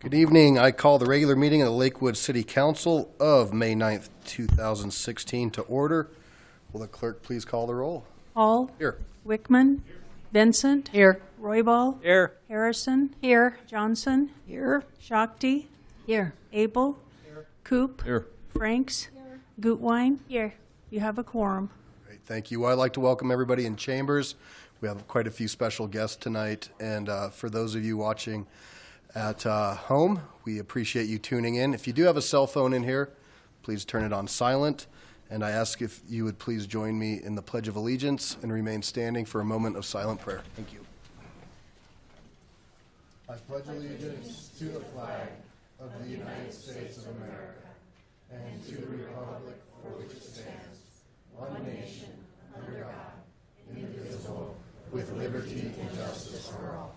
Good evening. I call the regular meeting of the Lakewood City Council of May 9th, 2016 to order. Will the clerk please call the roll? Hall. Here. Wickman. Vincent. Here. Roybal. Here. Harrison. Here. Johnson. Here. Shakti. Here. Abel. Coop. Here. Franks. Gutwein. Here. You have a quorum. Great, thank you. I'd like to welcome everybody in chambers. We have quite a few special guests tonight, and for those of you watching at home, we appreciate you tuning in. If you do have a cell phone in here, please turn it on silent. And I ask if you would please join me in the Pledge of Allegiance and remain standing for a moment of silent prayer. Thank you. I pledge allegiance to the flag of the United States of America and to the republic for which it stands, one nation, under God, indivisible, with liberty and justice for all.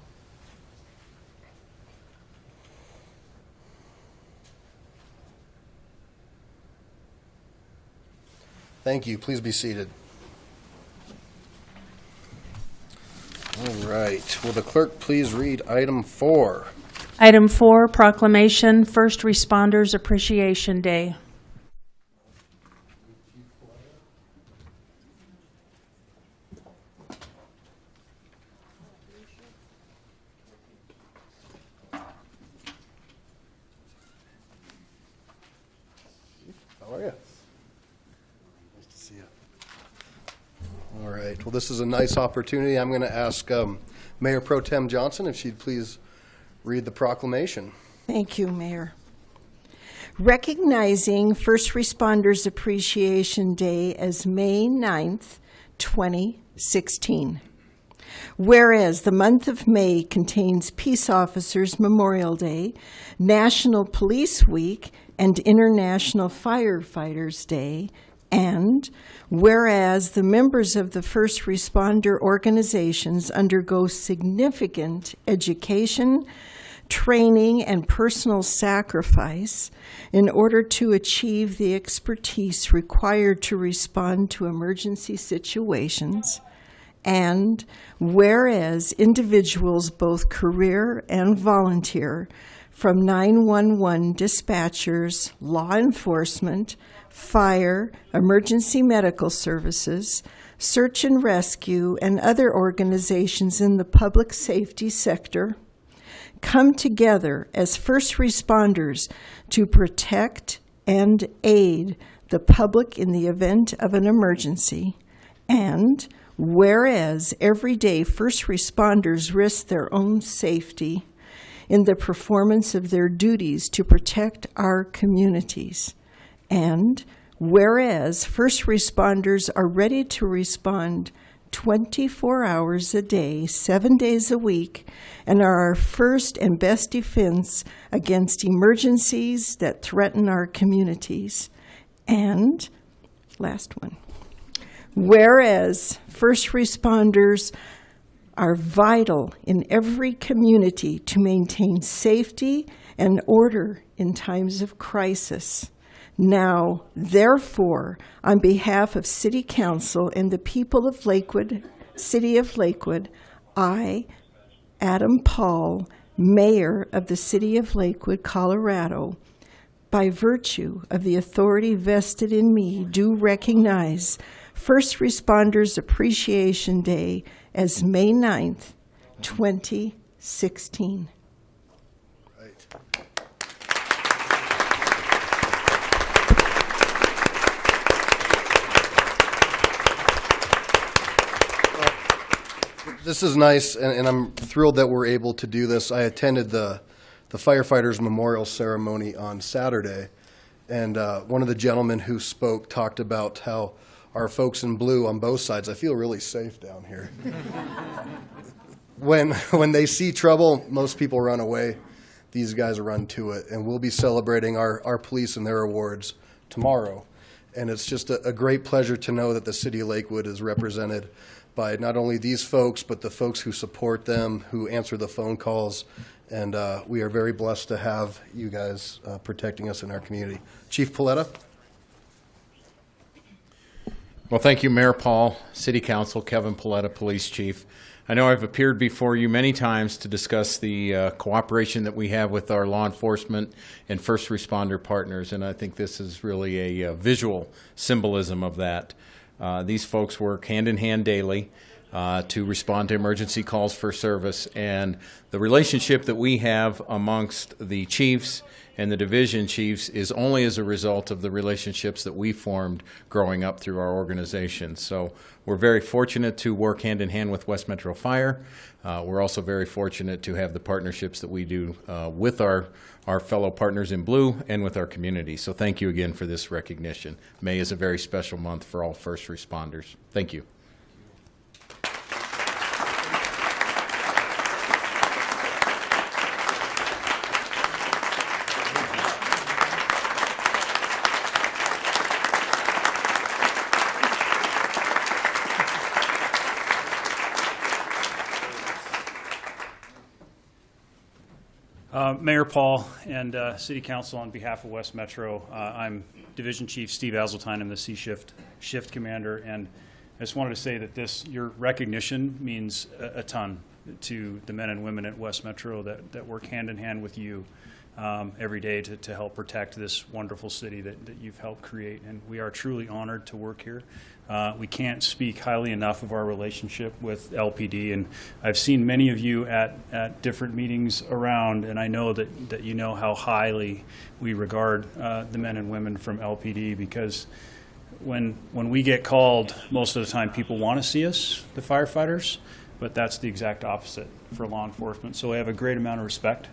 Thank you. Please be seated. All right. Will the clerk please read item 4? Item 4, proclamation, First Responders Appreciation Day. How are you? Nice to see you. All right. Well, this is a nice opportunity. I'm going to ask Mayor Pro Tem Johnson if she'd please read the proclamation. Thank you, Mayor. Recognizing First Responders Appreciation Day as May 9th, 2016. Whereas the month of May contains Peace Officers Memorial Day, National Police Week, and International Firefighters Day, and whereas the members of the first responder organizations undergo significant education, training, and personal sacrifice in order to achieve the expertise required to respond to emergency situations, and whereas individuals, both career and volunteer, from 911 dispatchers, law enforcement, fire, emergency medical services, search and rescue, and other organizations in the public safety sector, come together as first responders to protect and aid the public in the event of an emergency, and whereas every day first responders risk their own safety in the performance of their duties to protect our communities, and whereas first responders are ready to respond 24 hours a day, 7 days a week, and are our first and best defense against emergencies that threaten our communities. And last one, whereas first responders are vital in every community to maintain safety and order in times of crisis. Now, therefore, on behalf of City Council and the people of Lakewood, City of Lakewood, I, Adam Paul, Mayor of the City of Lakewood, Colorado, by virtue of the authority vested in me, do recognize First Responders Appreciation Day as May 9th, 2016. Right. This is nice, and I'm thrilled that we're able to do this. I attended the Firefighters Memorial Ceremony on Saturday, and one of the gentlemen who spoke talked about how our folks in blue on both sides, I feel really safe down here. When they see trouble, most people run away. These guys run to it, and we'll be celebrating our police and their awards tomorrow. And it's just a great pleasure to know that the City of Lakewood is represented by not only these folks, but the folks who support them, who answer the phone calls. And we are very blessed to have you guys protecting us in our community. Chief Paletta? Well, thank you, Mayor Paul, City Council, Kevin Paletta, Police Chief. I know I've appeared before you many times to discuss the cooperation that we have with our law enforcement and first responder partners, and I think this is really a visual symbolism of that. These folks work hand in hand daily to respond to emergency calls for service, and the relationship that we have amongst the chiefs and the division chiefs is only as a result of the relationships that we formed growing up through our organization. So we're very fortunate to work hand in hand with West Metro Fire. We're also very fortunate to have the partnerships that we do with our fellow partners in blue and with our community. So thank you again for this recognition. May is a very special month for all first responders. Thank you. Mayor Paul and City Council, on behalf of West Metro, I'm Division Chief Steve Azeltine. I'm the C-Shift Commander, and I just wanted to say that your recognition means a ton to the men and women at West Metro that work hand in hand with you every day to help protect this wonderful city that you've helped create, and we are truly honored to work here. We can't speak highly enough of our relationship with LPD, and I've seen many of you at different meetings around, and I know that you know how highly we regard the men and women from LPD, because when we get called, most of the time people want to see us, the firefighters, but that's the exact opposite for law enforcement. So I have a great amount of respect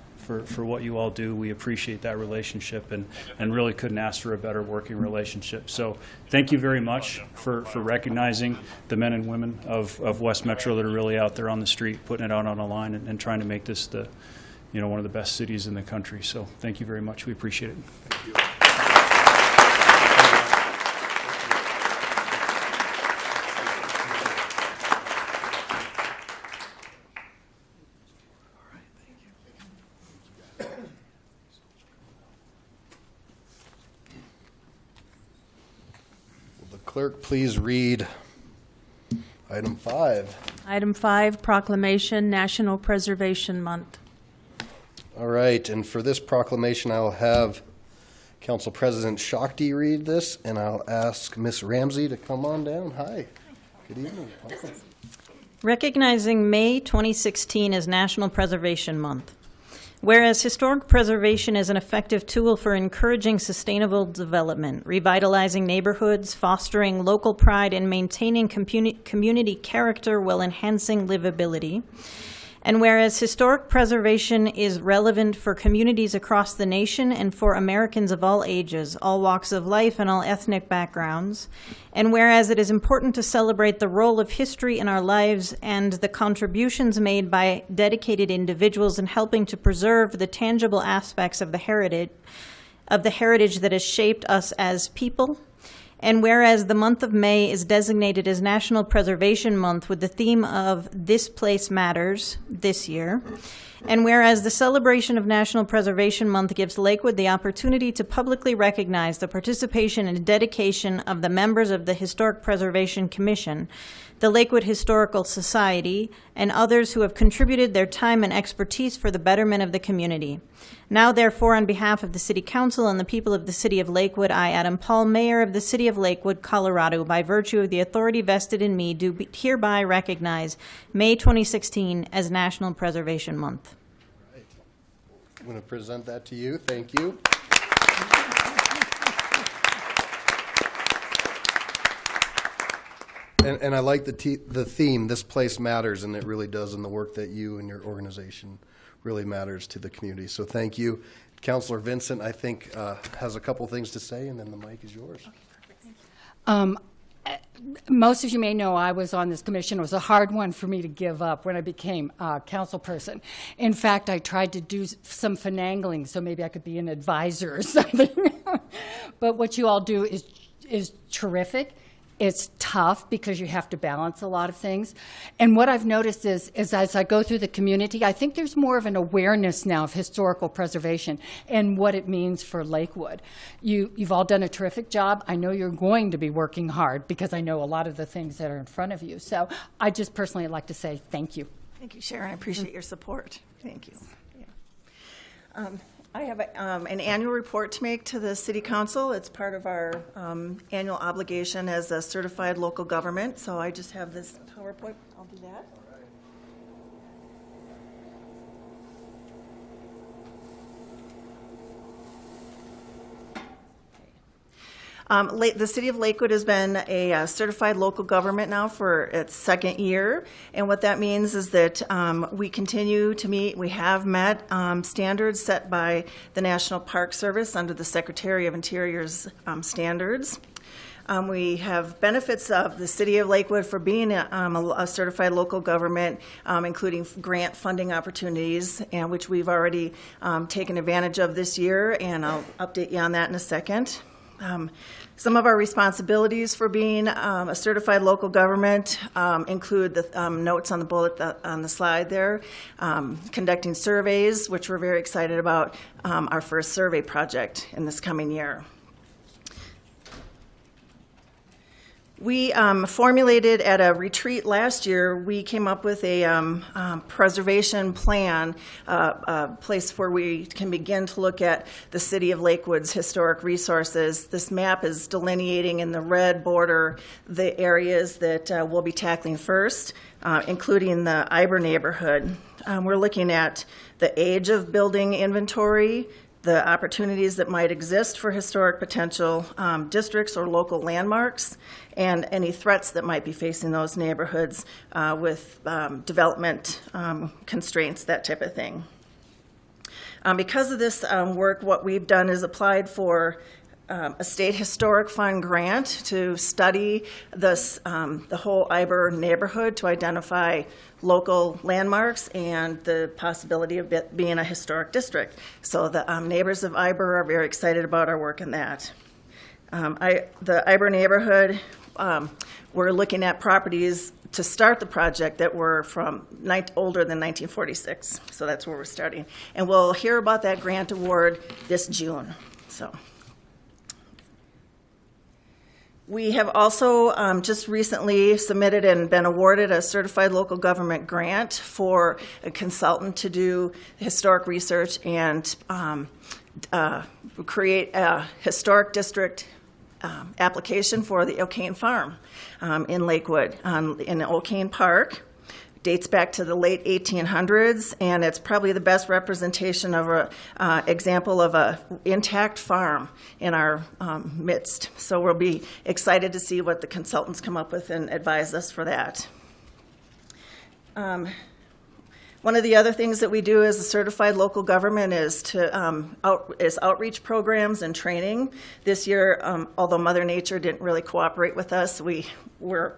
for what you all do. We appreciate that relationship and really couldn't ask for a better working relationship. So thank you very much for recognizing the men and women of West Metro that are really out there on the street, putting it out on a line and trying to make this one of the best cities in the country. So thank you very much. We appreciate it. Thank you. Clerk, please read item 5. Item 5, proclamation, National Preservation Month. All right, and for this proclamation, I'll have Council President Shakti read this, and I'll ask Miss Ramsey to come on down. Hi. Good evening. Welcome. Recognizing May 2016 as National Preservation Month. Whereas historic preservation is an effective tool for encouraging sustainable development, revitalizing neighborhoods, fostering local pride, and maintaining community character while enhancing livability. And whereas historic preservation is relevant for communities across the nation and for Americans of all ages, all walks of life, and all ethnic backgrounds. And whereas it is important to celebrate the role of history in our lives and the contributions made by dedicated individuals in helping to preserve the tangible aspects of the heritage that has shaped us as people. And whereas the month of May is designated as National Preservation Month with the theme of This Place Matters this year, and whereas the celebration of National Preservation Month gives Lakewood the opportunity to publicly recognize the participation and dedication of the members of the Historic Preservation Commission, the Lakewood Historical Society, and others who have contributed their time and expertise for the betterment of the community. Now, therefore, on behalf of the City Council and the people of the City of Lakewood, I, Adam Paul, Mayor of the City of Lakewood, Colorado, by virtue of the authority vested in me, do hereby recognize May 2016 as National Preservation Month. Right. I'm going to present that to you. Thank you. And I like the theme, This Place Matters, and it really does in the work that you and your organization really matters to the community. So thank you. Councilor Vincent, I think, has a couple things to say, and then the mic is yours. Okay, perfect. Most of you may know I was on this commission. It was a hard one for me to give up when I became council person. In fact, I tried to do some finagling so maybe I could be an advisor or something. But what you all do is terrific. It's tough because you have to balance a lot of things. And what I've noticed is as I go through the community, I think there's more of an awareness now of historical preservation and what it means for Lakewood. You've all done a terrific job. I know you're going to be working hard because I know a lot of the things that are in front of you. So I just personally like to say thank you. Thank you, Sharon. I appreciate your support. Thank you. Yeah. I have an annual report to make to the City Council. It's part of our annual obligation as a certified local government. So I just have this PowerPoint. I'll do that. The City of Lakewood has been a certified local government now for its second year, and what that means is that we continue to meet, we have met standards set by the National Park Service under the Secretary of Interior's standards. We have benefits of the City of Lakewood for being a certified local government, including grant funding opportunities, and which we've already taken advantage of this year, and I'll update you on that in a second. Some of our responsibilities for being a certified local government include the notes on the bullet on the slide there, conducting surveys, which we're very excited about, our first survey project in this coming year. We formulated at a retreat last year, we came up with a preservation plan, a place where we can begin to look at the City of Lakewood's historic resources. This map is delineating in the red border the areas that we'll be tackling first, including the Iber neighborhood. We're looking at the age of building inventory, the opportunities that might exist for historic potential districts or local landmarks, and any threats that might be facing those neighborhoods with development constraints, that type of thing. Because of this work, what we've done is applied for a state historic fund grant to study this, the whole Iber neighborhood to identify local landmarks and the possibility of it being a historic district. So the neighbors of Iber are very excited about our work in that. The Iber neighborhood, we're looking at properties to start the project that were from older than 1946. So that's where we're starting. And we'll hear about that grant award this June. So. We have also just recently submitted and been awarded a certified local government grant for a consultant to do historic research and create a historic district application for the O'Kane Farm in Lakewood, in O'Kane Park. Dates back to the late 1800s, and it's probably the best representation of an example of a intact farm in our midst. So we'll be excited to see what the consultants come up with and advise us for that. One of the other things that we do as a certified local government is outreach programs and training. This year, although Mother Nature didn't really cooperate with us, we were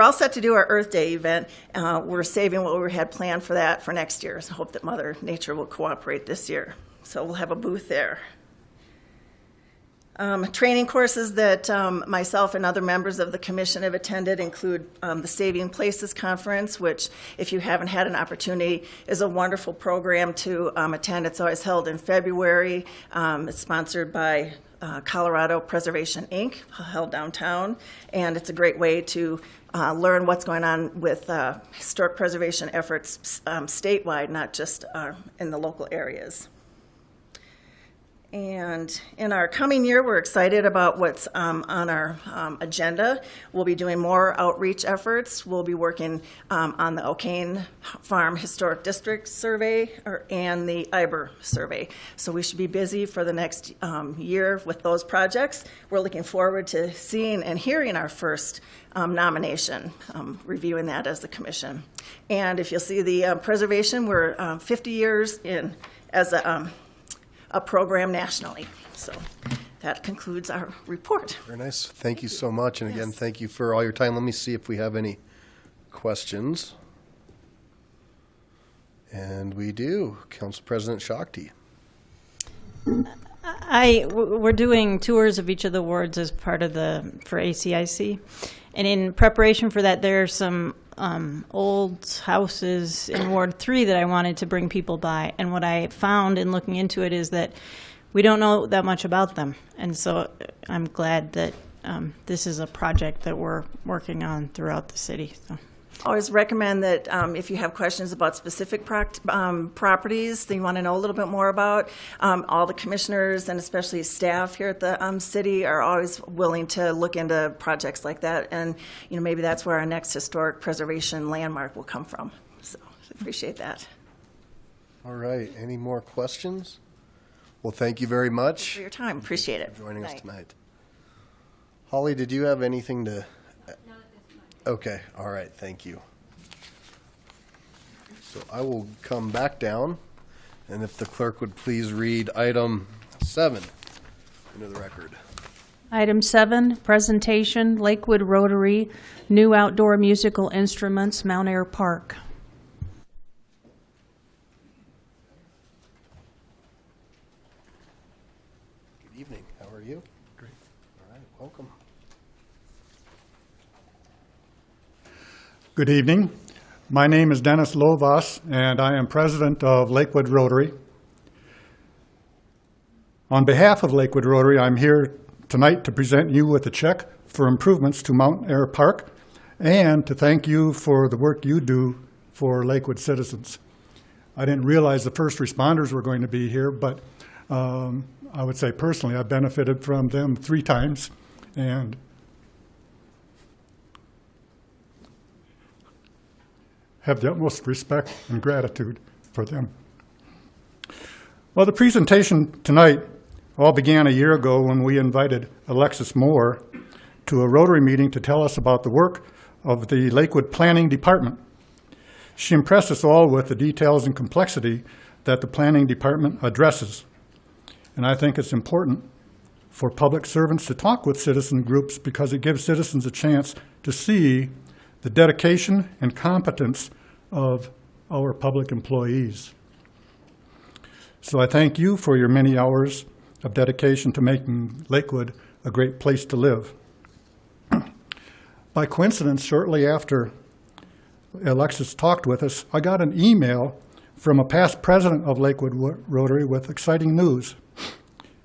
all set to do our Earth Day event. We're saving what we had planned for that for next year. So hope that Mother Nature will cooperate this year. So we'll have a booth there. Training courses that myself and other members of the commission have attended include the Saving Places Conference, which, if you haven't had an opportunity, is a wonderful program to attend. It's always held in February. It's sponsored by Colorado Preservation, Inc., held downtown, and it's a great way to learn what's going on with historic preservation efforts statewide, not just in the local areas. And in our coming year, we're excited about what's on our agenda. We'll be doing more outreach efforts. We'll be working on the O'Kane Farm Historic District Survey and the Iber Survey. So we should be busy for the next year with those projects. We're looking forward to seeing and hearing our first nomination, reviewing that as the commission. And if you'll see the preservation, we're 50 years in as a program nationally. So that concludes our report. Very nice. Thank you so much. And again, thank you for all your time. Let me see if we have any questions. And we do. Council President Shakti. We're doing tours of each of the wards as part of for ACIC. And in preparation for that, there are some old houses in Ward 3 that I wanted to bring people by. And what I found in looking into it is that we don't know that much about them. And so I'm glad that this is a project that we're working on throughout the city. So. Always recommend that if you have questions about specific properties that you want to know a little bit more about, all the commissioners and especially staff here at the city are always willing to look into projects like that. And maybe that's where our next historic preservation landmark will come from. So I appreciate that. All right, any more questions? Well, thank you very much For your time, appreciate it. for joining us Night. tonight. Holly, did you have anything to? Okay, all right, thank you. So I will come back down, and if the clerk would please read item 7 into the record. Item 7, presentation, Lakewood Rotary, new outdoor musical instruments, Mount Air Park. Good evening, how are you? Great. All right, welcome. Good evening. My name is Dennis Lovas, and I am president of Lakewood Rotary. On behalf of Lakewood Rotary, I'm here tonight to present you with a check for improvements to Mount Air Park and to thank you for the work you do for Lakewood citizens. I didn't realize the first responders were going to be here, but I would say personally I've benefited from them 3 times, and have the utmost respect and gratitude for them. Well, the presentation tonight all began a year ago when we invited Alexis Moore to a Rotary meeting to tell us about the work of the Lakewood Planning Department. She impressed us all with the details and complexity that the Planning Department addresses. And I think it's important for public servants to talk with citizen groups because it gives citizens a chance to see the dedication and competence of our public employees. So I thank you for your many hours of dedication to making Lakewood a great place to live. By coincidence, shortly after Alexis talked with us, I got an email from a past president of Lakewood Rotary with exciting news.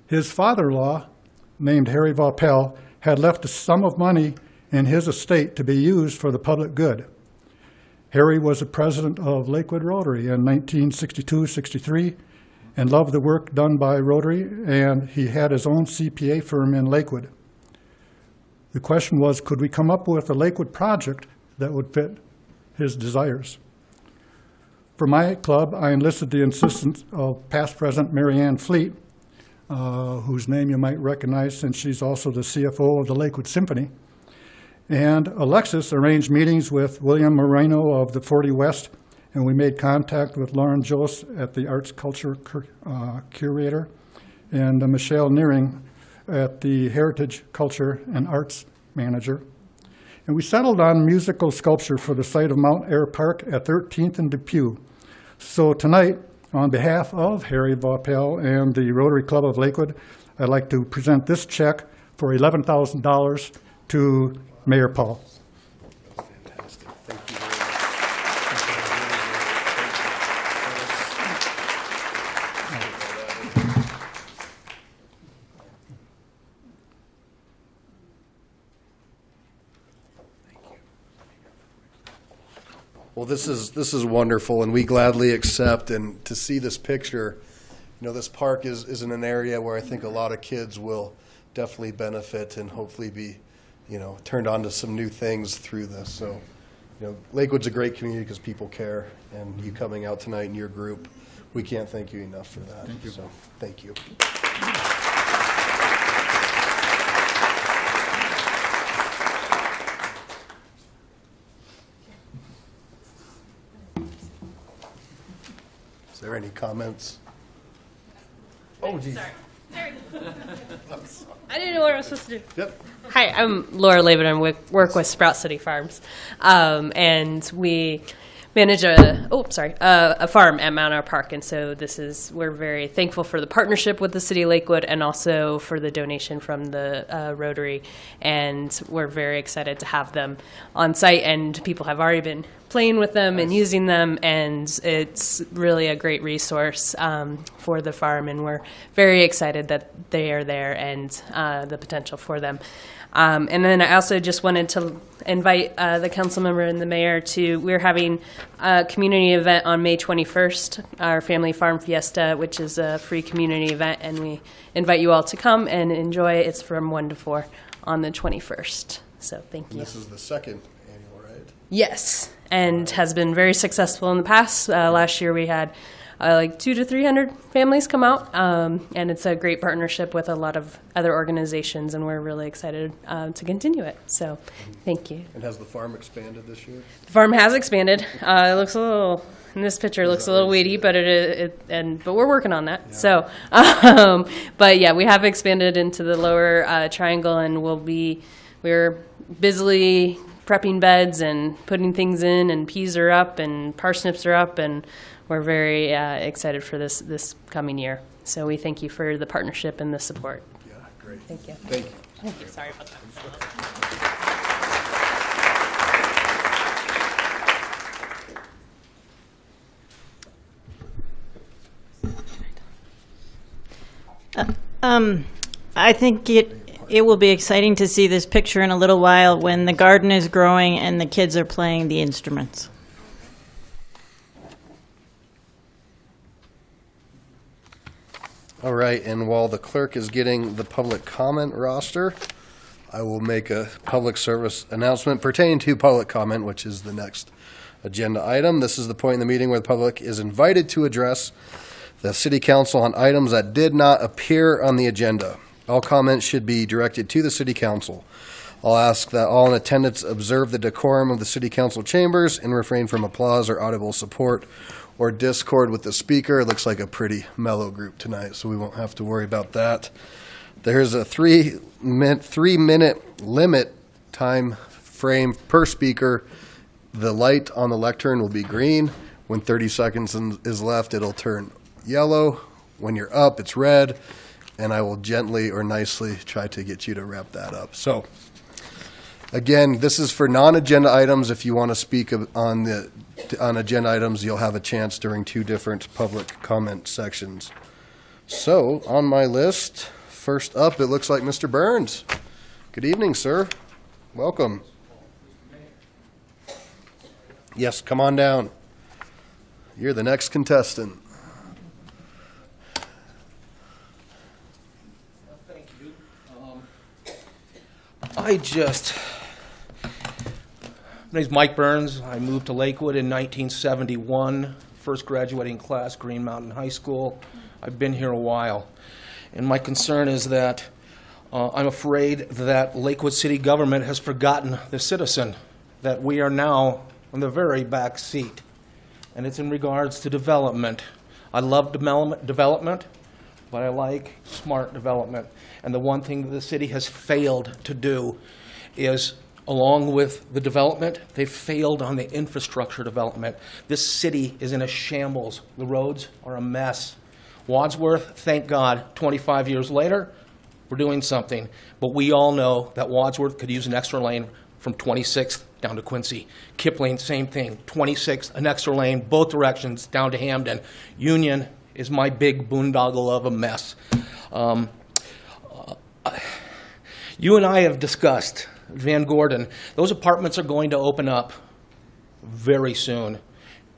His father-in-law, named Harry Vaupel, had left a sum of money in his estate to be used for the public good. Harry was the president of Lakewood Rotary in 1962-63 and loved the work done by Rotary, and he had his own CPA firm in Lakewood. The question was, could we come up with a Lakewood project that would fit his desires? For my club, I enlisted the assistance of past President Mary Ann Fleet, whose name you might recognize since she's also the CFO of the Lakewood Symphony. And Alexis arranged meetings with William Moreno of the 40 West, and we made contact with Lauren Jost at the Arts Culture Curator, and Michelle Nearing at the Heritage Culture and Arts Manager. And we settled on musical sculpture for the site of Mount Air Park at 13th and Depew. So tonight, on behalf of Harry Vaupel and the Rotary Club of Lakewood, I'd like to present this check for $11,000 to Mayor Paul. Fantastic. Thank you very much. Well, this is wonderful, and we gladly accept. And to see this picture, this park is in an area where I think a lot of kids will definitely benefit and hopefully be, turned on to some new things through this. So, Lakewood's a great community because people care, and you coming out tonight in your group, we can't thank you enough for that. Thank you. So, thank you. Is there any comments? Oh, geez. Sorry. I didn't know what I was supposed to do. Yep. Hi, I'm Laura Laban. I work with Sprout City Farms. And we manage a farm at Mount Air Park, and so we're very thankful for the partnership with the City of Lakewood and also for the donation from the Rotary, and we're very excited to have them on site, and people have already been playing with them and using them, and it's really a great resource for the farm, and we're very excited that they are there and the potential for them. And then I also just wanted to invite the council member and the mayor we're having a community event on May 21st, our Family Farm Fiesta, which is a free community event, and we invite you all to come and enjoy it. It's from 1 to 4 on the 21st. So thank you. This is the second annual, right? Yes, and has been very successful in the past. Last year we had like 200 to 300 families come out, and it's a great partnership with a lot of other organizations, and we're really excited to continue it. So, thank you. And has the farm expanded this year? The farm has expanded. It looks a little, in this picture, it looks a little weedy, but but we're working on that. Yeah. So, but yeah, we have expanded into the lower triangle, and we're busily prepping beds and putting things in, and peas are up and parsnips are up, and we're very excited for this coming year. So we thank you for the partnership and the support. Yeah, great. Thank you. Thank you. Thank you. Sorry about that. I think it will be exciting to see this picture in a little while when the garden is growing and the kids are playing the instruments. All right, and while the clerk is getting the public comment roster, I will make a public service announcement pertaining to public comment, which is the next agenda item. This is the point in the meeting where the public is invited to address the City Council on items that did not appear on the agenda. All comments should be directed to the City Council. I'll ask that all in attendance observe the decorum of the City Council chambers and refrain from applause or audible support or discord with the speaker. It looks like a pretty mellow group tonight, so we won't have to worry about that. There's a 3-minute limit time frame per speaker. The light on the lectern will be green. When 30 seconds is left, it'll turn yellow. When you're up, it's red. And I will gently or nicely try to get you to wrap that up. So, again, this is for non-agenda items. If you want to speak on agenda items, you'll have a chance during 2 different public comment sections. So, on my list, first up, it looks like Mr. Burns. Good evening, sir. Welcome. Yes, come on down. You're the next contestant. My name's Mike Burns. I moved to Lakewood in 1971, first graduating class, Green Mountain High School. I've been here a while. And my concern is that I'm afraid that Lakewood City government has forgotten the citizen, that we are now on the very back seat. And it's in regards to development. I love development, but I like smart development. And the one thing that the city has failed to do is, along with the development, they've failed on the infrastructure development. This city is in a shambles. The roads are a mess. Wadsworth, thank God, 25 years later, we're doing something. But we all know that Wadsworth could use an extra lane from 26th down to Quincy. Kipling, same thing, 26th, an extra lane, both directions, down to Hamden. Union is my big boondoggle of a mess. You and I have discussed, Van Gordon, those apartments are going to open up very soon.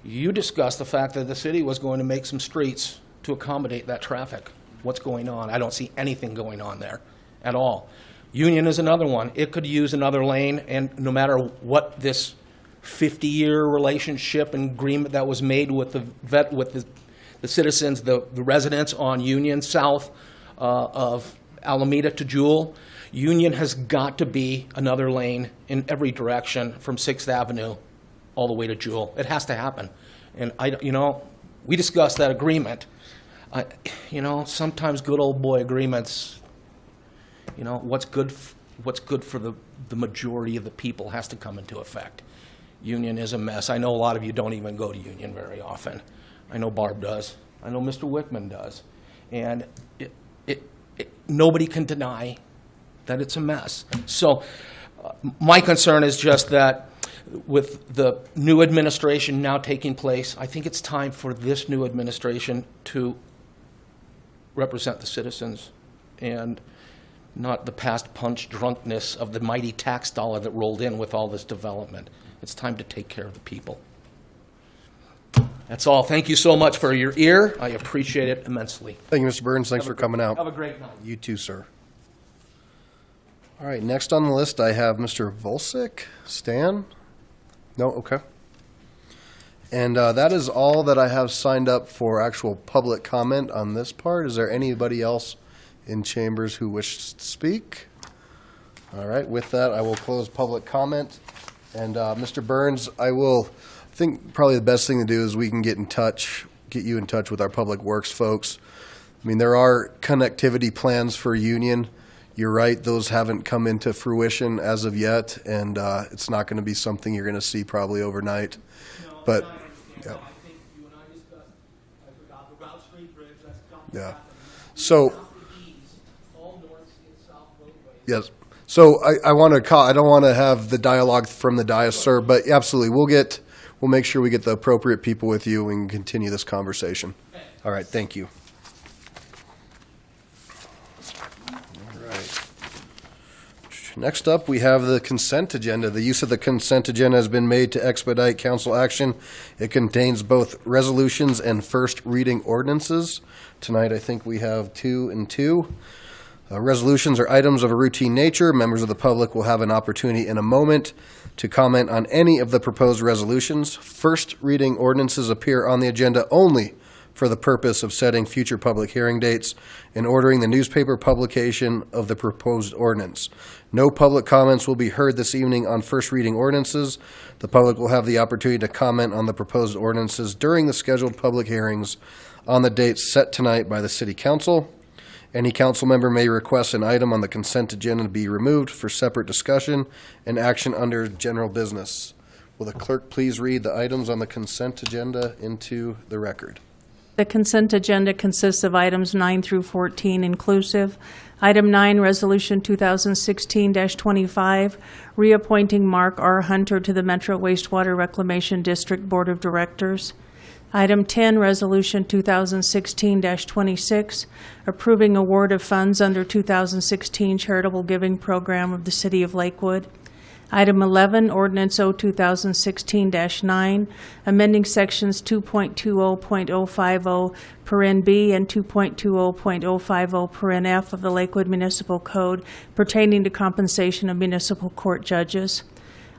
You discussed the fact that the city was going to make some streets to accommodate that traffic. What's going on? I don't see anything going on there at all. Union is another one. It could use another lane, and no matter what this 50-year relationship and agreement that was made with the citizens, the residents on Union south of Alameda to Jewel, Union has got to be another lane in every direction from 6th Avenue all the way to Jewel. It has to happen. And we discussed that agreement. Sometimes good old boy agreements, what's good for the majority of the people has to come into effect. Union is a mess. I know a lot of you don't even go to Union very often. I know Barb does. I know Mr. Wickman does. And nobody can deny that it's a mess. So my concern is just that with the new administration now taking place, I think it's time for this new administration to represent the citizens and not the past punch drunkenness of the mighty tax dollar that rolled in with all this development. It's time to take care of the people. That's all. Thank you so much for your ear. I appreciate it immensely. Thank you, Mr. Burns. Thanks for coming out. Have a great night. You too, sir. All right, next on the list, I have Mr. Volsick. Stan? No? Okay. And that is all that I have signed up for actual public comment on this part. Is there anybody else in chambers who wishes to speak? All right, with that, I will close public comment. And Mr. Burns, I think probably the best thing to do is we can get you in touch with our Public Works folks. I mean, there are connectivity plans for Union. You're right, those haven't come into fruition as of yet, and it's not going to be something you're going to see probably overnight. But, yeah. Yeah. So, yes. So I want to call, I don't want to have the dialogue from the dais, sir, but absolutely, we'll make sure we get the appropriate people with you and continue this conversation. All right, thank you. All right. Next up, we have the consent agenda. The use of the consent agenda has been made to expedite council action. It contains both resolutions and first reading ordinances. Tonight, I think we have 2 and 2. Resolutions are items of a routine nature. Members of the public will have an opportunity in a moment to comment on any of the proposed resolutions. First reading ordinances appear on the agenda only for the purpose of setting future public hearing dates and ordering the newspaper publication of the proposed ordinance. No public comments will be heard this evening on first reading ordinances. The public will have the opportunity to comment on the proposed ordinances during the scheduled public hearings on the dates set tonight by the City Council. Any council member may request an item on the consent agenda to be removed for separate discussion and action under general business. Will the clerk please read the items on the consent agenda into the record? The consent agenda consists of items 9 through 14 inclusive. Item 9, Resolution 2016-25, reappointing Mark R. Hunter to the Metro Wastewater Reclamation District Board of Directors. Item 10, Resolution 2016-26, approving award of funds under 2016 Charitable Giving Program of the City of Lakewood. Item 11, Ordinance O 2016-9, amending Sections 2.20.050 paren B and 2.20.050 paren F of the Lakewood Municipal Code pertaining to compensation of municipal court judges.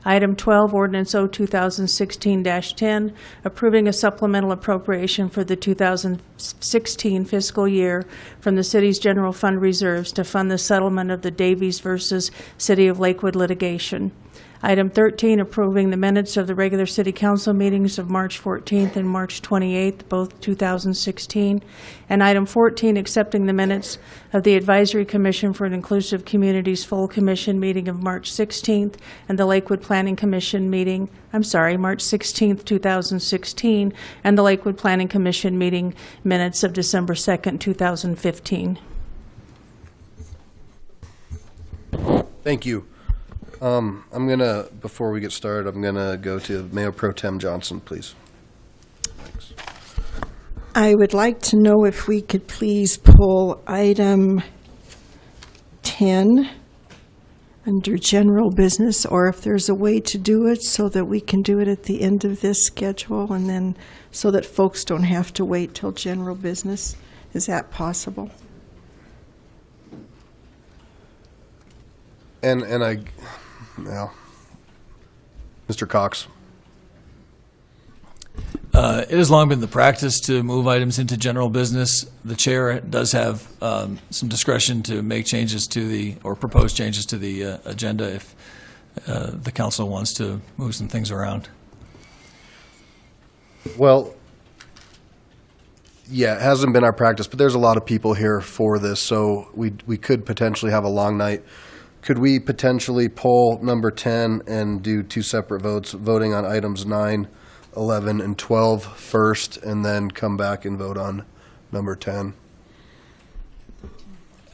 Item 12, Ordinance O 2016-10, approving a supplemental appropriation for the 2016 fiscal year from the city's general fund reserves to fund the settlement of the Davies versus City of Lakewood litigation. Item 13, approving the minutes of the regular city council meetings of March 14th and March 28th, both 2016. And item 14, accepting the minutes of the Advisory Commission for an Inclusive Communities full commission meeting of March 16th and the Lakewood Planning Commission meeting, March 16th, 2016, and the Lakewood Planning Commission meeting minutes of December 2nd, 2015. Thank you. Before we get started, I'm gonna go to Mayor Pro Tem Johnson, please. Thanks. I would like to know if we could please pull item 10 under general business, or if there's a way to do it so that we can do it at the end of this schedule, and then so that folks don't have to wait till general business. Is that possible? Mr. Cox. It has long been the practice to move items into general business. The chair does have some discretion to make changes to or propose changes to the agenda if the council wants to move some things around. Well, yeah, it hasn't been our practice, but there's a lot of people here for this, so we could potentially have a long night. Could we potentially pull number 10 and do two separate votes, voting on items 9, 11, and 12 first, and then come back and vote on number 10?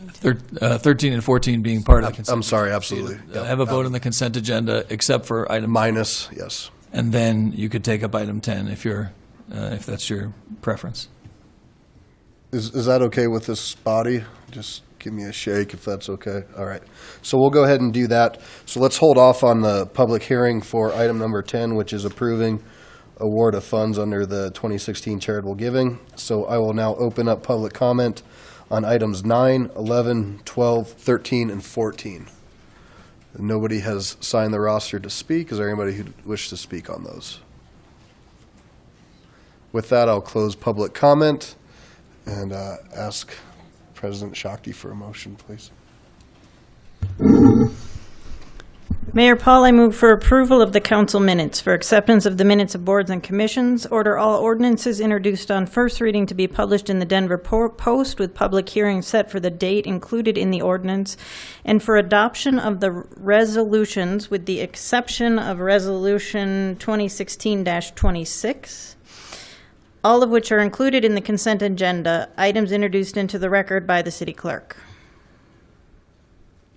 13 and 14 being part of the consent. I'm sorry, absolutely. Have a vote on the consent agenda, except for item Minus, yes. and then you could take up item 10 if that's your preference. Is that okay with this body? Just give me a shake if that's okay. All right. So we'll go ahead and do that. So let's hold off on the public hearing for item number 10, which is approving award of funds under the 2016 charitable giving. So I will now open up public comment on items 9, 11, 12, 13, and 14. Nobody has signed the roster to speak. Is there anybody who wishes to speak on those? With that, I'll close public comment and ask President Shakti for a motion, please. Mayor Paul, I move for approval of the council minutes, for acceptance of the minutes of boards and commissions, order all ordinances introduced on first reading to be published in the Denver Post with public hearing set for the date included in the ordinance, and for adoption of the resolutions with the exception of Resolution 2016-26, all of which are included in the consent agenda, items introduced into the record by the city clerk.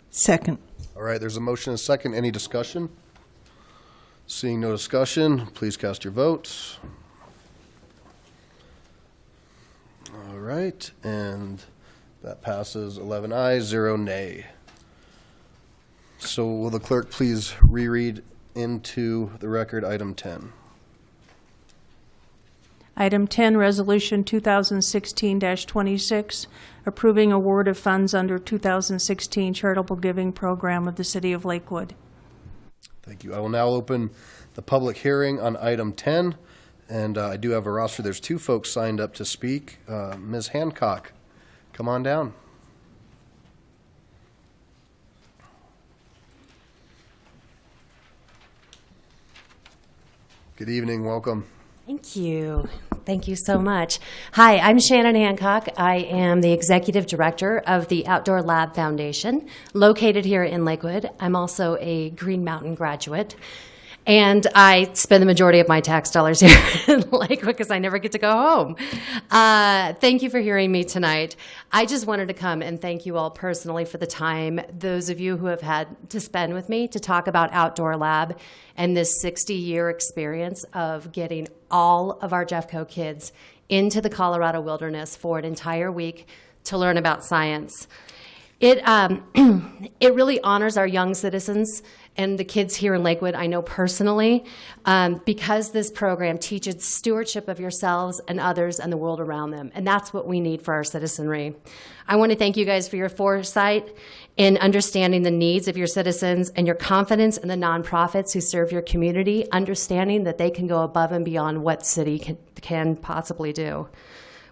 Second. All right, there's a motion and a second. Any discussion? Seeing no discussion, please cast your votes. All right, and that passes 11 ayes, 0 nay. So will the clerk please reread into the record item 10? Item 10, Resolution 2016-26, approving award of funds under 2016 charitable giving program of the City of Lakewood. Thank you. I will now open the public hearing on item 10, and I do have a roster. There's two folks signed up to speak. Ms. Hancock, come on down. Good evening. Welcome. Thank you. Thank you so much. Hi, I'm Shannon Hancock. I am the Executive Director of the Outdoor Lab Foundation, located here in Lakewood. I'm also a Green Mountain graduate, and I spend the majority of my tax dollars here in Lakewood because I never get to go home. Thank you for hearing me tonight. I just wanted to come and thank you all personally for the time, those of you who have had to spend with me to talk about Outdoor Lab and this 60-year experience of getting all of our Jeffco kids into the Colorado wilderness for an entire week to learn about science. It really honors our young citizens and the kids here in Lakewood, I know personally, because this program teaches stewardship of yourselves and others and the world around them, and that's what we need for our citizenry. I want to thank you guys for your foresight in understanding the needs of your citizens and your confidence in the nonprofits who serve your community, understanding that they can go above and beyond what city can possibly do.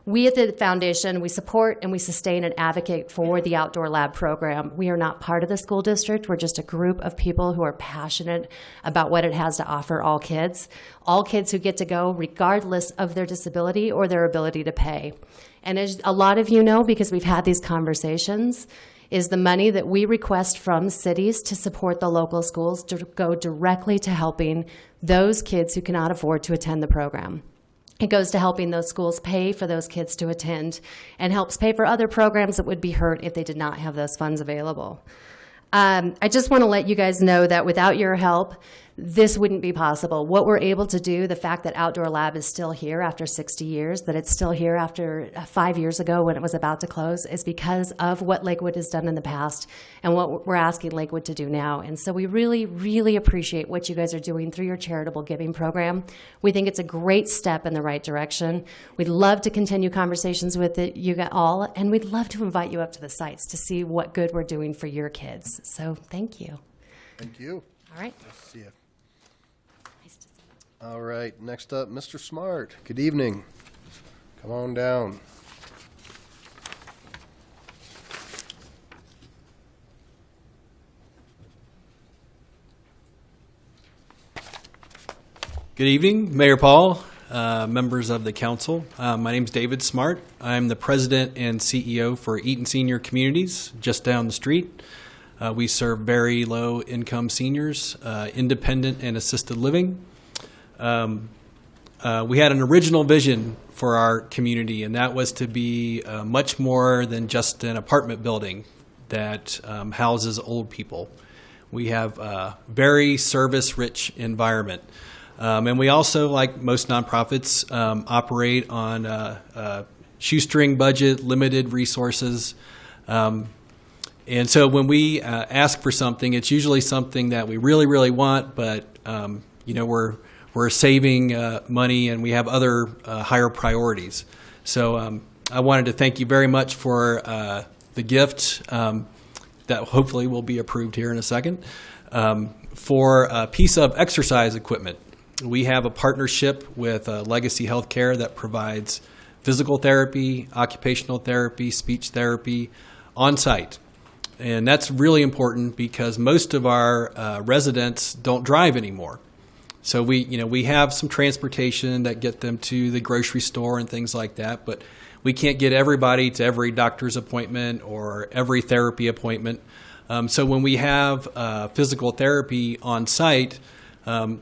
We at the foundation, we support and we sustain and advocate for the Outdoor Lab program. We are not part of the school district. We're just a group of people who are passionate about what it has to offer all kids who get to go regardless of their disability or their ability to pay. And as a lot of you know, because we've had these conversations, is the money that we request from cities to support the local schools to go directly to helping those kids who cannot afford to attend the program. It goes to helping those schools pay for those kids to attend and helps pay for other programs that would be hurt if they did not have those funds available. I just want to let you guys know that without your help, this wouldn't be possible. What we're able to do, the fact that Outdoor Lab is still here after 60 years, that it's still here after 5 years ago when it was about to close, is because of what Lakewood has done in the past and what we're asking Lakewood to do now. And so we really, really appreciate what you guys are doing through your charitable giving program. We think it's a great step in the right direction. We'd love to continue conversations with you all, and we'd love to invite you up to the sites to see what good we're doing for your kids. So thank you. Thank you. All right. Nice to see you. All right, next up, Mr. Smart. Good evening. Come on down. Good evening, Mayor Paul, members of the council. My name is David Smart. I'm the president and CEO for Eaton Senior Communities, just down the street. We serve very low-income seniors, independent and assisted living. We had an original vision for our community, and that was to be much more than just an apartment building that houses old people. We have a very service-rich environment. And we also, like most nonprofits, operate on a shoestring budget, limited resources. And so when we ask for something, it's usually something that we really, really want, but we're saving money and we have other higher priorities. So I wanted to thank you very much for the gift that hopefully will be approved here in a second for a piece of exercise equipment. We have a partnership with Legacy Healthcare that provides physical therapy, occupational therapy, speech therapy on site. And that's really important because most of our residents don't drive anymore. So we have some transportation that get them to the grocery store and things like that, but we can't get everybody to every doctor's appointment or every therapy appointment. So when we have physical therapy on site,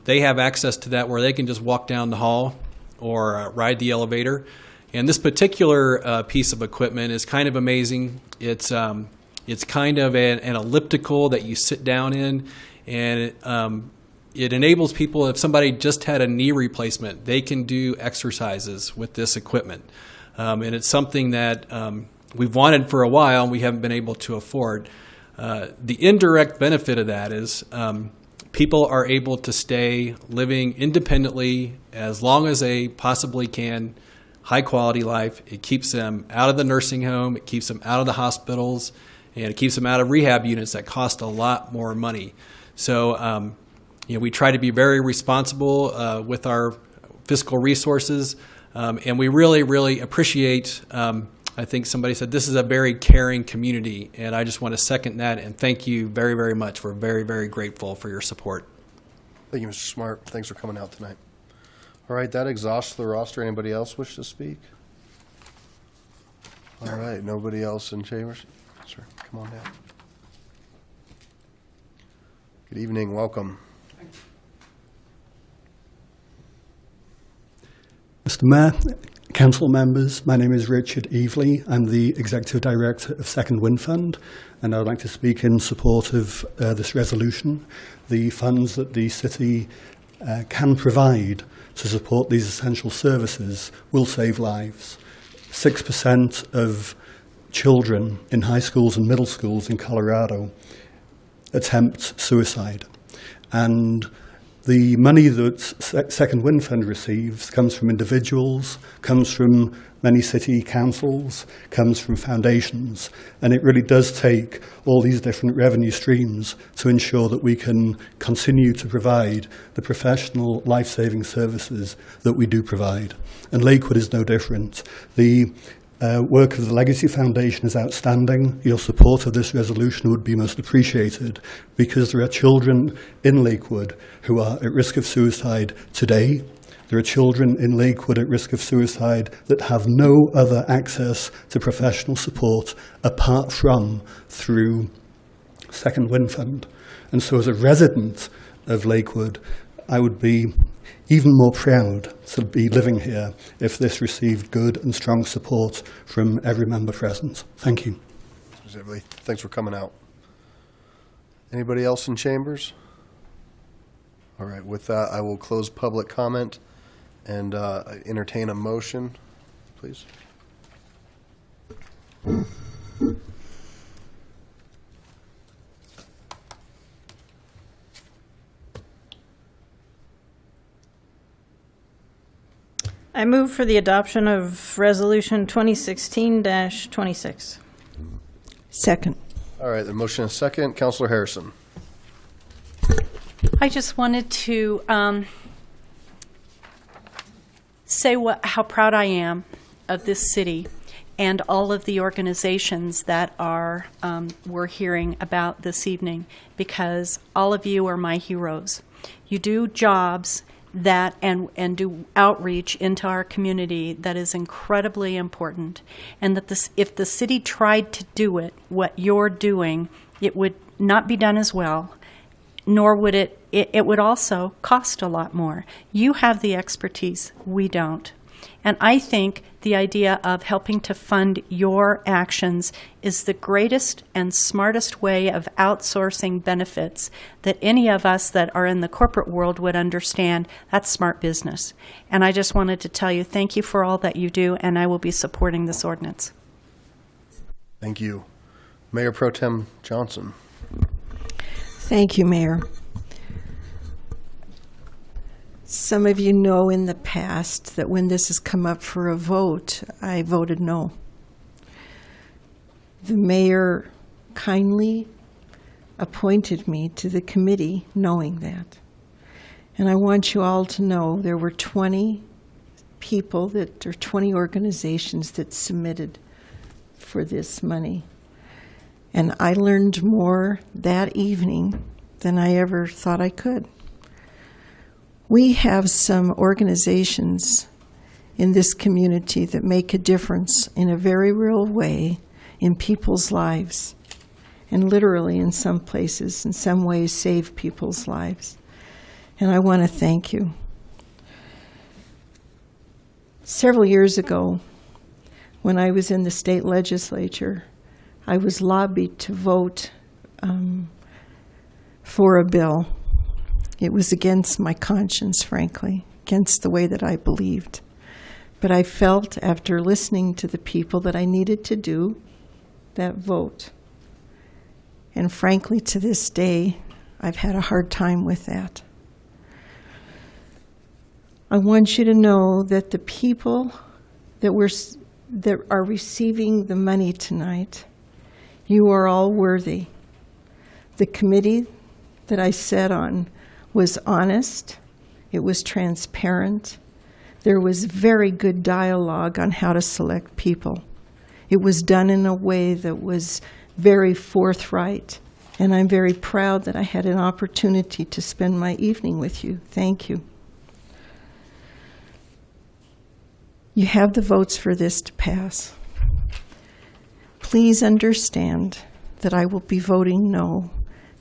they have access to that where they can just walk down the hall or ride the elevator. And this particular piece of equipment is kind of amazing. It's kind of an elliptical that you sit down in, and it enables people, if somebody just had a knee replacement, they can do exercises with this equipment. And it's something that we've wanted for a while and we haven't been able to afford. The indirect benefit of that is people are able to stay living independently as long as they possibly can, high quality life. It keeps them out of the nursing home, it keeps them out of the hospitals, and it keeps them out of rehab units that cost a lot more money. So we try to be very responsible with our fiscal resources, and we really, really appreciate, I think somebody said, this is a very caring community, and I just want to second that and thank you very, very much. We're very, very grateful for your support. Thank you, Mr. Smart. Thanks for coming out tonight. All right, that exhausts the roster. Anybody else wish to speak? All right, nobody else in chambers? Sir, come on down. Good evening, welcome. Mr. Mayor, council members, my name is Richard Evely. I'm the Executive Director of Second Wind Fund, and I would like to speak in support of this resolution. The funds that the city can provide to support these essential services will save lives. 6% of children in high schools and middle schools in Colorado attempt suicide. And the money that Second Wind Fund receives comes from individuals, comes from many city councils, comes from foundations, and it really does take all these different revenue streams to ensure that we can continue to provide the professional life-saving services that we do provide. And Lakewood is no different. The work of the Legacy Foundation is outstanding. Your support of this resolution would be most appreciated because there are children in Lakewood who are at risk of suicide today. There are children in Lakewood at risk of suicide that have no other access to professional support apart from through Second Wind Fund. And so as a resident of Lakewood, I would be even more proud to be living here if this received good and strong support from every member present. Thank you. Specifically, thanks for coming out. Anybody else in chambers? All right, with that, I will close public comment and entertain a motion, please. I move for the adoption of Resolution 2016-26. Second. All right, the motion is second. Councilor Harrison. I just wanted to say how proud I am of this city and all of the organizations that we're hearing about this evening, because all of you are my heroes. You do jobs that and do outreach into our community that is incredibly important, and that if the city tried to do it, what you're doing, it would not be done as well, nor would it would also cost a lot more. You have the expertise, we don't. And I think the idea of helping to fund your actions is the greatest and smartest way of outsourcing benefits that any of us that are in the corporate world would understand. That's smart business. And I just wanted to tell you, thank you for all that you do, and I will be supporting this ordinance. Thank you. Mayor Pro Tem Johnson. Thank you, Mayor. Some of you know in the past that when this has come up for a vote, I voted no. The mayor kindly appointed me to the committee knowing that. And I want you all to know there were 20 people or 20 organizations that submitted for this money. And I learned more that evening than I ever thought I could. We have some organizations in this community that make a difference in a very real way in people's lives, and literally in some places, in some ways, save people's lives. And I want to thank you. Several years ago, when I was in the state legislature, I was lobbied to vote for a bill. It was against my conscience, frankly, against the way that I believed. But I felt, after listening to the people, that I needed to do that vote. And frankly, to this day, I've had a hard time with that. I want you to know that the people that are receiving the money tonight, you are all worthy. The committee that I sat on was honest, it was transparent, there was very good dialogue on how to select people. It was done in a way that was very forthright, and I'm very proud that I had an opportunity to spend my evening with you. Thank you. You have the votes for this to pass. Please understand that I will be voting no.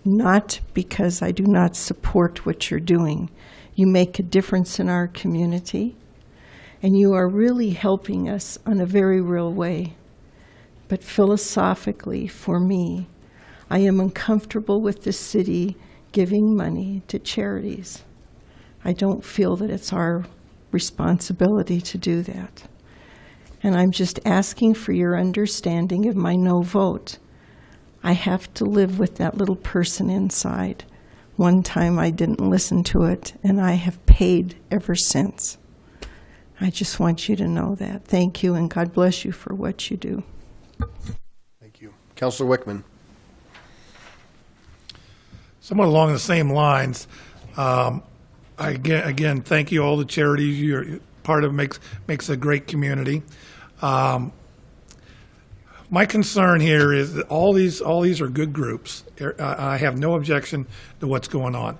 Not because I do not support what you're doing. You make a difference in our community, and you are really helping us in a very real way. But philosophically, for me, I am uncomfortable with the city giving money to charities. I don't feel that it's our responsibility to do that. And I'm just asking for your understanding of my no vote. I have to live with that little person inside. One time I didn't listen to it, and I have paid ever since. I just want you to know that. Thank you, and God bless you for what you do. Thank you. Councilor Wickman. Somewhat along the same lines, again, thank you all the charities. You're part of makes a great community. My concern here is that all these are good groups. I have no objection to what's going on.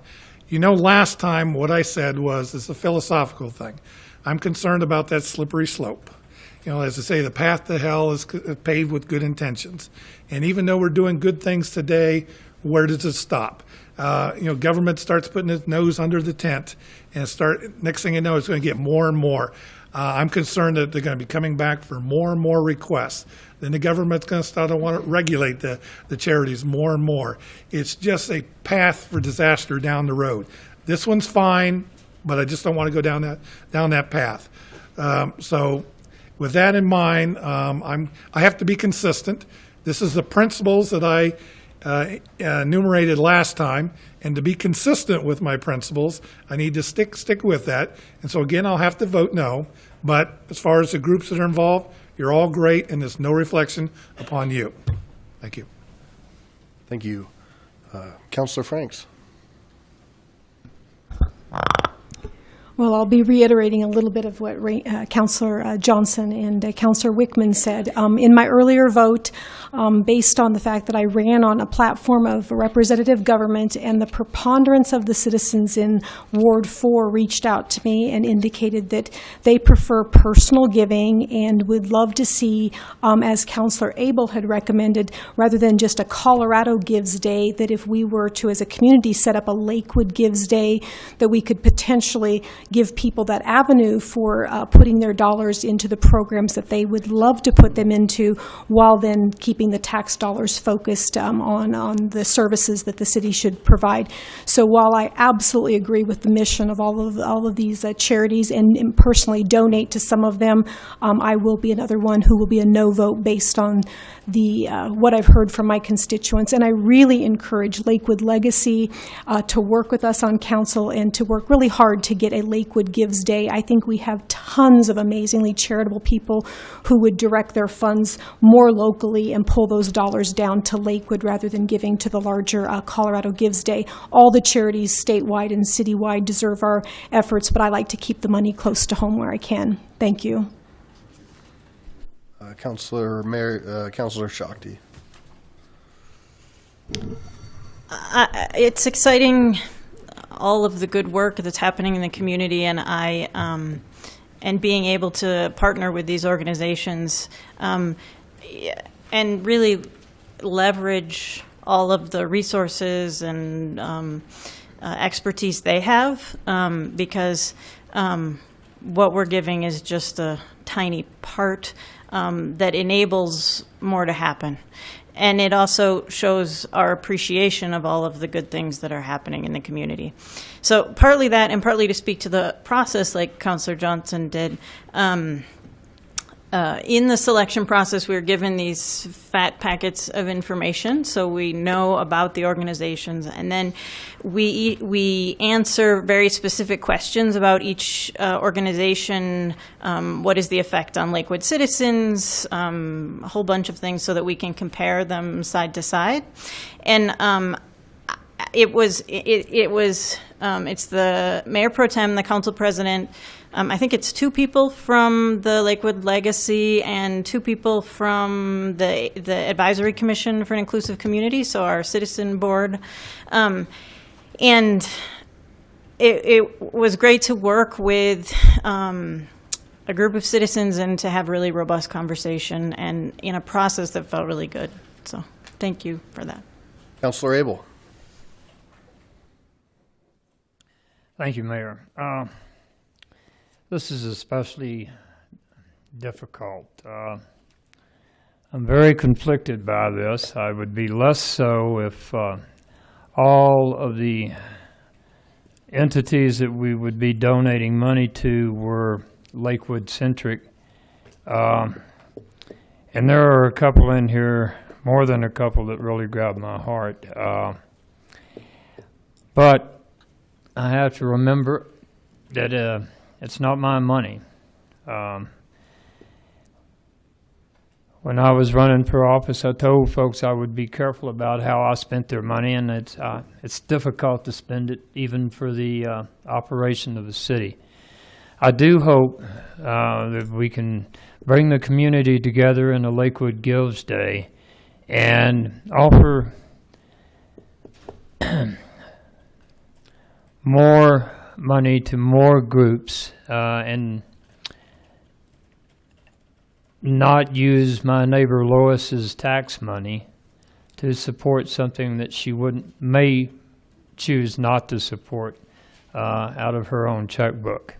You know, last time what I said was it's a philosophical thing. I'm concerned about that slippery slope. You know, as I say, the path to hell is paved with good intentions. And even though we're doing good things today, where does it stop? Government starts putting its nose under the tent, and next thing you know, it's going to get more and more. I'm concerned that they're going to be coming back for more and more requests. Then the government's going to start to want to regulate the charities more and more. It's just a path for disaster down the road. This one's fine, but I just don't want to go down that path. So with that in mind, I have to be consistent. This is the principles that I enumerated last time, and to be consistent with my principles, I need to stick with that. And so again, I'll have to vote no. But as far as the groups that are involved, you're all great, and there's no reflection upon you. Thank you. Thank you. Councilor Franks. Well, I'll be reiterating a little bit of what Councillor Johnson and Councillor Wickman said. In my earlier vote, based on the fact that I ran on a platform of representative government, and the preponderance of the citizens in Ward 4 reached out to me and indicated that they prefer personal giving and would love to see, as Councillor Abel had recommended, rather than just a Colorado Gives Day, that if we were to, as a community, set up a Lakewood Gives Day, that we could potentially give people that avenue for putting their dollars into the programs that they would love to put them into, while then keeping the tax dollars focused on the services that the city should provide. So while I absolutely agree with the mission of all of these charities and personally donate to some of them, I will be another one who will be a no vote based on the what I've heard from my constituents. And I really encourage Lakewood Legacy to work with us on council and to work really hard to get a Lakewood Gives Day. I think we have tons of amazingly charitable people who would direct their funds more locally and pull those dollars down to Lakewood rather than giving to the larger Colorado Gives Day. All the charities statewide and citywide deserve our efforts, but I like to keep the money close to home where I can. Thank you. Councillor Shakti. It's exciting, all of the good work that's happening in the community, and and being able to partner with these organizations and really leverage all of the resources and expertise they have, because what we're giving is just a tiny part that enables more to happen. And it also shows our appreciation of all of the good things that are happening in the community. So partly that, and partly to speak to the process like Councillor Johnson did. In the selection process, we were given these fat packets of information, so we know about the organizations, and then we answer very specific questions about each organization. What is the effect on Lakewood citizens? A whole bunch of things so that we can compare them side to side. And it's the Mayor Pro Tem, the Council President. I think it's 2 people from the Lakewood Legacy and 2 people from the Advisory Commission for an Inclusive Community, so our citizen board. And it was great to work with a group of citizens and to have really robust conversation and in a process that felt really good. So thank you for that. Councillor Abel. Thank you, Mayor. This is especially difficult. I'm very conflicted by this. I would be less so if all of the entities that we would be donating money to were Lakewood-centric. And there are a couple in here, more than a couple, that really grab my heart. But I have to remember that it's not my money. When I was running for office, I told folks I would be careful about how I spent their money, and it's difficult to spend it even for the operation of the city. I do hope that we can bring the community together in a Lakewood Gives Day and offer more money to more groups and not use my neighbor Lois's tax money to support something that she may choose not to support out of her own checkbook.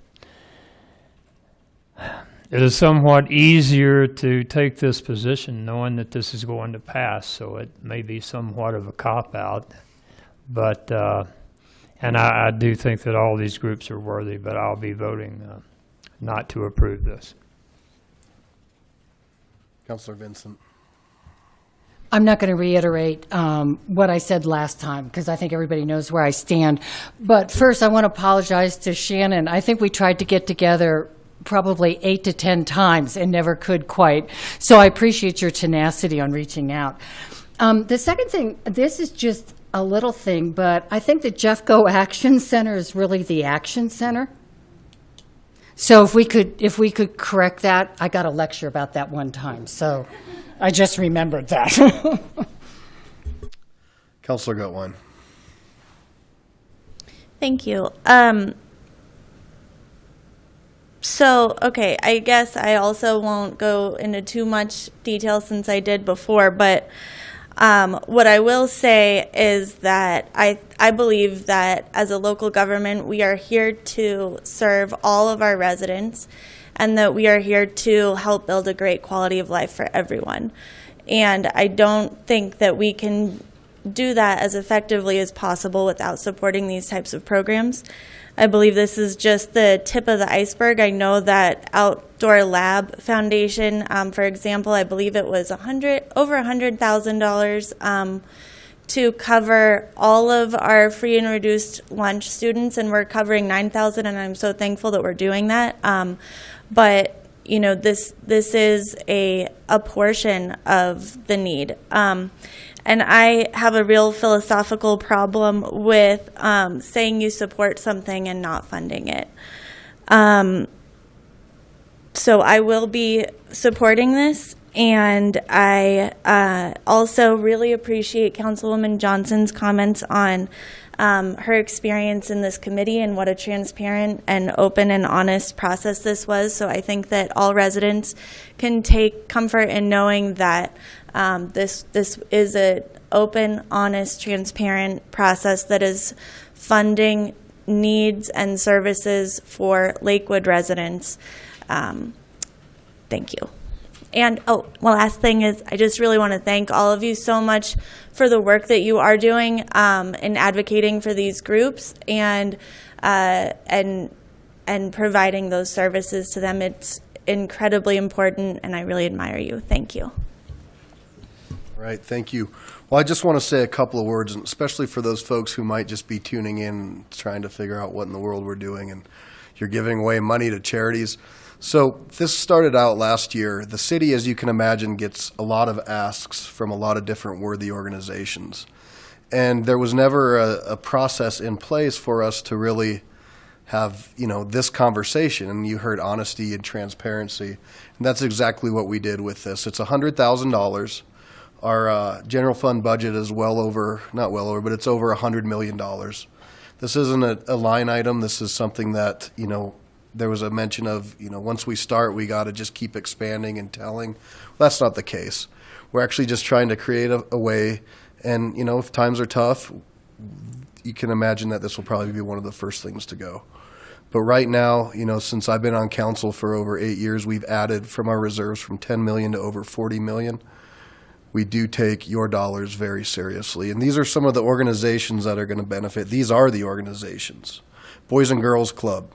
It is somewhat easier to take this position knowing that this is going to pass, so it may be somewhat of a cop-out, but and I do think that all these groups are worthy, but I'll be voting not to approve this. Councillor Vincent. I'm not going to reiterate what I said last time because I think everybody knows where I stand. But first, I want to apologize to Shannon. I think we tried to get together probably 8 to 10 times and never could quite. So I appreciate your tenacity on reaching out. The second thing, this is just a little thing, but I think the Jeffco Action Center is really the action center. So if we could correct that, I got a lecture about that one time, so I just remembered that. Councilor Gutwein. Thank you. Okay, I guess I also won't go into too much detail since I did before, but what I will say is that I believe that as a local government, we are here to serve all of our residents and that we are here to help build a great quality of life for everyone. And I don't think that we can do that as effectively as possible without supporting these types of programs. I believe this is just the tip of the iceberg. I know that Outdoor Lab Foundation, for example, I believe it was over $100,000 to cover all of our free and reduced lunch students, and we're covering 9,000, and I'm so thankful that we're doing that. But you know, this is a portion of the need. And I have a real philosophical problem with saying you support something and not funding it. So I will be supporting this, and I also really appreciate Councilwoman Johnson's comments on her experience in this committee and what a transparent and open and honest process this was. So I think that all residents can take comfort in knowing that this is an open, honest, transparent process that is funding needs and services for Lakewood residents. Thank you. And one last thing is I just really want to thank all of you so much for the work that you are doing in advocating for these groups and providing those services to them. It's incredibly important, and I really admire you. Thank you. All right, thank you. Well, I just want to say a couple of words, and especially for those folks who might just be tuning in, trying to figure out what in the world we're doing, and you're giving away money to charities. So this started out last year. The city, as you can imagine, gets a lot of asks from a lot of different worthy organizations. And there was never a process in place for us to really have, this conversation. And you heard honesty and transparency. And that's exactly what we did with this. It's $100,000. Our general fund budget is but it's over $100 million. This isn't a line item. This is something that, there was a mention of, once we start, we got to just keep expanding and telling. Well, that's not the case. We're actually just trying to create a way. And, if times are tough, you can imagine that this will probably be one of the first things to go. But right now, since I've been on council for over 8 years, we've added from our reserves from $10 million to over $40 million. We do take your dollars very seriously. And these are some of the organizations that are going to benefit. These are the organizations. Boys and Girls Club.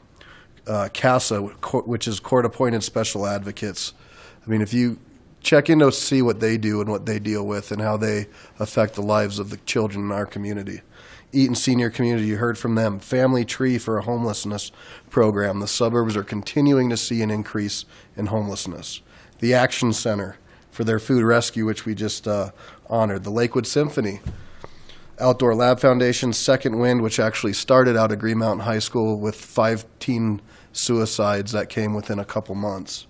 CASA, which is court-appointed special advocates. I mean, if you check in to see what they do and what they deal with and how they affect the lives of the children in our community. Eaton Senior Community, you heard from them. Family Tree for a homelessness program. The suburbs are continuing to see an increase in homelessness. The Action Center for their food rescue, which we just honored. The Lakewood Symphony. Outdoor Lab Foundation, Second Wind, which actually started out at Green Mountain High School with 5 teen suicides that came within a couple months.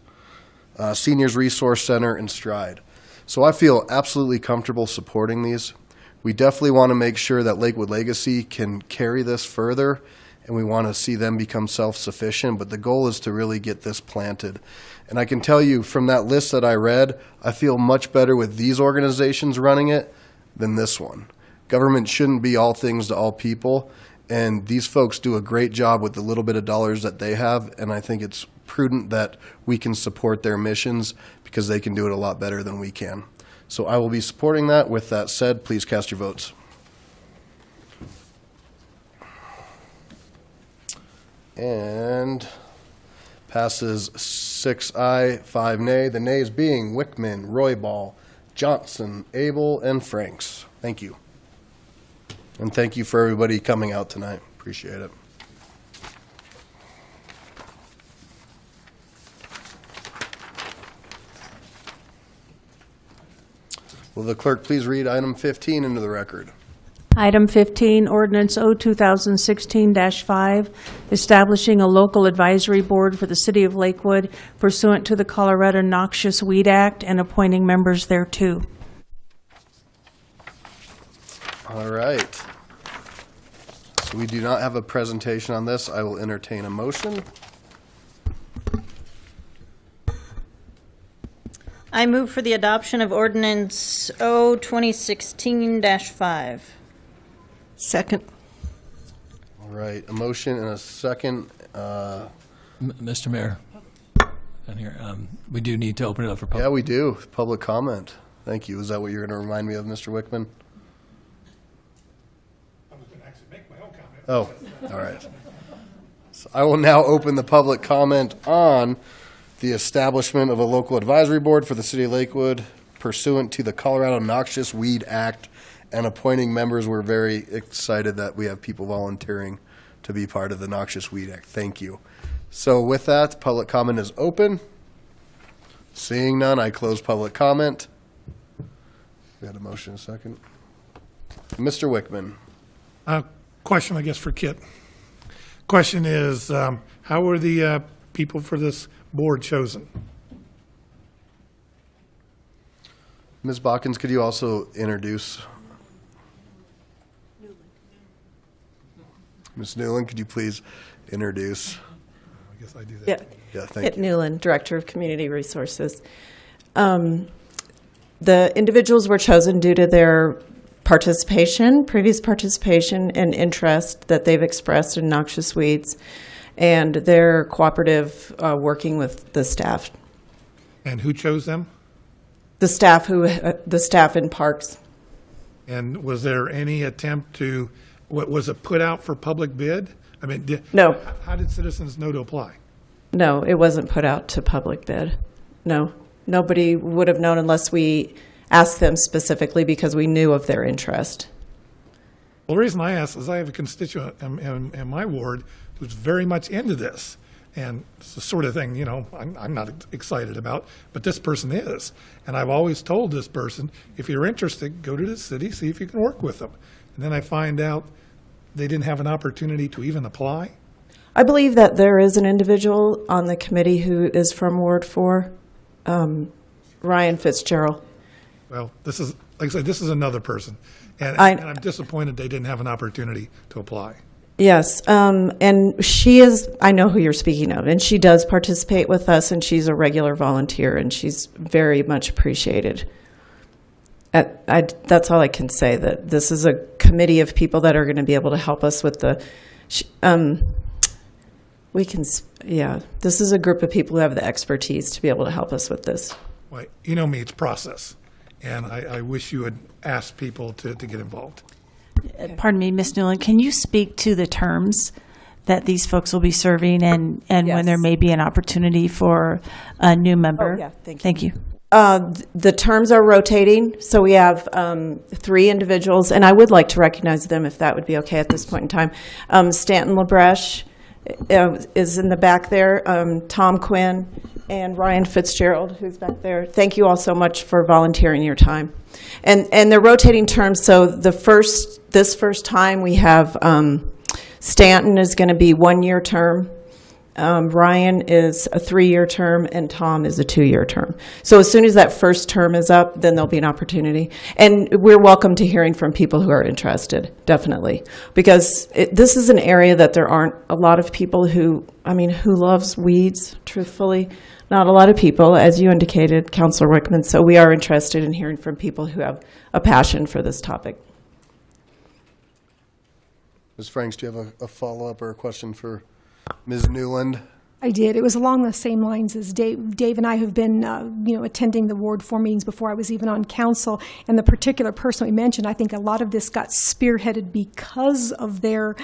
Seniors Resource Center and Stride. So I feel absolutely comfortable supporting these. We definitely want to make sure that Lakewood Legacy can carry this further, and we want to see them become self-sufficient, but the goal is to really get this planted. And I can tell you from that list that I read, I feel much better with these organizations running it than this one. Government shouldn't be all things to all people, and these folks do a great job with the little bit of dollars that they have, and I think it's prudent that we can support their missions because they can do it a lot better than we can. So I will be supporting that. With that said, please cast your votes. And passes 6 aye, 5 nay. The nays being Wickman, Roybal, Johnson, Abel, and Franks. Thank you. And thank you for everybody coming out tonight. Appreciate it. Will the clerk please read item 15 into the record? Item 15, ordinance O 2016-5, establishing a local advisory board for the city of Lakewood pursuant to the Colorado Noxious Weed Act and appointing members thereto. All right. So we do not have a presentation on this. I will entertain a motion. I move for the adoption of ordinance O 2016-5. Second. All right, a motion and a second. Mr. Mayor, down here, we do need to open it up for public. Yeah, we do. Public comment. Thank you. Is that what you're going to remind me of, Mr. Wickman? I was going to actually make my own comment. Oh, all right. So I will now open the public comment on the establishment of a local advisory board for the city of Lakewood pursuant to the Colorado Noxious Weed Act and appointing members. We're very excited that we have people volunteering to be part of the Noxious Weed Act. Thank you. So with that, public comment is open. Seeing none, I close public comment. We had a motion, a second. Mr. Wickman. Question, I guess, for Kit. Question is, how were the people for this board chosen? Ms. Botkins, could you also introduce? Ms. Newland, could you please introduce? I guess I do that. Yeah, Yeah, thank Kit you. Newland, Director of Community Resources. The individuals were chosen due to their previous participation, and interest that they've expressed in noxious weeds, and their cooperative working with the staff. And who chose them? The staff in parks. And was there any attempt to, was it put out for public bid? I mean, No. How did citizens know to apply? No, it wasn't put out to public bid. No. Nobody would have known unless we asked them specifically because we knew of their interest. Well, the reason I ask is I have a constituent in my ward who's very much into this. And it's the sort of thing, you know, I'm not excited about, but this person is. And I've always told this person, if you're interested, go to the city, see if you can work with them. And then I find out they didn't have an opportunity to even apply. I believe that there is an individual on the committee who is from Ward 4, Ryan Fitzgerald. Well, this is, like I said, this is another person. And I'm disappointed they didn't have an opportunity to apply. Yes, and she is, I know who you're speaking of, and she does participate with us, and she's a regular volunteer, and she's very much appreciated. That's all I can say, that this is a committee of people that are going to be able to help us with the, this is a group of people who have the expertise to be able to help us with this. Well, you know me, it's process. And I wish you had asked people to get involved. Pardon me, Ms. Newland, can you speak to the terms that these folks will be serving and when there may be an opportunity for a new member? Oh, yeah, Thank you. The terms are rotating, so we have 3 individuals, and I would like to recognize them if that would be okay at this point in time. Stanton LaBreche is in the back there, Tom Quinn, and Ryan Fitzgerald, who's back there. Thank you all so much for volunteering your time. And they're rotating terms, so this first time we have Stanton is going to be 1-year term, Ryan is a 3-year term, and Tom is a 2-year term. So as soon as that first term is up, then there'll be an opportunity. And we're welcome to hearing from people who are interested, definitely. Because this is an area that there aren't a lot of people who loves weeds, truthfully. Not a lot of people, as you indicated, Councilor Wickman. So we are interested in hearing from people who have a passion for this topic. Ms. Franks, do you have a follow-up or a question for Ms. Newland? I did. It was along the same lines as Dave. Dave and I have been, attending the Ward 4 meetings before I was even on council. And the particular person we mentioned, I think a lot of this got spearheaded because of their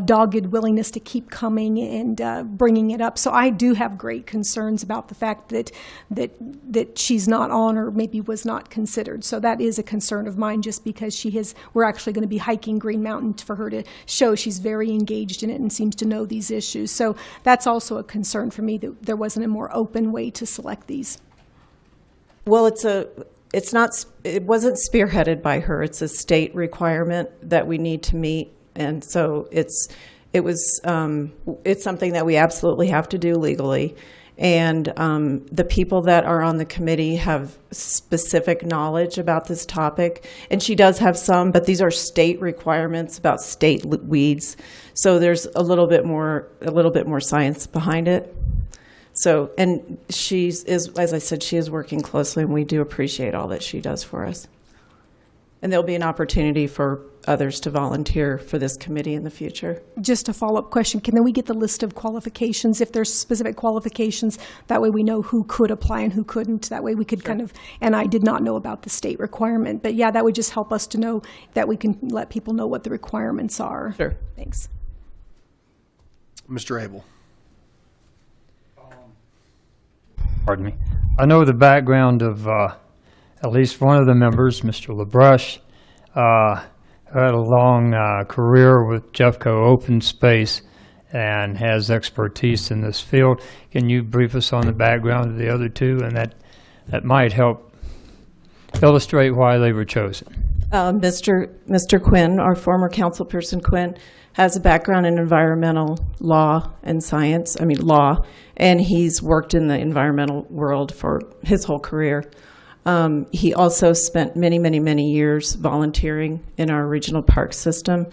dogged willingness to keep coming and bringing it up. So I do have great concerns about the fact that she's not on or maybe was not considered. So that is a concern of mine, just because we're actually going to be hiking Green Mountain for her to show she's very engaged in it and seems to know these issues. So that's also a concern for me, that there wasn't a more open way to select these. Well, it's it's not, it wasn't spearheaded by her. It's a state requirement that we need to meet. And so it's something that we absolutely have to do legally. And the people that are on the committee have specific knowledge about this topic. And she does have some, but these are state requirements about state weeds. So there's a little bit more science behind it. So, and as I said, she is working closely, and we do appreciate all that she does for us. And there'll be an opportunity for others to volunteer for this committee in the future. Just a follow-up question, can we get the list of qualifications, if there's specific qualifications? That way we know who could apply and who couldn't. That way we could kind of, and I did not know about the state requirement, but yeah, that would just help us to know that we can let people know what the requirements are. Sure. Thanks. Mr. Abel. Pardon me. I know the background of at least one of the members, Mr. LaBrush, had a long career with Jeffco Open Space and has expertise in this field. Can you brief us on the background of the other two, and that might help illustrate why they were chosen? Mr. Quinn, our former councilperson Quinn, has a background in environmental law and science, law, and he's worked in the environmental world for his whole career. He also spent many years volunteering in our regional park system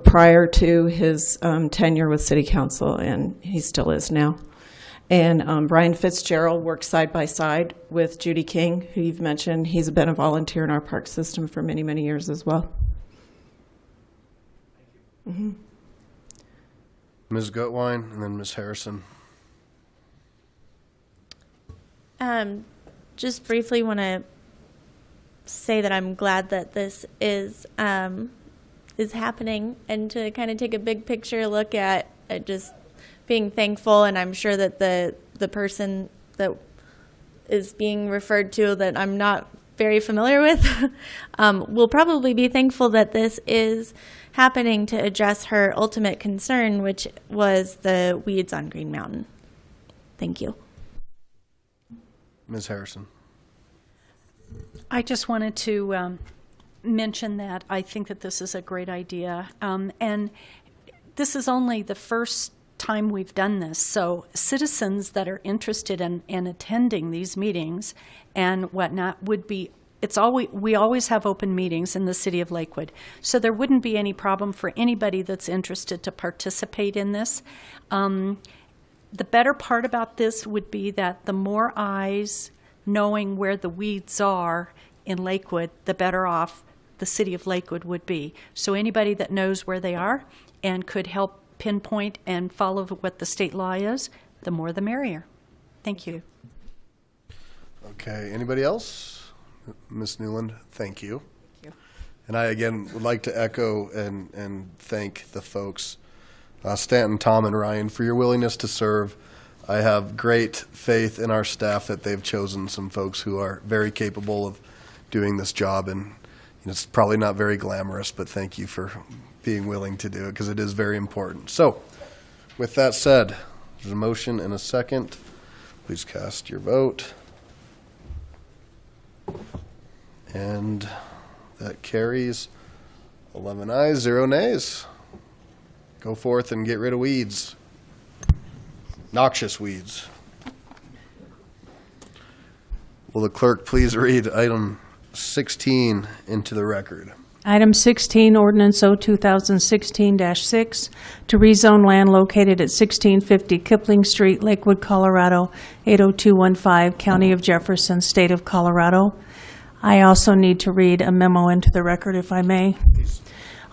prior to his tenure with City Council, and he still is now. And Brian Fitzgerald worked side by side with Judy King, who you've mentioned. He's been a volunteer in our park system for many years as well. Mm-hmm. Ms. Gutwein, and then Ms. Harrison. Just briefly want to say that I'm glad that this is happening, and to kind of take a big picture look at just being thankful. And I'm sure that the person that is being referred to that I'm not very familiar with will probably be thankful that this is happening to address her ultimate concern, which was the weeds on Green Mountain. Thank you. Ms. Harrison. I just wanted to mention that I think that this is a great idea. And this is only the first time we've done this. So citizens that are interested in attending these meetings and whatnot would be, we always have open meetings in the city of Lakewood. So there wouldn't be any problem for anybody that's interested to participate in this. The better part about this would be that the more eyes knowing where the weeds are in Lakewood, the better off the city of Lakewood would be. So anybody that knows where they are and could help pinpoint and follow what the state law is, the more the merrier. Thank you. Okay, anybody else? Ms. Newland, thank you. Thank you. And I again would like to echo and thank the folks, Stanton, Tom, and Ryan, for your willingness to serve. I have great faith in our staff that they've chosen some folks who are very capable of doing this job, and it's probably not very glamorous, but thank you for being willing to do it, because it is very important. So with that said, there's a motion and a second. Please cast your vote. And that carries 11 ayes, 0 nays. Go forth and get rid of weeds. Noxious weeds. Will the clerk please read item 16 into the record? Item 16, Ordinance O 2016-6, to rezone land located at 1650 Kipling Street, Lakewood, Colorado, 80215, County of Jefferson, State of Colorado. I also need to read a memo into the record, if I may.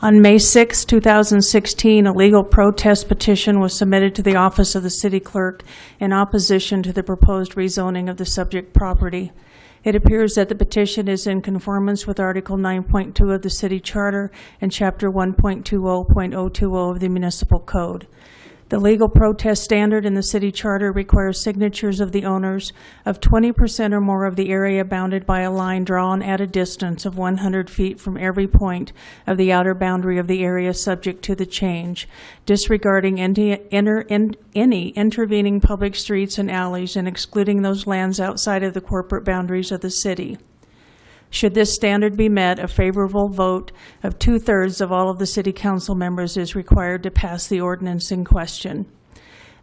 On May 6, 2016, a legal protest petition was submitted to the office of the city clerk in opposition to the proposed rezoning of the subject property. It appears that the petition is in conformance with Article 9.2 of the City Charter and Chapter 1.20.020 of the Municipal Code. The legal protest standard in the city charter requires signatures of the owners of 20% or more of the area bounded by a line drawn at a distance of 100 feet from every point of the outer boundary of the area subject to the change, disregarding any intervening public streets and alleys and excluding those lands outside of the corporate boundaries of the city. Should this standard be met, a favorable vote of 2/3 of all of the city council members is required to pass the ordinance in question.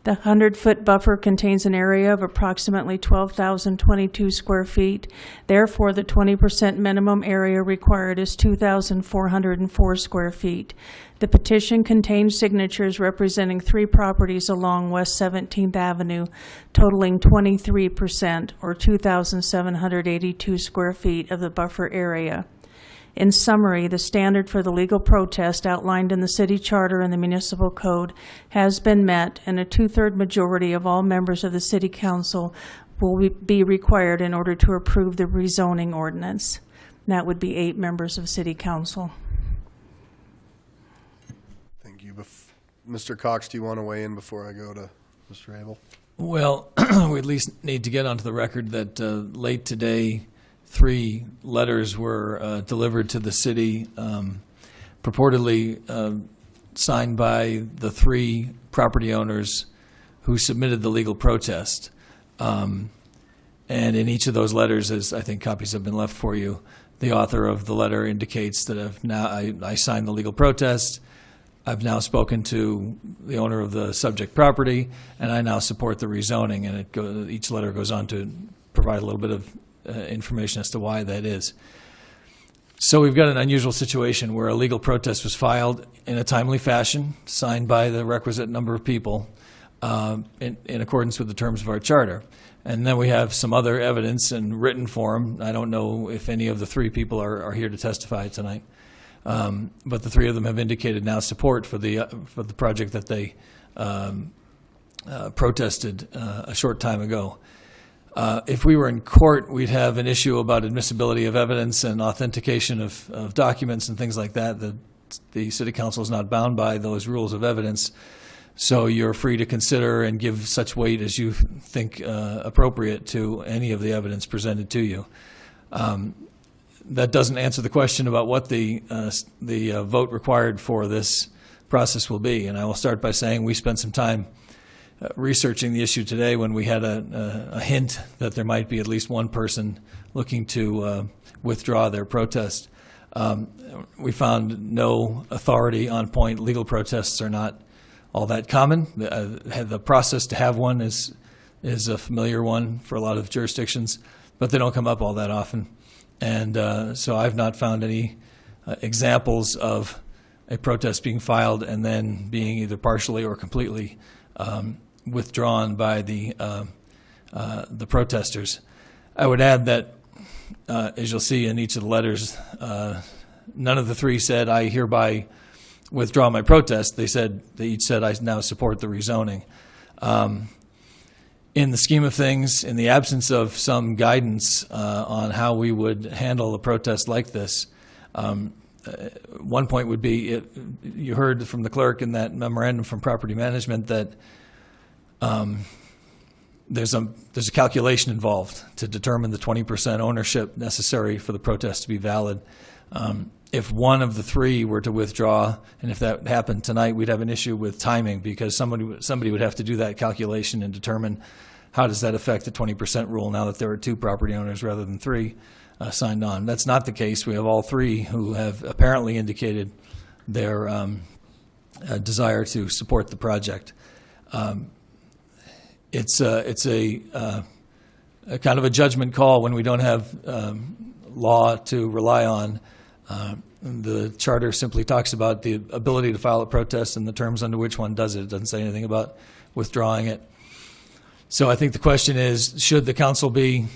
The 100-foot buffer contains an area of approximately 12,022 square feet. Therefore, the 20% minimum area required is 2,404 square feet. The petition contains signatures representing 3 properties along West 17th Avenue, totaling 23%, or 2,782 square feet of the buffer area. In summary, the standard for the legal protest outlined in the city charter and the municipal code has been met, and a 2/3 majority of all members of the city council will be required in order to approve the rezoning ordinance. That would be 8 members of city council. Thank you. Mr. Cox, do you want to weigh in before I go to Mr. Abel? Well, we at least need to get onto the record that late today, 3 letters were delivered to the city, purportedly signed by the 3 property owners who submitted the legal protest. And in each of those letters, as I think copies have been left for you, the author of the letter indicates that I signed the legal protest, I've now spoken to the owner of the subject property, and I now support the rezoning. And each letter goes on to provide a little bit of information as to why that is. So we've got an unusual situation where a legal protest was filed in a timely fashion, signed by the requisite number of people in accordance with the terms of our charter. And then we have some other evidence in written form. I don't know if any of the 3 people are here to testify tonight, but the 3 of them have indicated now support for the project that they protested a short time ago. If we were in court, we'd have an issue about admissibility of evidence and authentication of documents and things like that. The City Council is not bound by those rules of evidence, so you're free to consider and give such weight as you think appropriate to any of the evidence presented to you. That doesn't answer the question about what the vote required for this process will be, and I will start by saying we spent some time researching the issue today when we had a hint that there might be at least one person looking to withdraw their protest. We found no authority on point. Legal protests are not all that common. The process to have one is a familiar one for a lot of jurisdictions, but they don't come up all that often. And so I've not found any examples of a protest being filed and then being either partially or completely withdrawn by the protesters. I would add that, as you'll see in each of the letters, none of the 3 said, I hereby withdraw my protest. They each said, I now support the rezoning. In the scheme of things, in the absence of some guidance on how we would handle a protest like this, one point would be, you heard from the clerk in that memorandum from property management that there's a calculation involved to determine the 20% ownership necessary for the protest to be valid. If one of the 3 were to withdraw, and if that happened tonight, we'd have an issue with timing because somebody would have to do that calculation and determine how does that affect the 20% rule now that there are 2 property owners rather than 3 signed on. That's not the case. We have all 3 who have apparently indicated their desire to support the project. It's a kind of a judgment call when we don't have law to rely on. The charter simply talks about the ability to file a protest and the terms under which one does it. It doesn't say anything about withdrawing it. So I think the question is, should the council be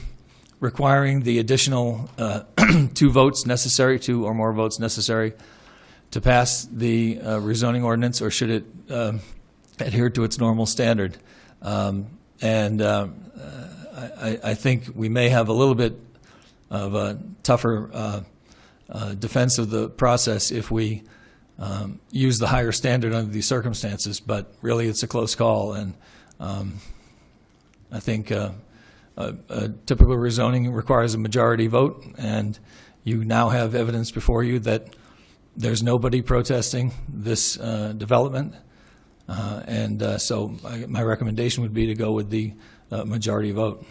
requiring the additional 2 votes necessary, 2 or more votes necessary to pass the rezoning ordinance, or should it adhere to its normal standard? I think we may have a little bit of a tougher defense of the process if we use the higher standard under these circumstances, but really it's a close call. And I think a typical rezoning requires a majority vote, and you now have evidence before you that there's nobody protesting this development. So my recommendation would be to go with the majority vote.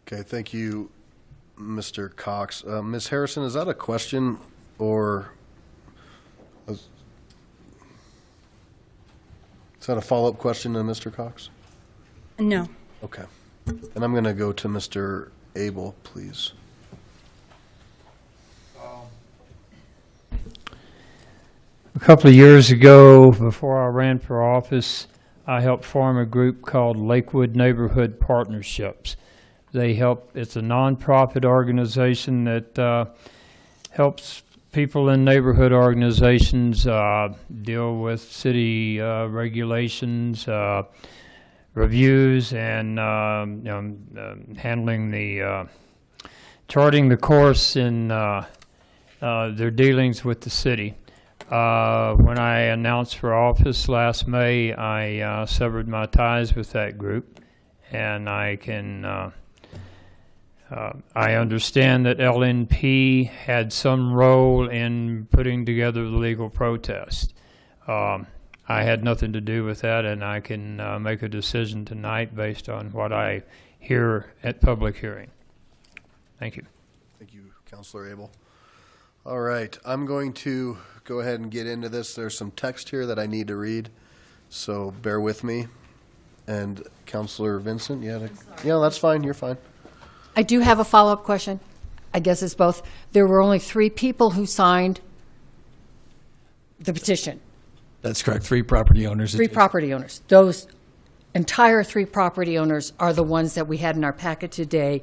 Okay, thank you, Mr. Cox. Ms. Harrison, is that a question or is that a follow-up question to Mr. Cox? No. Okay. And I'm going to go to Mr. Abel, please. A couple of years ago, before I ran for office, I helped form a group called Lakewood Neighborhood Partnerships. It's a nonprofit organization that helps people in neighborhood organizations deal with city regulations, reviews, and handling charting the course in their dealings with the city. When I announced for office last May, I severed my ties with that group, and I understand that LNP had some role in putting together the legal protest. I had nothing to do with that, and I can make a decision tonight based on what I hear at public hearing. Thank you. Thank you, Councilor Abel. All right, I'm going to go ahead and get into this. There's some text here that I need to read, so bear with me. And Councilor Vincent, yeah, that's fine. You're fine. I do have a follow-up question. I guess it's both. There were only 3 people who signed the petition. That's correct. 3 property owners. 3 property owners. Those entire 3 property owners are the ones that we had in our packet today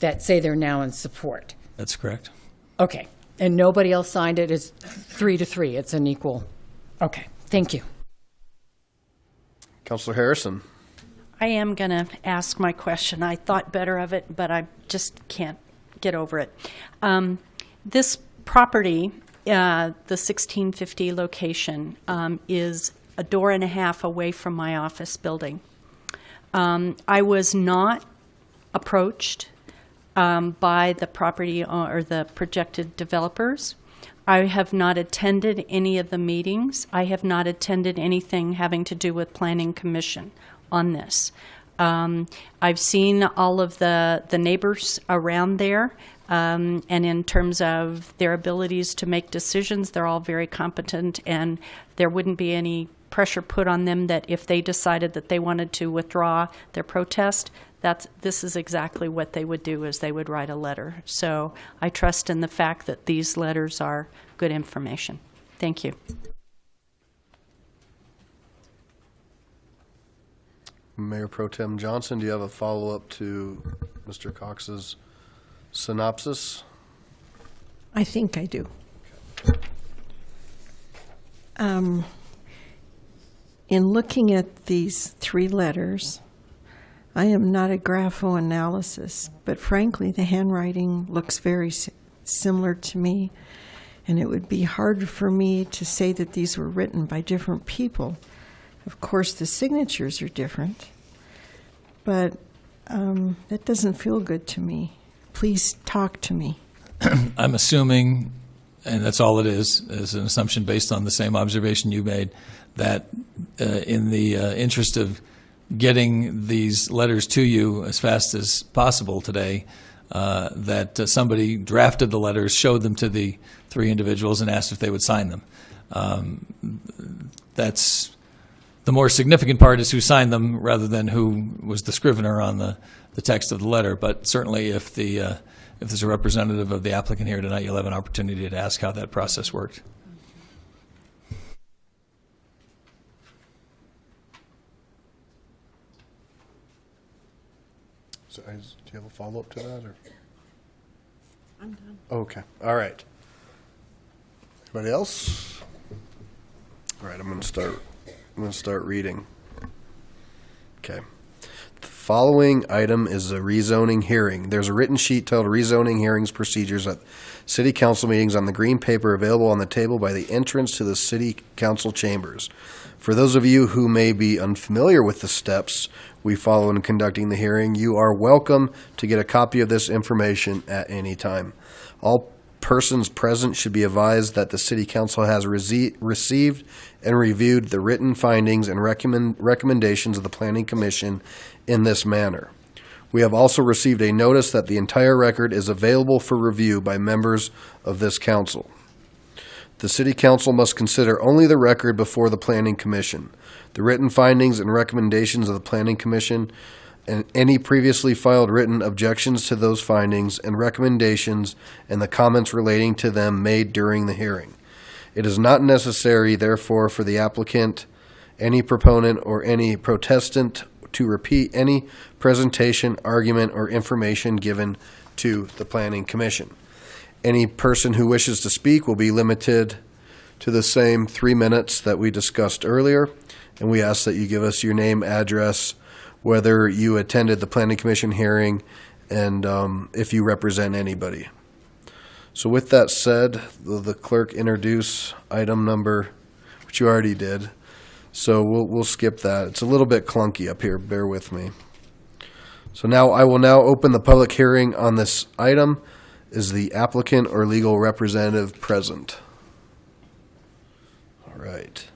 that say they're now in support. That's correct. Okay. And nobody else signed it. It's 3-3. It's an equal. Okay. Thank you. Councilor Harrison. I am going to ask my question. I thought better of it, but I just can't get over it. This property, the 1650 location, is a door and a half away from my office building. I was not approached by the property or the projected developers. I have not attended any of the meetings. I have not attended anything having to do with Planning Commission on this. I've seen all of the neighbors around there, and in terms of their abilities to make decisions, they're all very competent, and there wouldn't be any pressure put on them that if they decided that they wanted to withdraw their protest, this is exactly what they would do, is they would write a letter. So I trust in the fact that these letters are good information. Thank you. Mayor Pro Tem Johnson, do you have a follow-up to Mr. Cox's synopsis? I think I do. In looking at these 3 letters, I am not a graphoanalysis, but frankly, the handwriting looks very similar to me, and it would be hard for me to say that these were written by different people. Of course, the signatures are different, but that doesn't feel good to me. Please talk to me. I'm assuming, and that's all it is an assumption based on the same observation you made, that in the interest of getting these letters to you as fast as possible today, that somebody drafted the letters, showed them to the 3 individuals, and asked if they would sign them. That's the more significant part, is who signed them rather than who was the scrivener on the text of the letter. But certainly if there's a representative of the applicant here tonight, you'll have an opportunity to ask how that process worked. So, do you have a follow-up to that? Or? I'm done. Okay. All right. Anybody else? All right. I'm going to start reading. Okay. following item is a rezoning hearing. There's a written sheet titled Rezoning Hearings Procedures at City Council Meetings on the green paper available on the table by the entrance to the City Council chambers. For those of you who may be unfamiliar with the steps we follow in conducting the hearing, you are welcome to get a copy of this information at any time. All persons present should be advised that the City Council has received and reviewed the written findings and recommendations of the Planning Commission in this manner. We have also received a notice that the entire record is available for review by members of this council. The City Council must consider only the record before the Planning Commission. The written findings and recommendations of the Planning Commission and any previously filed written objections to those findings and recommendations and the comments relating to them made during the hearing. It is not necessary, therefore, for the applicant, any proponent, or any protestant to repeat any presentation, argument, or information given to the Planning Commission. Any person who wishes to speak will be limited to the same 3 minutes that we discussed earlier, and we ask that you give us your name, address, whether you attended the Planning Commission hearing, and if you represent anybody. So with that said, will the clerk introduce item number, which you already did. So we'll skip that. It's a little bit clunky up here, bear with me. So now I will open the public hearing on this item. Is the applicant or legal representative present? All right.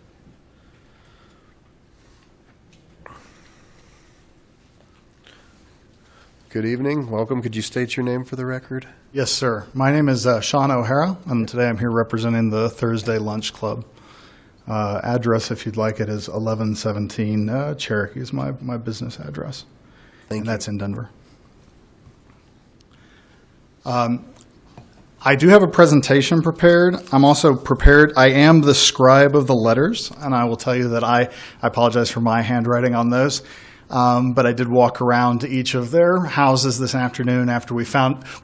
Good evening. Welcome. Could you state your name for the record? Yes, sir. My name is Sean O'Hara, and today I'm here representing the Thursday Lunch Club. Address, if you'd like it, is 1117 Cherokee is my business address. Thank you. That's in Denver. I do have a presentation prepared. I'm also prepared. I am the scribe of the letters, and I will tell you that I apologize for my handwriting on those. But I did walk around to each of their houses this afternoon after we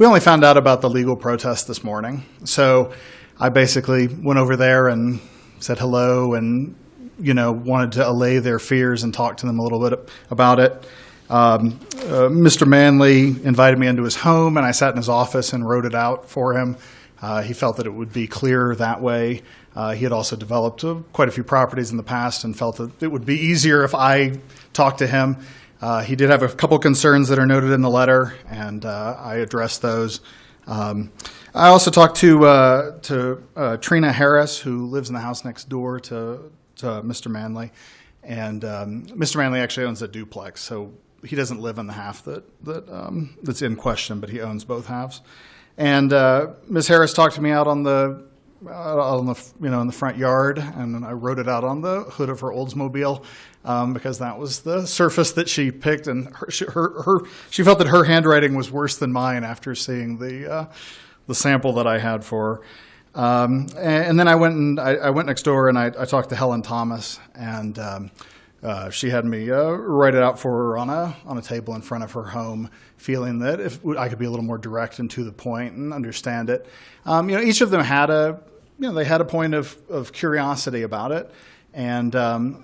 only found out about the legal protest this morning. So I basically went over there and said hello and, wanted to allay their fears and talk to them a little bit about it. Mr. Manley invited me into his home, and I sat in his office and wrote it out for him. He felt that it would be clearer that way. He had also developed quite a few properties in the past and felt that it would be easier if I talked to him. He did have a couple concerns that are noted in the letter, and I addressed those. I also talked to Trina Harris, who lives in the house next door to Mr. Manley. And Mr. Manley actually owns a duplex, so he doesn't live in the half that's in question, but he owns both halves. And Ms. Harris talked to me out in the front yard, and then I wrote it out on the hood of her Oldsmobile because that was the surface that she picked, and she felt that her handwriting was worse than mine after seeing the sample that I had for her. And then I went next door and I talked to Helen Thomas, and she had me write it out for her on a table in front of her home, feeling that if I could be a little more direct and to the point and understand it. Each of them had a point of curiosity about it, and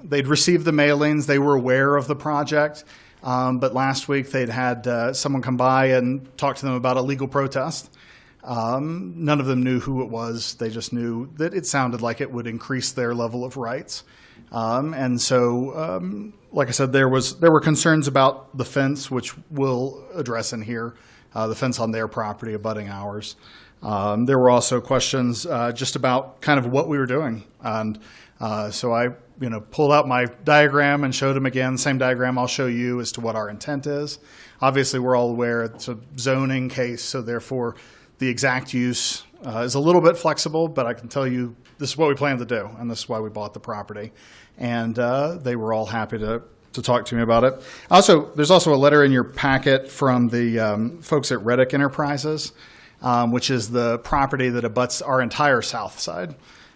they'd received the mailings. They were aware of the project, but last week they'd had someone come by and talk to them about a legal protest. None of them knew who it was. They just knew that it sounded like it would increase their level of rights. And so, like I said, there were concerns about the fence, which we'll address in here, the fence on their property abutting ours. There were also questions just about kind of what we were doing. And so I pulled out my diagram and showed them again, same diagram I'll show you as to what our intent is. Obviously, we're all aware it's a zoning case, so therefore the exact use is a little bit flexible, but I can tell you this is what we plan to do, and this is why we bought the property. And they were all happy to talk to me about it. There's also a letter in your packet from the folks at Reddick Enterprises, which is the property that abuts our entire south side.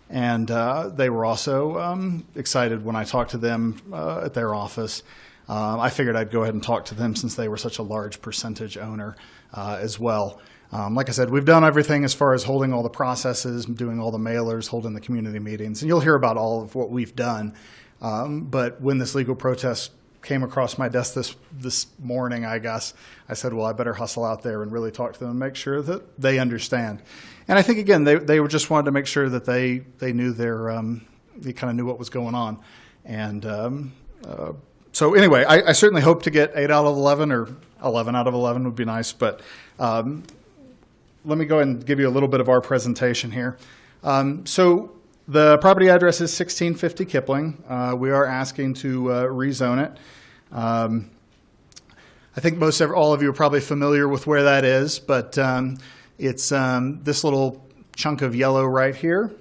And they were also excited when I talked to them at their office. I figured I'd go ahead and talk to them since they were such a large percentage owner as well. Like I said, we've done everything as far as holding all the processes, doing all the mailers, holding the community meetings, and you'll hear about all of what we've done. But when this legal protest came across my desk this morning, I guess, I said, well, I better hustle out there and really talk to them and make sure that they understand. And I think, again, they just wanted to make sure that they knew they kind of knew what was going on. And so anyway, I certainly hope to get 8 out of 11, or 11 out of 11 would be nice. But let me go ahead and give you a little bit of our presentation here. So the property address is 1650 Kipling. We are asking to rezone it. I think all of you are probably familiar with where that is, but it's this little chunk of yellow right here.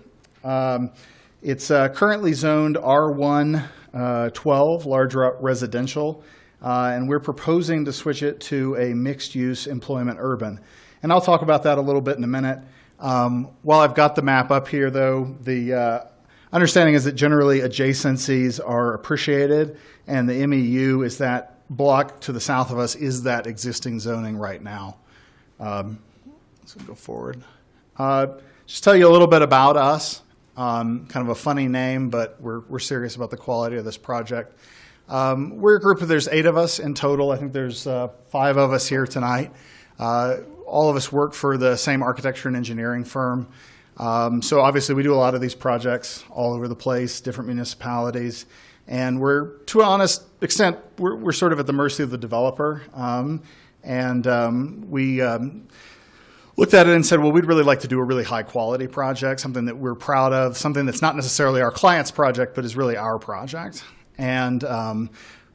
It's currently zoned R1 12, large residential, and we're proposing to switch it to a mixed-use employment urban. And I'll talk about that a little bit in a minute. While I've got the map up here, though, the understanding is that generally adjacencies are appreciated, and the MEU is that block to the south of us is that existing zoning right now. Let's go forward. Just tell you a little bit about us. Kind of a funny name, but we're serious about the quality of this project. We're a group there's 8 of us in total. I think there's 5 of us here tonight. All of us work for the same architecture and engineering firm. So obviously we do a lot of these projects all over the place, different municipalities. And we're, to an honest extent, we're sort of at the mercy of the developer. We looked at it and said, well, we'd really like to do a really high quality project, something that we're proud of, something that's not necessarily our client's project, but is really our project. And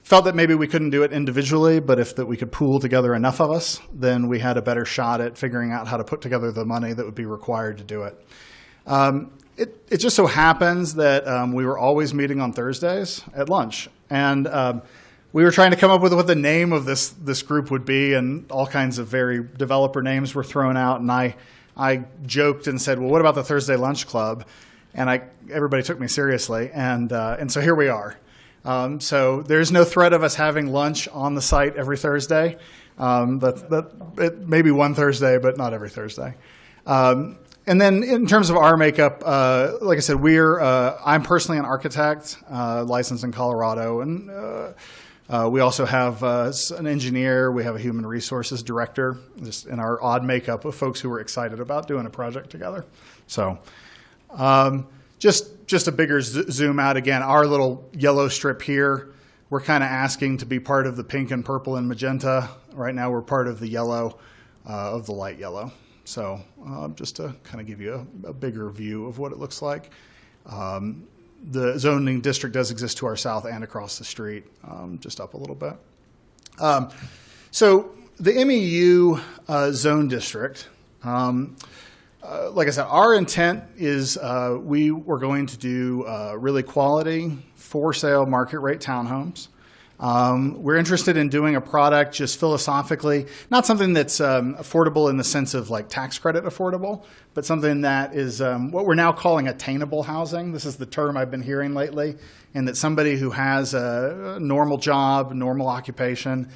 felt that maybe we couldn't do it individually, but if that we could pool together enough of us, then we had a better shot at figuring out how to put together the money that would be required to do it. It just so happens that we were always meeting on Thursdays at lunch. And we were trying to come up with what the name of this group would be, and all kinds of very developer names were thrown out. And I joked and said, well, what about the Thursday Lunch Club? And everybody took me seriously. And so here we are. So there's no threat of us having lunch on the site every Thursday. Maybe one Thursday, but not every Thursday. And then in terms of our makeup, like I said, I'm personally an architect, licensed in Colorado, and we also have an engineer. We have a human resources director, just in our odd makeup of folks who were excited about doing a project together. So just a bigger zoom out again, our little yellow strip here, we're kind of asking to be part of the pink and purple and magenta. Right now we're part of the yellow, of the light yellow. So just to kind of give you a bigger view of what it looks like. The zoning district does exist to our south and across the street, just up a little bit. So the MEU zone district, like I said, our intent is we were going to do really quality for sale market rate townhomes. We're interested in doing a product just philosophically, not something that's affordable in the sense of like tax credit affordable, but something that is what we're now calling attainable housing. This is the term I've been hearing lately, and that somebody who has a normal job, normal occupation,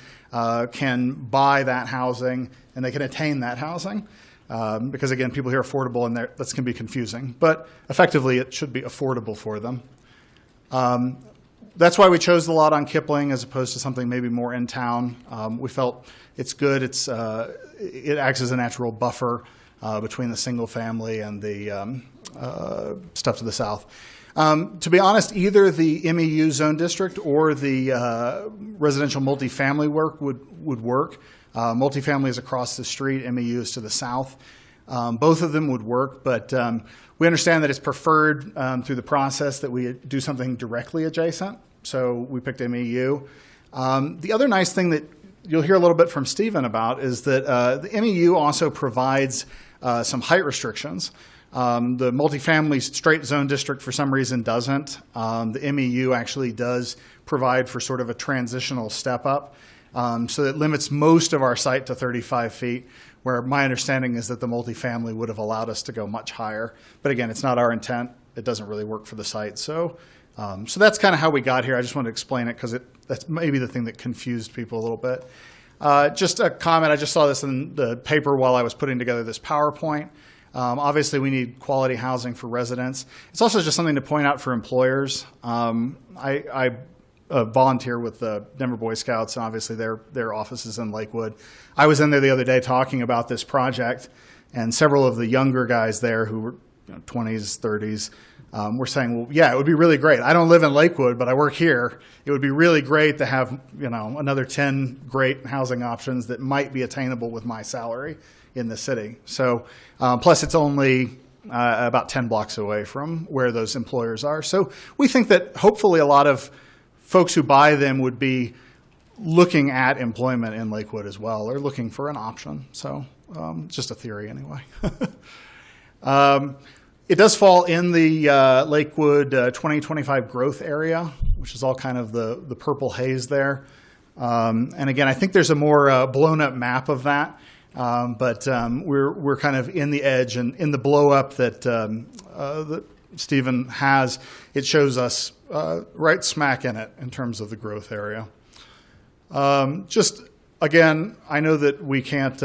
can buy that housing and they can attain that housing. Because again, people hear affordable and that can be confusing, but effectively it should be affordable for them. That's why we chose the lot on Kipling as opposed to something maybe more in town. We felt it's good. It acts as a natural buffer between the single family and the stuff to the south. To be honest, either the MEU zone district or the residential multifamily work would work. Multifamily is across the street, MEU is to the south. Both of them would work, but we understand that it's preferred through the process that we do something directly adjacent, so we picked MEU. The other nice thing that you'll hear a little bit from Stephen about is that the MEU also provides some height restrictions. The multifamily straight zone district for some reason doesn't. The MEU actually does provide for sort of a transitional step up. So it limits most of our site to 35 feet, where my understanding is that the multifamily would have allowed us to go much higher. But again, it's not our intent. It doesn't really work for the site. So that's kind of how we got here. I just wanted to explain it because that's maybe the thing that confused people a little bit. Just a comment. I just saw this in the paper while I was putting together this PowerPoint. Obviously, we need quality housing for residents. It's also just something to point out for employers. I a volunteer with the Denver Boy Scouts, and obviously their office is in Lakewood. I was in there the other day talking about this project, and several of the younger guys there who were 20s, 30s, were saying, well, yeah, it would be really great. I don't live in Lakewood, but I work here. It would be really great to have, another 10 great housing options that might be attainable with my salary in the city. So, plus it's only about 10 blocks away from where those employers are. So we think that hopefully a lot of folks who buy them would be looking at employment in Lakewood as well, or looking for an option. So just a theory anyway. It does fall in the Lakewood 2025 growth area, which is all kind of the purple haze there. And again, I think there's a more blown up map of that. But we're kind of in the edge, and in the blow up that Stephen has, it shows us right smack in it in terms of the growth area. Just again, I know that we can't.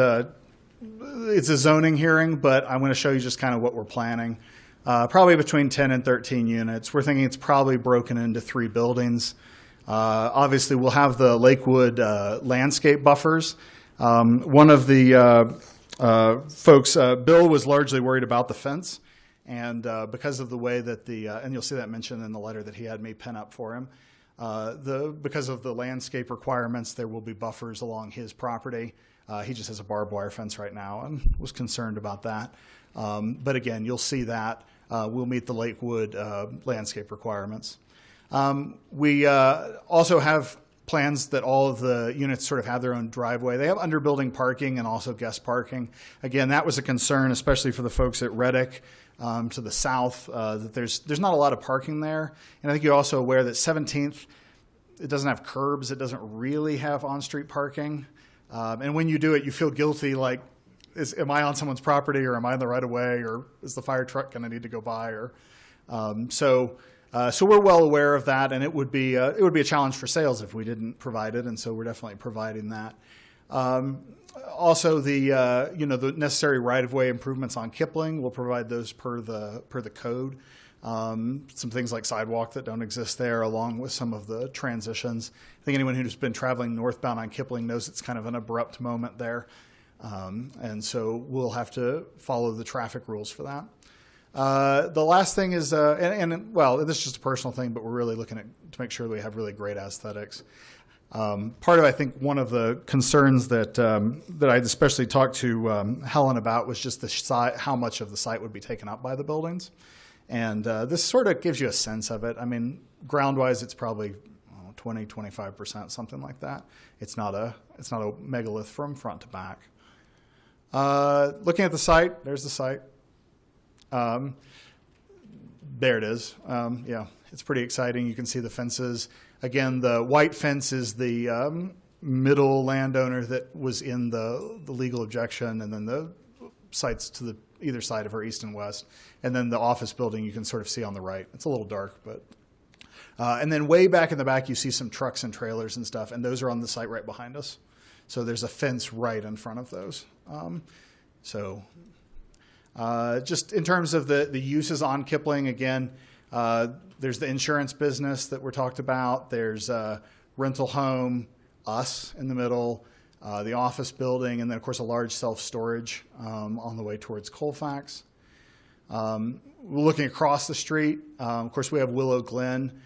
It's a zoning hearing, but I'm going to show you just kind of what we're planning. Probably between 10 and 13 units. We're thinking it's probably broken into 3 buildings. Obviously, we'll have the Lakewood landscape buffers. One of the folks, Bill, was largely worried about the fence, and because of the way that and you'll see that mentioned in the letter that he had me pen up for him, because of the landscape requirements, there will be buffers along his property. He just has a barbed wire fence right now and was concerned about that. But again, you'll see that. We'll meet the Lakewood landscape requirements. We also have plans that all of the units sort of have their own driveway. They have underbuilding parking and also guest parking. Again, that was a concern, especially for the folks at Reddick to the south, that there's not a lot of parking there. And I think you're also aware that 17th, it doesn't have curbs. It doesn't really have on-street parking. And when you do it, you feel guilty, like, am I on someone's property, or am I in the right of way, or is the fire truck going to need to go by? Or so we're well aware of that, and it would be a challenge for sales if we didn't provide it, and so we're definitely providing that. Also, the necessary right-of-way improvements on Kipling, we'll provide those per the code. Some things like sidewalk that don't exist there, along with some of the transitions. I think anyone who's been traveling northbound on Kipling knows it's kind of an abrupt moment there, and so we'll have to follow the traffic rules for that. The last thing is, well, this is just a personal thing, but we're really looking to make sure we have really great aesthetics. Part of, I think, one of the concerns that I'd especially talked to Helen about was just how much of the site would be taken up by the buildings. And this sort of gives you a sense of it. I mean, ground-wise, it's probably 20, 25%, something like that. It's not a megalith from front to back. Looking at the site, there's the site. There it is. Yeah, it's pretty exciting. You can see the fences. Again, the white fence is the middle landowner that was in the legal objection, and then the sites to the either side of her, east and west. And then the office building you can sort of see on the right. It's a little dark, but... and then way back in the back, you see some trucks and trailers and stuff, and those are on the site right behind us. So there's a fence right in front of those. Just in terms of the uses on Kipling, again, there's the insurance business that we're talked about. There's rental home, us in the middle, the office building, and then, of course, a large self-storage on the way towards Colfax. We're looking across the street. Of course, we have Willow Glen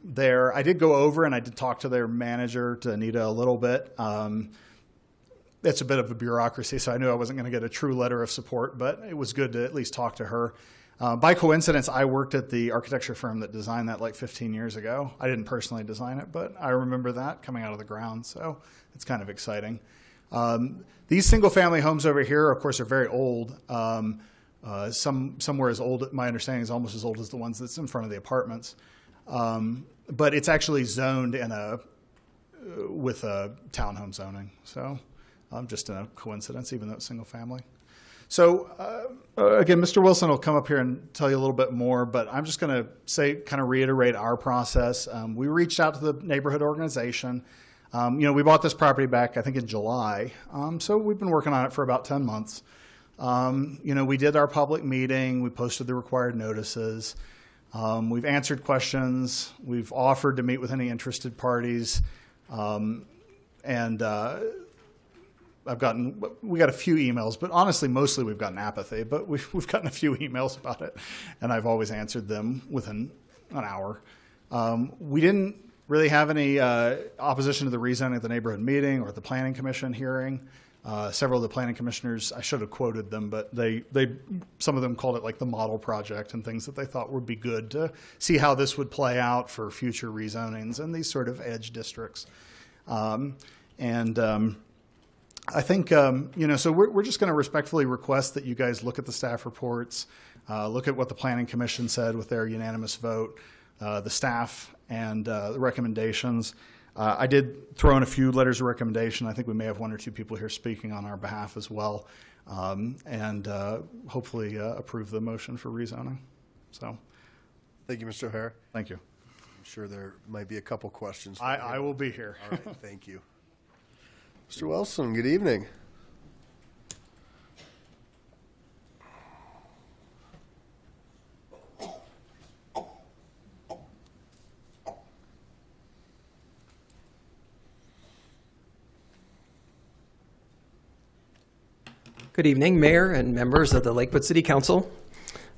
there. I did go over and I did talk to their manager, to Anita, a little bit. It's a bit of a bureaucracy, so I knew I wasn't going to get a true letter of support, but it was good to at least talk to her. By coincidence, I worked at the architecture firm that designed that like 15 years ago. I didn't personally design it, but I remember that coming out of the ground, so it's kind of exciting. These single-family homes over here, of course, are very old. Some were as old, my understanding is almost as old as the ones that's in front of the apartments. But it's actually zoned with a townhome zoning, so just a coincidence, even though it's single family. So again, Mr. Wilson will come up here and tell you a little bit more, but I'm just going to kind of reiterate our process. We reached out to the neighborhood organization. We bought this property back, I think, in July. So we've been working on it for about 10 months. We did our public meeting. We posted the required notices. We've answered questions. We've offered to meet with any interested parties. We got a few emails, but honestly, mostly we've gotten apathy, but we've gotten a few emails about it, and I've always answered them within an hour. We didn't really have any opposition to the rezoning at the neighborhood meeting or at the planning commission hearing. Several of the planning commissioners, I should have quoted them, but some of them called it like the model project and things that they thought would be good to see how this would play out for future rezonings in these sort of edge districts. I think, so we're just going to respectfully request that you guys look at the staff reports, look at what the Planning Commission said with their unanimous vote, the staff, and the recommendations. I did throw in a few letters of recommendation. I think we may have one or two people here speaking on our behalf as well, and hopefully approve the motion for rezoning. So, thank you, Mr. O'Hara. Thank you. I'm sure there might be a couple questions. I will be here. All right, thank you. Mr. Wilson, good evening. Good evening, Mayor and members of the Lakewood City Council.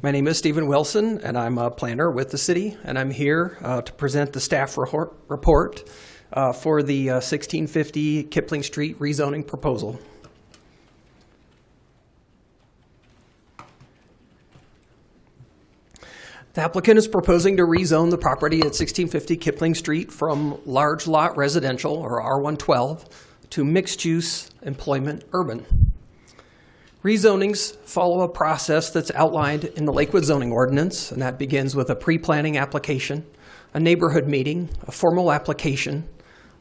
My name is Stephen Wilson, and I'm a planner with the city, and I'm here to present the staff report for the 1650 Kipling Street rezoning proposal. The applicant is proposing to rezone the property at 1650 Kipling Street from large lot residential, or R112, to mixed-use employment urban. Rezonings follow a process that's outlined in the Lakewood zoning ordinance, and that begins with a pre-planning application, a neighborhood meeting, a formal application,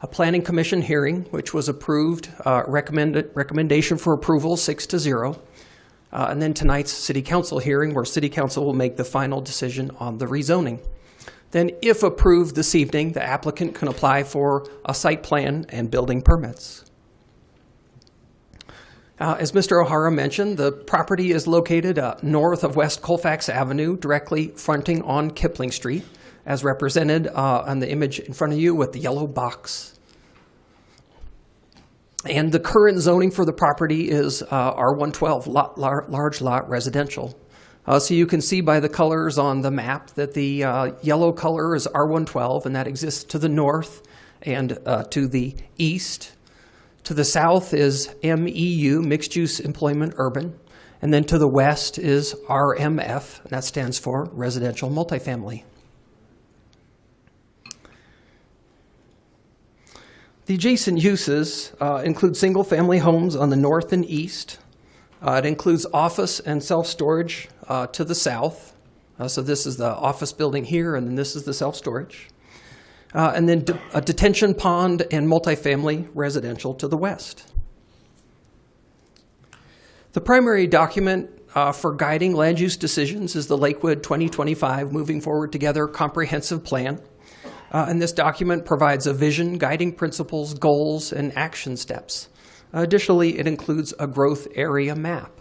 a planning commission hearing, which was approved, recommendation for approval 6-0, and then tonight's city council hearing, where city council will make the final decision on the rezoning. Then, if approved this evening, the applicant can apply for a site plan and building permits. As Mr. O'Hara mentioned, the property is located north of West Colfax Avenue, directly fronting on Kipling Street, as represented on the image in front of you with the yellow box. And the current zoning for the property is R112, large lot residential. So you can see by the colors on the map that the yellow color is R112, and that exists to the north and to the east. To the south is MEU, Mixed Use Employment Urban, and then to the west is RMF, and that stands for Residential Multifamily. The adjacent uses include single-family homes on the north and east. It includes office and self-storage to the south. So this is the office building here, and then this is the self-storage. And then a detention pond and multifamily residential to the west. The primary document for guiding land use decisions is the Lakewood 2025 Moving Forward Together Comprehensive Plan. And this document provides a vision, guiding principles, goals, and action steps. Additionally, it includes a growth area map.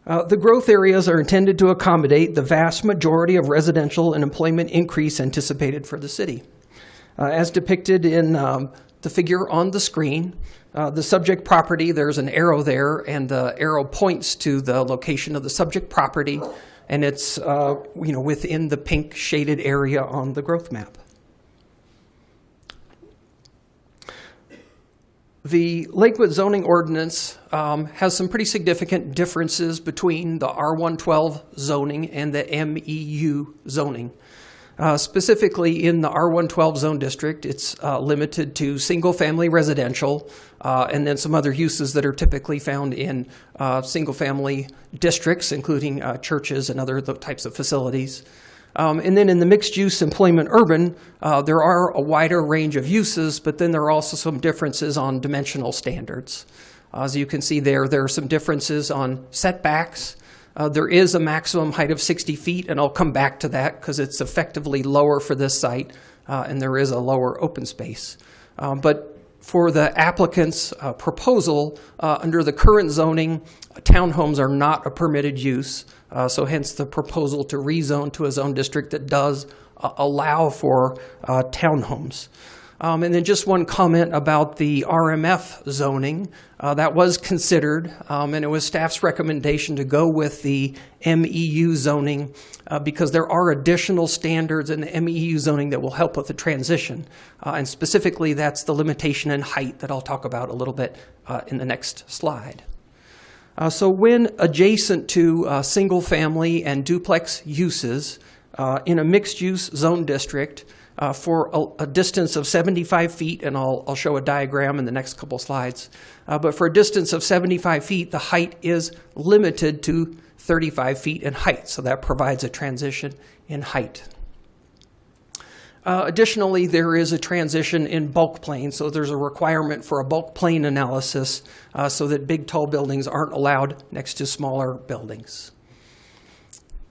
The growth areas are intended to accommodate the vast majority of residential and employment increase anticipated for the city. As depicted in the figure on the screen, the subject property, there's an arrow there, and the arrow points to the location of the subject property, and it's within the pink shaded area on the growth map. The Lakewood zoning ordinance has some pretty significant differences between the R112 zoning and the MEU zoning. Specifically in the R112 zone district, it's limited to single-family residential and then some other uses that are typically found in single-family districts, including churches and other types of facilities. And then in the mixed-use employment urban, there are a wider range of uses, but then there are also some differences on dimensional standards. As you can see there are some differences on setbacks. There is a maximum height of 60 feet, and I'll come back to that because it's effectively lower for this site, and there is a lower open space. But for the applicant's proposal, under the current zoning, townhomes are not a permitted use. So hence the proposal to rezone to a zone district that does allow for townhomes. And then just one comment about the RMF zoning. That was considered, and it was staff's recommendation to go with the MEU zoning because there are additional standards in the MEU zoning that will help with the transition. And specifically, that's the limitation in height that I'll talk about a little bit in the next slide. So when adjacent to single-family and duplex uses in a mixed-use zone district, for a distance of 75 feet, and I'll show a diagram in the next couple slides, but for a distance of 75 feet, the height is limited to 35 feet in height, so that provides a transition in height. Additionally, there is a transition in bulk plane, so there's a requirement for a bulk plane analysis so that big, tall buildings aren't allowed next to smaller buildings.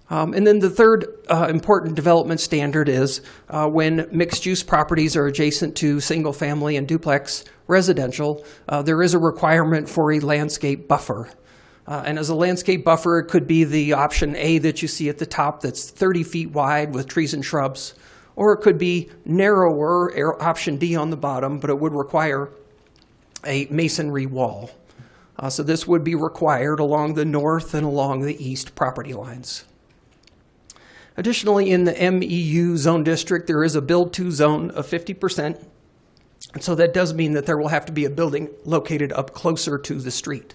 And then the third important development standard is when mixed-use properties are adjacent to single-family and duplex residential, there is a requirement for a landscape buffer. And as a landscape buffer, it could be the option A that you see at the top that's 30 feet wide with trees and shrubs, or it could be narrower, option D on the bottom, but it would require a masonry wall. So this would be required along the north and along the east property lines. Additionally, in the MEU zone district, there is a build-to zone of 50%. And so that does mean that there will have to be a building located up closer to the street.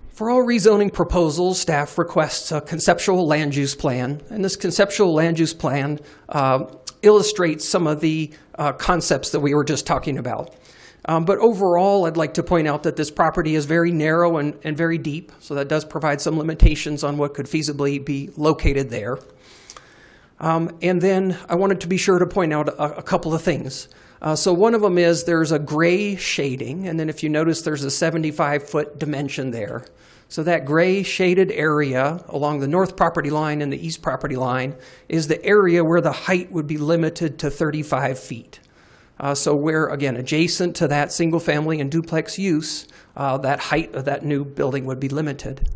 For all rezoning proposals, staff requests a conceptual land use plan. And this conceptual land use plan illustrates some of the concepts that we were just talking about. But overall, I'd like to point out that this property is very narrow and very deep, so that does provide some limitations on what could feasibly be located there. And then I wanted to be sure to point out a couple of things. So one of them is there's a gray shading, and then if you notice there's a 75-foot dimension there. So that gray shaded area along the north property line and the east property line is the area where the height would be limited to 35 feet. So we're, again, adjacent to that single-family and duplex use, that height of that new building would be limited.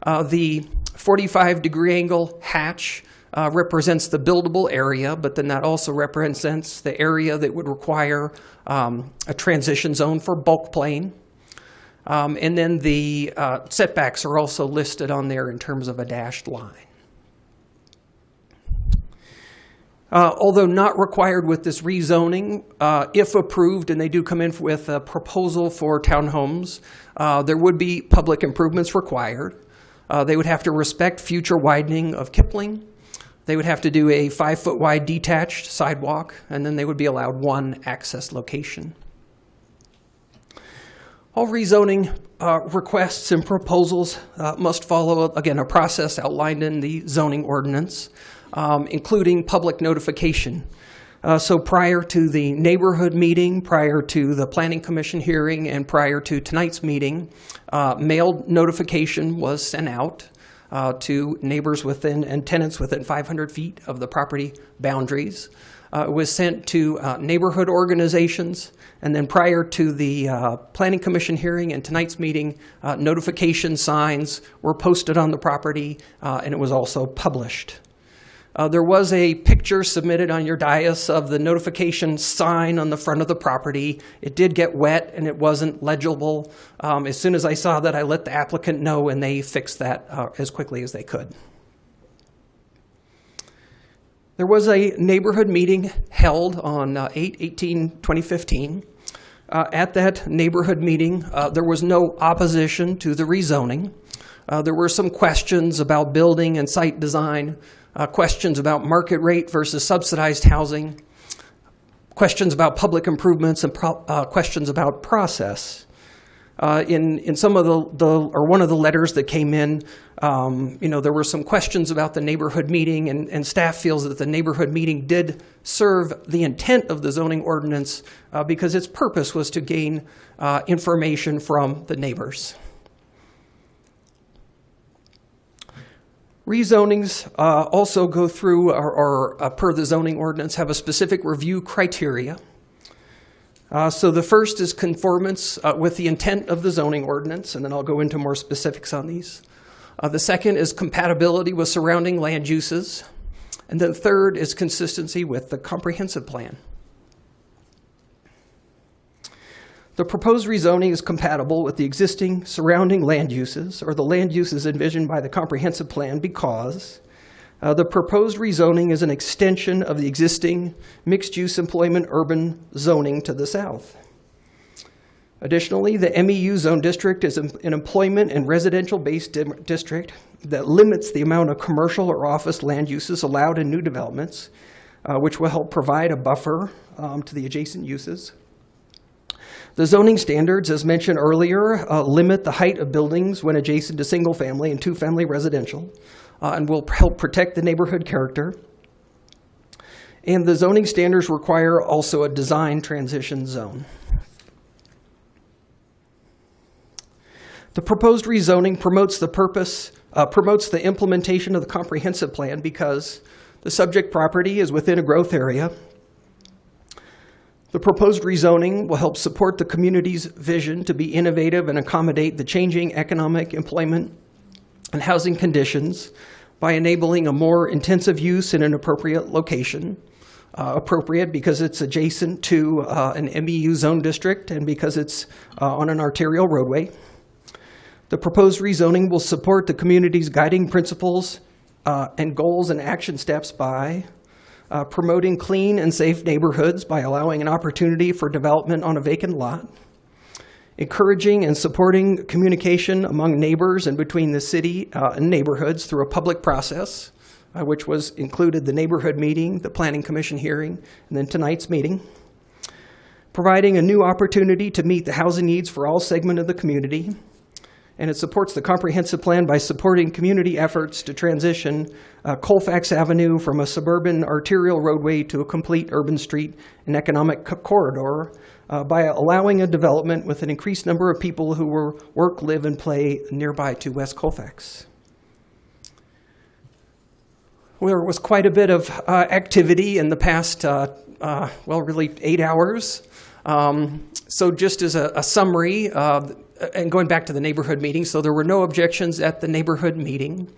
The 45-degree angle hatch represents the buildable area, but then that also represents the area that would require a transition zone for bulk plane. And then the setbacks are also listed on there in terms of a dashed line. Although not required with this rezoning, if approved and they do come in with a proposal for townhomes, there would be public improvements required. They would have to respect future widening of Kipling. They would have to do a 5-foot wide detached sidewalk, and then they would be allowed one access location. All rezoning requests and proposals must follow, again, a process outlined in the zoning ordinance, including public notification. So prior to the neighborhood meeting, prior to the Planning Commission hearing, and prior to tonight's meeting, mailed notification was sent out to neighbors within and tenants within 500 feet of the property boundaries. It was sent to neighborhood organizations, and then prior to the Planning Commission hearing and tonight's meeting, notification signs were posted on the property, and it was also published. There was a picture submitted on your dais of the notification sign on the front of the property. It did get wet and it wasn't legible. As soon as I saw that, I let the applicant know, and they fixed that as quickly as they could. There was a neighborhood meeting held on 8/18/2015. At that neighborhood meeting, there was no opposition to the rezoning. There were some questions about building and site design, questions about market rate versus subsidized housing, questions about public improvements, and questions about process. In some of one of the letters that came in, there were some questions about the neighborhood meeting, and staff feels that the neighborhood meeting did serve the intent of the zoning ordinance because its purpose was to gain information from the neighbors. Rezonings also go through, or per the zoning ordinance, have a specific review criteria. So the first is conformance with the intent of the zoning ordinance, and then I'll go into more specifics on these. The second is compatibility with surrounding land uses. And then third is consistency with the comprehensive plan. The proposed rezoning is compatible with the existing surrounding land uses or the land uses envisioned by the comprehensive plan because the proposed rezoning is an extension of the existing mixed-use employment urban zoning to the south. Additionally, the MEU zone district is an employment and residential-based district that limits the amount of commercial or office land uses allowed in new developments, which will help provide a buffer to the adjacent uses. The zoning standards, as mentioned earlier, limit the height of buildings when adjacent to single-family and two-family residential, and will help protect the neighborhood character. And the zoning standards require also a design transition zone. The proposed rezoning promotes the implementation of the comprehensive plan because the subject property is within a growth area. The proposed rezoning will help support the community's vision to be innovative and accommodate the changing economic, employment, and housing conditions by enabling a more intensive use in an appropriate location. Appropriate because it's adjacent to an MEU zone district and because it's on an arterial roadway. The proposed rezoning will support the community's guiding principles and goals and action steps by promoting clean and safe neighborhoods by allowing an opportunity for development on a vacant lot, encouraging and supporting communication among neighbors and between the city and neighborhoods through a public process, which was included the neighborhood meeting, the Planning Commission hearing, and then tonight's meeting, providing a new opportunity to meet the housing needs for all segments of the community. And it supports the comprehensive plan by supporting community efforts to transition Colfax Avenue from a suburban arterial roadway to a complete urban street and economic corridor by allowing a development with an increased number of people who will work, live, and play nearby to West Colfax. There was quite a bit of activity in the past, really 8 hours. So just as a summary, and going back to the neighborhood meeting, so there were no objections at the neighborhood meeting.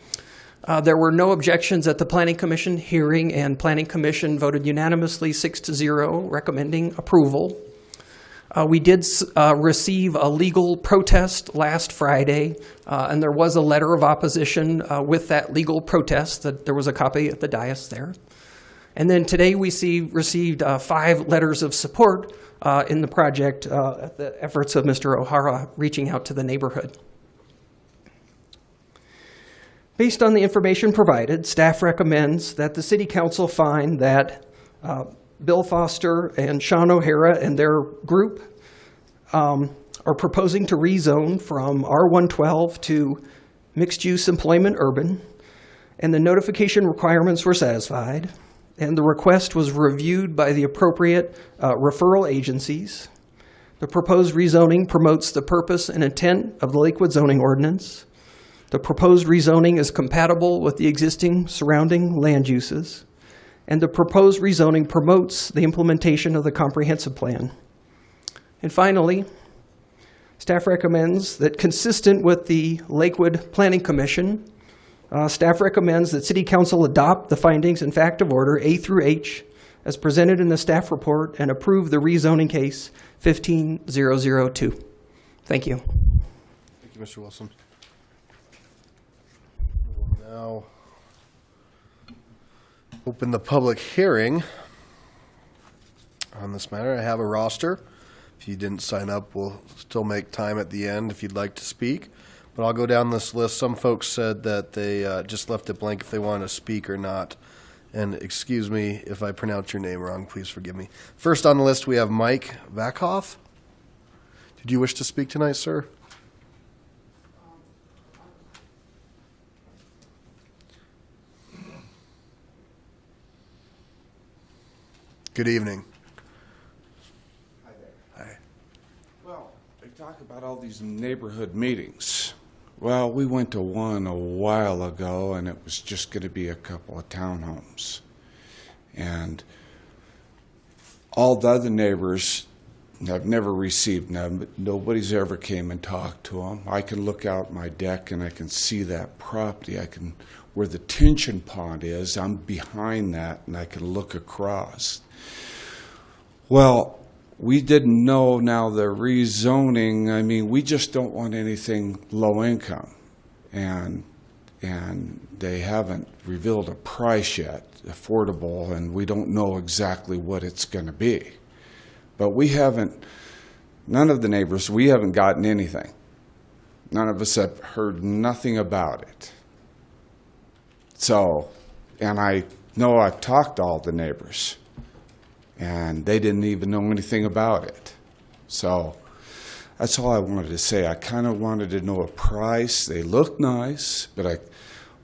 There were no objections at the Planning Commission hearing, and Planning Commission voted unanimously 6-0, recommending approval. We did receive a legal protest last Friday, and there was a letter of opposition with that legal protest. That there was a copy at the dais there. And then today we received 5 letters of support in the project at the efforts of Mr. O'Hara reaching out to the neighborhood. Based on the information provided, staff recommends that the City Council find that Bill Foster and Sean O'Hara and their group are proposing to rezone from R112 to mixed-use employment urban, and the notification requirements were satisfied, and the request was reviewed by the appropriate referral agencies. The proposed rezoning promotes the purpose and intent of the Lakewood zoning ordinance. The proposed rezoning is compatible with the existing surrounding land uses. And the proposed rezoning promotes the implementation of the comprehensive plan. And finally, staff recommends that consistent with the Lakewood Planning Commission, staff recommends that City Council adopt the findings and fact of order A through H as presented in the staff report and approve the rezoning case 15002. Thank you. Thank you, Mr. Wilson. We'll now open the public hearing on this matter. I have a roster. If you didn't sign up, we'll still make time at the end if you'd like to speak. But I'll go down this list. Some folks said that they just left it blank if they wanted to speak or not. And excuse me if I pronounce your name wrong. Please forgive me. First on the list, we have Mike Vackhoff. Did you wish to speak tonight, sir? Good evening. Hi there. Hi. Well, they talk about all these neighborhood meetings. Well, we went to one a while ago, and it was just going to be a couple of townhomes. And all the other neighbors I've never received none. Nobody's ever came and talked to them. I can look out my deck and I can see that property. Where the tension pond is, I'm behind that and I can look across. Well, we didn't know now the rezoning. I mean, we just don't want anything low income. And they haven't revealed a price yet, affordable, and we don't know exactly what it's going to be. But none of the neighbors, we haven't gotten anything. None of us have heard nothing about it. So, and I know I've talked to all the neighbors, and they didn't even know anything about it. So, that's all I wanted to say. I kind of wanted to know a price. They looked nice, but I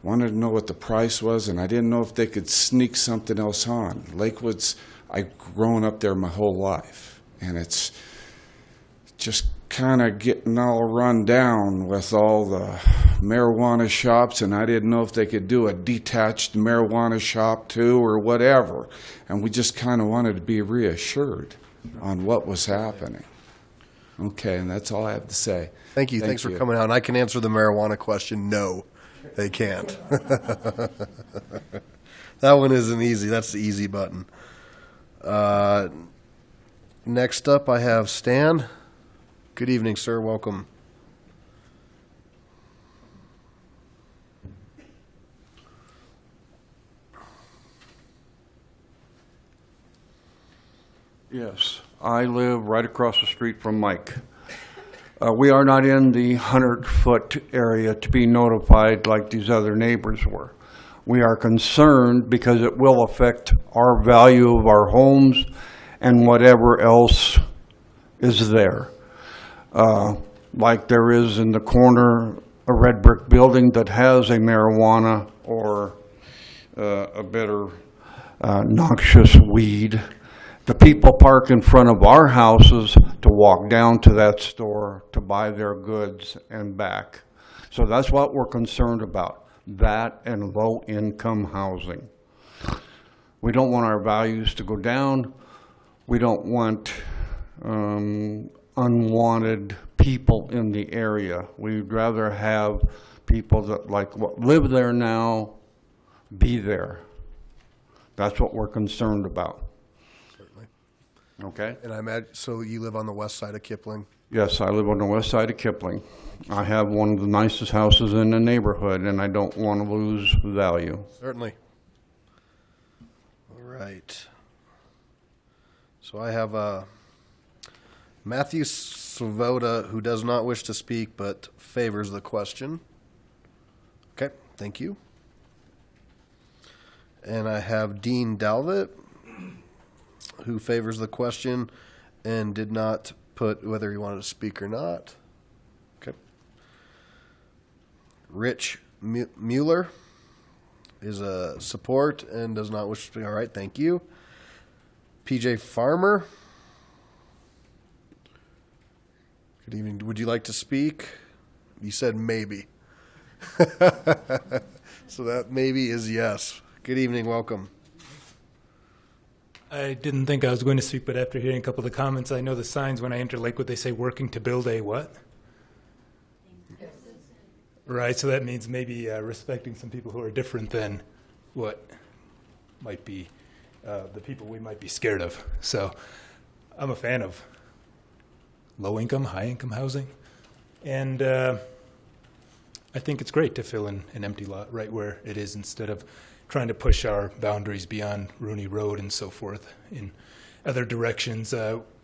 wanted to know what the price was, and I didn't know if they could sneak something else on. Lakewood's, I've grown up there my whole life, and it's just kind of getting all run down with all the marijuana shops, and I didn't know if they could do a detached marijuana shop too or whatever. And we just kind of wanted to be reassured on what was happening. Okay, and that's all I have to say. Thank you. Thanks for coming out. And I can answer the marijuana question. No, they can't. That one isn't easy. That's the easy button. Next up, I have Stan. Good evening, sir. Welcome. Yes, I live right across the street from Mike. We are not in the 100-foot area to be notified like these other neighbors were. We are concerned because it will affect our value of our homes and whatever else is there. Like there is in the corner, a red brick building that has a marijuana or a better noxious weed. The people park in front of our houses to walk down to that store to buy their goods and back. So that's what we're concerned about, that and low-income housing. We don't want our values to go down. We don't want unwanted people in the area. We'd rather have people that live there now be there. That's what we're concerned about. Okay. And I imagine, so you live on the west side of Kipling? Yes, I live on the west side of Kipling. I have one of the nicest houses in the neighborhood, and I don't want to lose value. Certainly. All right. So I have Matthew Svoboda, who does not wish to speak but favors the question. Okay, thank you. And I have Dean Dalvitt, who favors the question and did not put whether he wanted to speak or not. Okay. Rich Mueller is a support and does not wish to speak. All right, thank you. PJ Farmer. Good evening. Would you like to speak? You said maybe. So that maybe is yes. Good evening. Welcome. I didn't think I was going to speak, but after hearing a couple of the comments, I know the signs when I enter Lakewood, they say working to build a what? Right, so that means maybe respecting some people who are different than what might be the people we might be scared of. So I'm a fan of low-income, high-income housing. And I think it's great to fill in an empty lot right where it is instead of trying to push our boundaries beyond Rooney Road and so forth in other directions.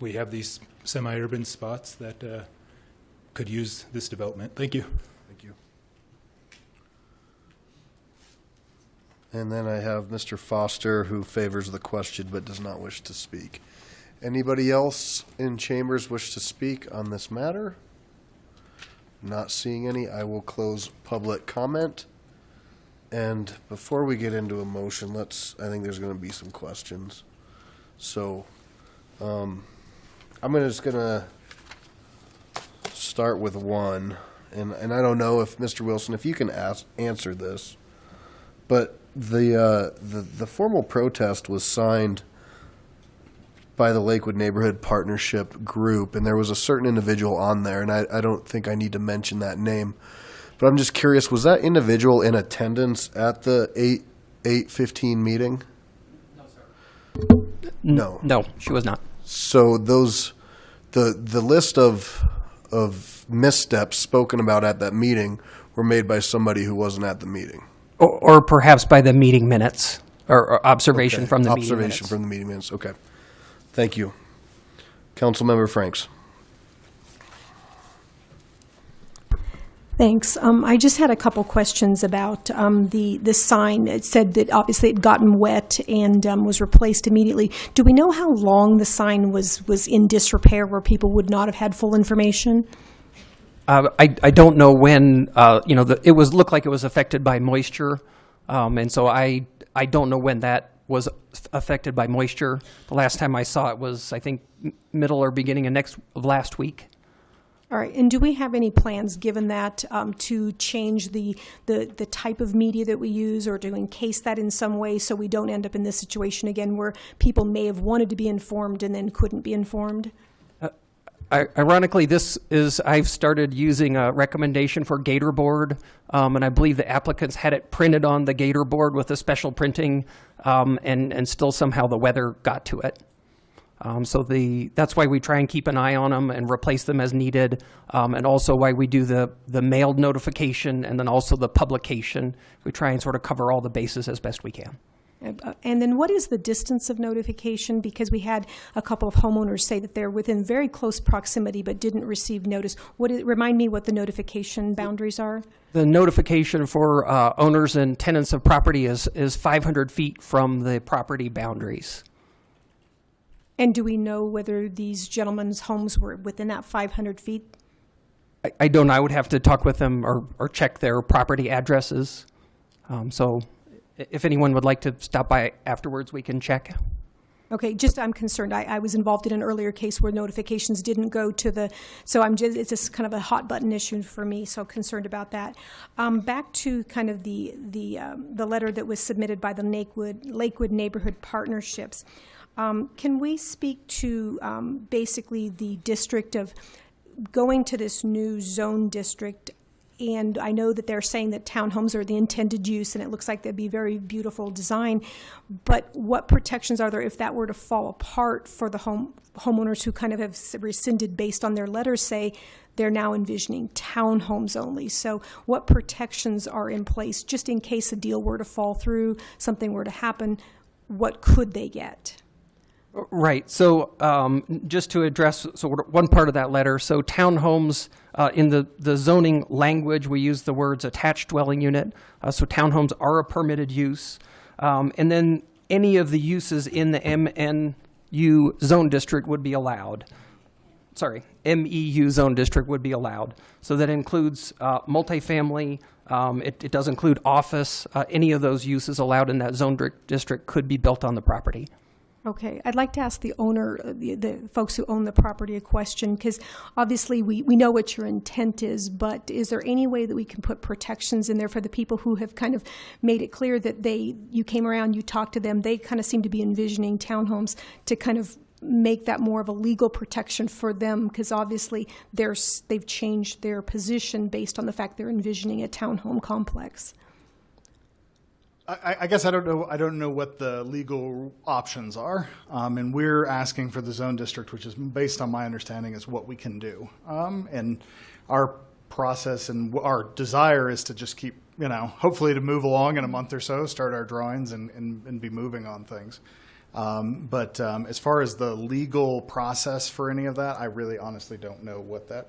We have these semi-urban spots that could use this development. Thank you. Thank you. And then I have Mr. Foster, who favors the question but does not wish to speak. Anybody else in chambers wish to speak on this matter? Not seeing any, I will close public comment. And before we get into a motion, I think there's going to be some questions. So I'm just going to start with one. And I don't know if, Mr. Wilson, if you can answer this. But the formal protest was signed by the Lakewood Neighborhood Partnership Group, and there was a certain individual on there, and I don't think I need to mention that name, but I'm just curious, was that individual in attendance at the 8:15 meeting? No, sir. No, she was not. So the list of missteps spoken about at that meeting were made by somebody who wasn't at the meeting. Or perhaps by the meeting minutes, or observation from the meeting minutes. Observation from the meeting minutes, okay. Thank you. Councilmember Franks. Thanks. I just had a couple questions about the sign. It said that obviously it had gotten wet and was replaced immediately. Do we know how long the sign was in disrepair where people would not have had full information? I don't know when, it looked like it was affected by moisture, and so I don't know when that was affected by moisture. The last time I saw it was, I think, middle or beginning of last week. All right, and do we have any plans, given that, to change the type of media that we use, or to encase that in some way so we don't end up in this situation again where people may have wanted to be informed and then couldn't be informed? Ironically, I've started using a recommendation for Gator board, and I believe the applicants had it printed on the Gator board with a special printing, and still somehow the weather got to it. That's why we try and keep an eye on them and replace them as needed, and also why we do the mailed notification and then also the publication. We try and sort of cover all the bases as best we can. And then what is the distance of notification? Because we had a couple of homeowners say that they're within very close proximity but didn't receive notice. Remind me what the notification boundaries are? The notification for owners and tenants of property is 500 feet from the property boundaries. And do we know whether these gentlemen's homes were within that 500 feet? I don't know. I would have to talk with them or check their property addresses. So if anyone would like to stop by afterwards, we can check. Okay, I'm concerned. I was involved in an earlier case where notifications didn't go to it's just kind of a hot button issue for me, so concerned about that. Back to kind of the letter that was submitted by the Lakewood Neighborhood Partnerships. Can we speak to basically the district of going to this new zone district? And I know that they're saying that townhomes are the intended use, and it looks like they'd be very beautiful design. But what protections are there if that were to fall apart for the homeowners who kind of have rescinded based on their letters, say they're now envisioning townhomes only? So what protections are in place just in case a deal were to fall through, something were to happen? What could they get? Right. So just to address one part of that letter, so townhomes, in the zoning language, we use the words attached dwelling unit. So townhomes are a permitted use. And then any of the uses in the MNU zone district would be allowed. MEU zone district would be allowed. So that includes multifamily. It does include office. Any of those uses allowed in that zone district could be built on the property. Okay, I'd like to ask the owner, the folks who own the property, a question, because obviously we know what your intent is, but is there any way that we can put protections in there for the people who have kind of made it clear that you came around, you talked to them, they kind of seem to be envisioning townhomes, to kind of make that more of a legal protection for them, because obviously they've changed their position based on the fact they're envisioning a townhome complex? I guess I don't know what the legal options are, and we're asking for the zone district, which is based on my understanding is what we can do. And our process and our desire is to just keep, hopefully to move along in a month or so, start our drawings and be moving on things. But as far as the legal process for any of that, I really honestly don't know what that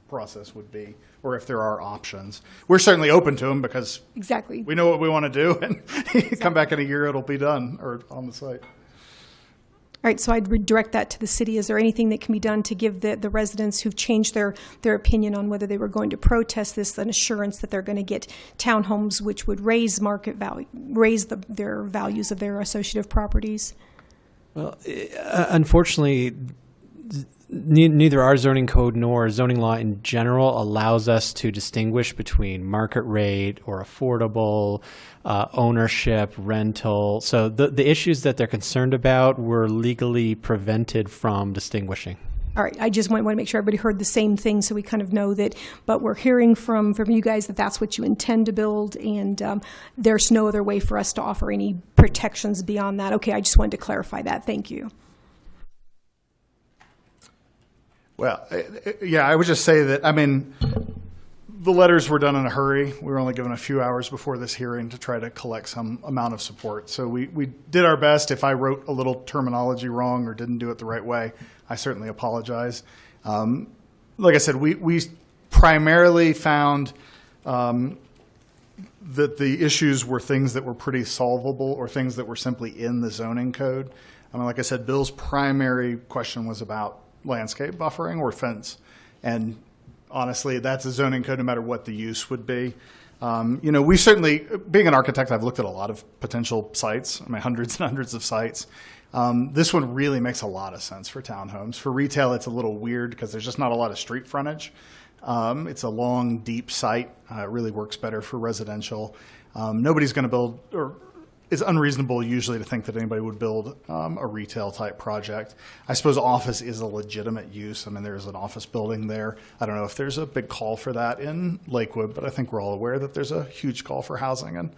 process would be, or if there are options. We're certainly open to them because exactly we know what we want to do, and come back in a year, it'll be done or on the site. All right, so I'd redirect that to the city. Is there anything that can be done to give the residents who've changed their opinion on whether they were going to protest this an assurance that they're going to get townhomes which would raise market value, their values of their associative properties? Well, unfortunately, neither our zoning code nor zoning law in general allows us to distinguish between market rate or affordable, ownership, rental. So the issues that they're concerned about, we're legally prevented from distinguishing. All right, I just want to make sure everybody heard the same thing, so we kind of know that, but we're hearing from you guys that that's what you intend to build, and there's no other way for us to offer any protections beyond that. Okay, I just wanted to clarify that. Thank you. Well, yeah, I would just say that, I mean, the letters were done in a hurry. We were only given a few hours before this hearing to try to collect some amount of support. So we did our best. If I wrote a little terminology wrong or didn't do it the right way, I certainly apologize. Like I said, we primarily found that the issues were things that were pretty solvable or things that were simply in the zoning code. I mean, like I said, Bill's primary question was about landscape buffering or fence. And honestly, that's a zoning code no matter what the use would be. We certainly, being an architect, I've looked at a lot of potential sites, I mean, hundreds and hundreds of sites. This one really makes a lot of sense for townhomes. For retail, it's a little weird because there's just not a lot of street frontage. It's a long, deep site. It really works better for residential. Nobody's going to build, or it's unreasonable usually to think that anybody would build a retail type project. I suppose office is a legitimate use. I mean, there's an office building there. I don't know if there's a big call for that in Lakewood, but I think we're all aware that there's a huge call for housing. And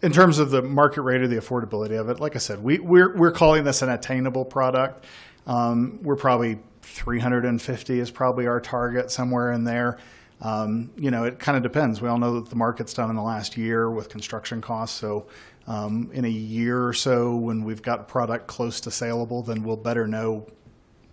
in terms of the market rate or the affordability of it, like I said, we're calling this an attainable product. We're probably 350 is probably our target, somewhere in there. It kind of depends. We all know that the market's done in the last year with construction costs. So in a year or so, when we've got a product close to saleable, then we'll better know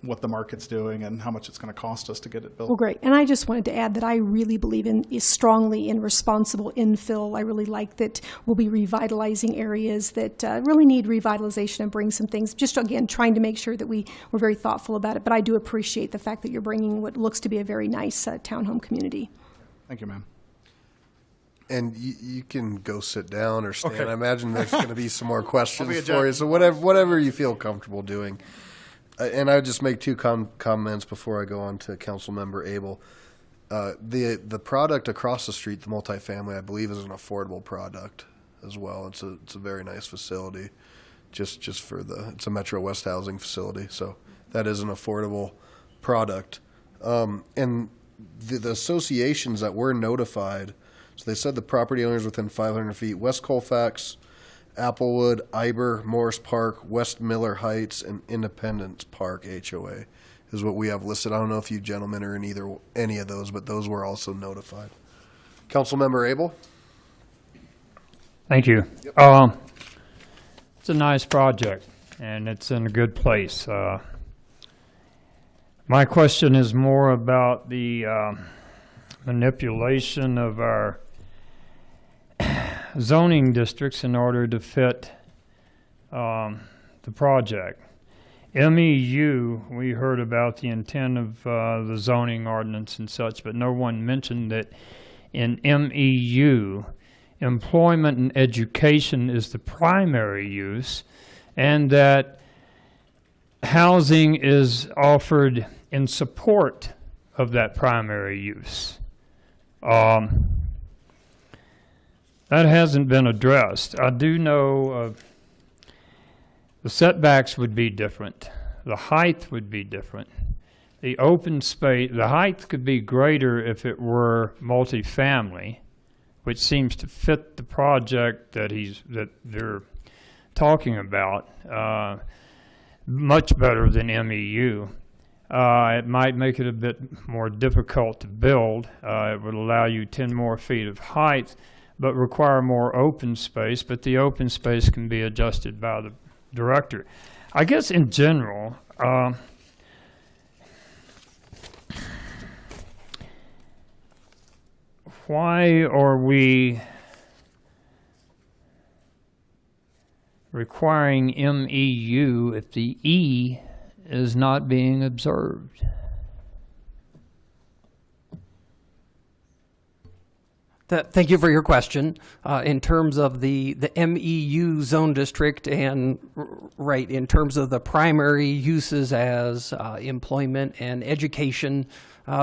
what the market's doing and how much it's going to cost us to get it built. Well, great. And I just wanted to add that I really believe strongly in responsible infill. I really like that we'll be revitalizing areas that really need revitalization and bring some things, just again, trying to make sure that we're very thoughtful about it. But I do appreciate the fact that you're bringing what looks to be a very nice townhome community. Thank you, ma'am. And you can go sit down or stand. Okay. I imagine there's going to be some more questions for you. So whatever you feel comfortable doing. And I would just make two comments before I go on to Councilmember Abel. The product across the street, the multifamily, I believe is an affordable product as well. It's a very nice facility, just for it's a Metro West housing facility, so that is an affordable product. And the associations that were notified, so they said the property owners within 500 feet, West Colfax, Applewood, Iber, Morris Park, West Miller Heights, and Independence Park HOA is what we have listed. I don't know if you gentlemen are in any of those, but those were also notified. Councilmember Abel? Thank you. Yep. It's a nice project, and it's in a good place. My question is more about the manipulation of our zoning districts in order to fit the project. MEU, we heard about the intent of the zoning ordinance and such, but no one mentioned that in MEU, employment and education is the primary use, and that housing is offered in support of that primary use. That hasn't been addressed. I do know the setbacks would be different. The height would be different. The open space, the height could be greater if it were multifamily, which seems to fit the project that they're talking about much better than MEU. It might make it a bit more difficult to build. It would allow you 10 more feet of height, but require more open space, but the open space can be adjusted by the director. I guess in general, why are we requiring MEU if the E is not being observed? Thank you for your question. In terms of the MEU zone district and, right, in terms of the primary uses as employment and education,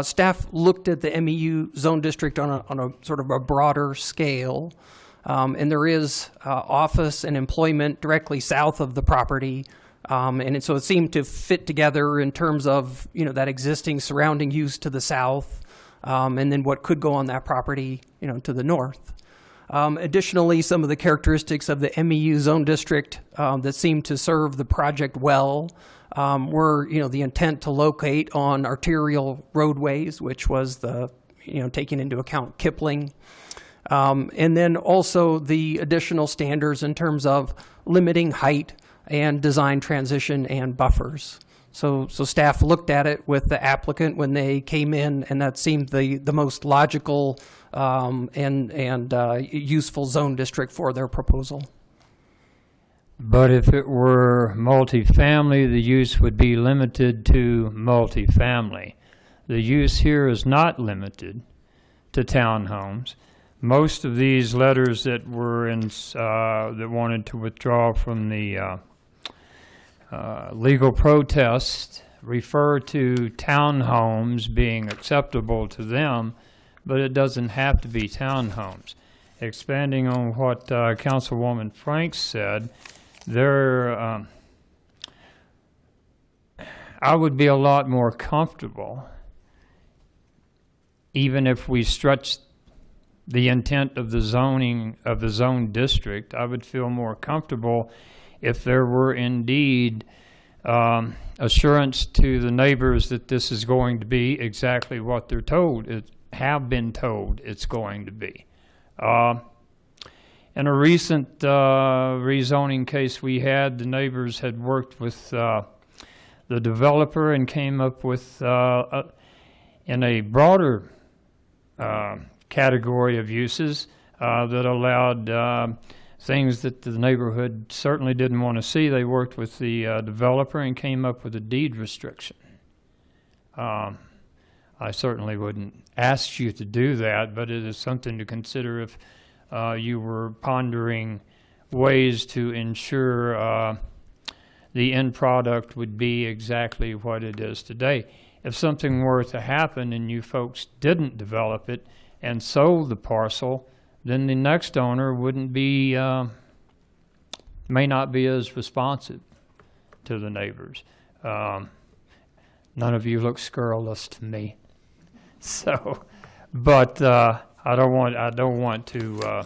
staff looked at the MEU zone district on a sort of a broader scale. And there is office and employment directly south of the property. And so it seemed to fit together in terms of, that existing surrounding use to the south. And then what could go on that property, to the north. Additionally, some of the characteristics of the MEU zone district that seemed to serve the project well were, the intent to locate on arterial roadways, which was the, taking into account Kipling. And then also the additional standards in terms of limiting height and design transition and buffers. So staff looked at it with the applicant when they came in, and that seemed the most logical and useful zone district for their proposal. But if it were multifamily, the use would be limited to multifamily. The use here is not limited to townhomes. Most of these letters that were in that wanted to withdraw from the legal protest refer to townhomes being acceptable to them, but it doesn't have to be townhomes. Expanding on what Councilwoman Franks said, I would be a lot more comfortable, even if we stretched the intent of the zoning of the zone district, I would feel more comfortable if there were indeed assurance to the neighbors that this is going to be exactly what they're told, have been told it's going to be. In a recent rezoning case we had, the neighbors had worked with the developer and came up with, in a broader category of uses that allowed things that the neighborhood certainly didn't want to see. They worked with the developer and came up with a deed restriction. I certainly wouldn't ask you to do that, but it is something to consider if you were pondering ways to ensure the end product would be exactly what it is today. If something were to happen and you folks didn't develop it and sold the parcel, then the next owner wouldn't be, may not be as responsive to the neighbors. None of you look scurrilous to me. So, but I don't want to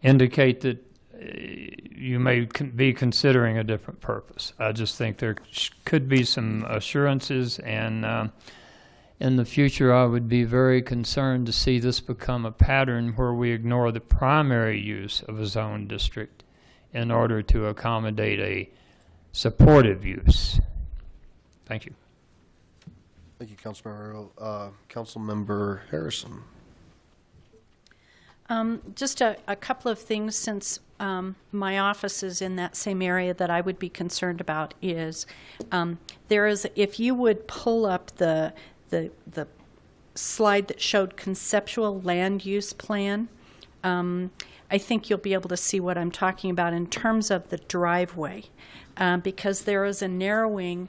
indicate that you may be considering a different purpose. I just think there could be some assurances, and in the future I would be very concerned to see this become a pattern where we ignore the primary use of a zone district in order to accommodate a supportive use. Thank you. Thank you, Councilmember Earl. Councilmember Harrison. Just a couple of things, since my office is in that same area that I would be concerned about is there is, if you would pull up the slide that showed conceptual land use plan, I think you'll be able to see what I'm talking about in terms of the driveway, because there is a narrowing.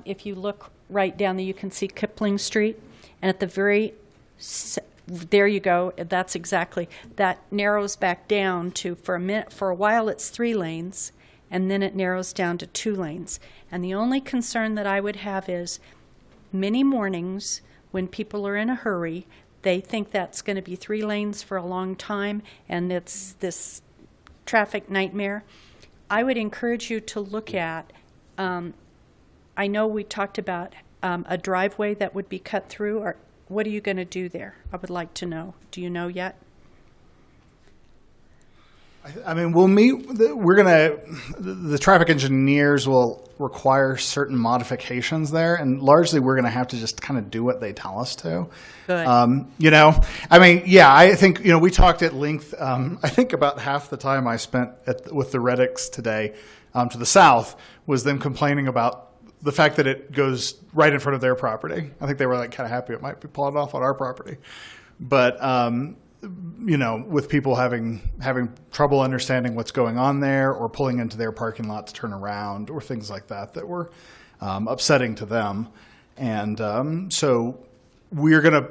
If you look right down there, you can see Kipling Street, and at the very there you go. That's exactly, that narrows back down to, for a while it's 3 lanes, and then it narrows down to 2 lanes. And the only concern that I would have is many mornings when people are in a hurry, they think that's going to be 3 lanes for a long time, and it's this traffic nightmare. I would encourage you to look at, I know we talked about a driveway that would be cut through, or what are you going to do there? I would like to know. Do you know yet? I mean, we'll meet, the traffic engineers will require certain modifications there, and largely we're going to have to just kind of do what they tell us to. Good. I mean, yeah, I think, we talked at length, I think about half the time I spent with the Reddicks today to the south was them complaining about the fact that it goes right in front of their property. I think they were like kind of happy it might be plowed off on our property. But, you know, with people having trouble understanding what's going on there or pulling into their parking lot to turn around or things like that that were upsetting to them. And so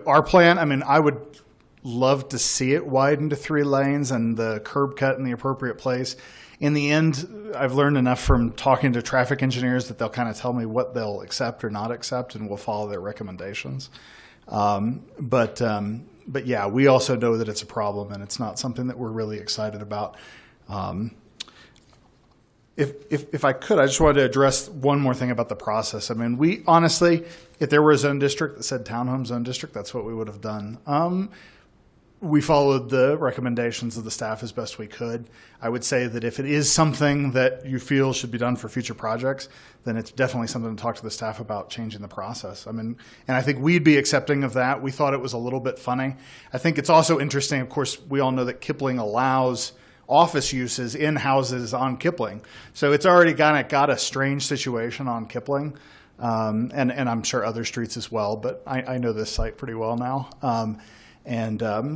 our plan, I mean, I would love to see it widen to 3 lanes and the curb cut in the appropriate place. In the end, I've learned enough from talking to traffic engineers that they'll kind of tell me what they'll accept or not accept, and we'll follow their recommendations. But yeah, we also know that it's a problem, and it's not something that we're really excited about. If I could, I just wanted to address one more thing about the process. I mean, we honestly, if there were a zone district that said townhome zone district, that's what we would have done. We followed the recommendations of the staff as best we could. I would say that if it is something that you feel should be done for future projects, then it's definitely something to talk to the staff about changing the process. I mean, and I think we'd be accepting of that. We thought it was a little bit funny. I think it's also interesting, of course, we all know that Kipling allows office uses in houses on Kipling. So it's already kind of got a strange situation on Kipling. And I'm sure other streets as well, but I know this site pretty well now.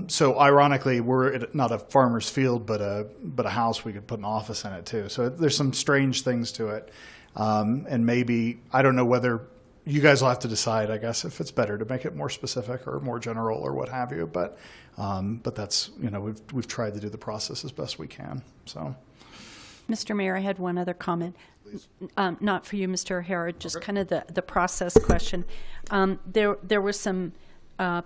So ironically, we're at not a farmer's field, but a house we could put an office in it too. So there's some strange things to it. And maybe, I don't know whether you guys will have to decide, I guess, if it's better to make it more specific or more general or what have you. But that's, you know, we've tried to do the process as best we can. So, Mr. Mayor, I had one other comment. Not for you, Mr. O'Hara, just kind of the process question. There were some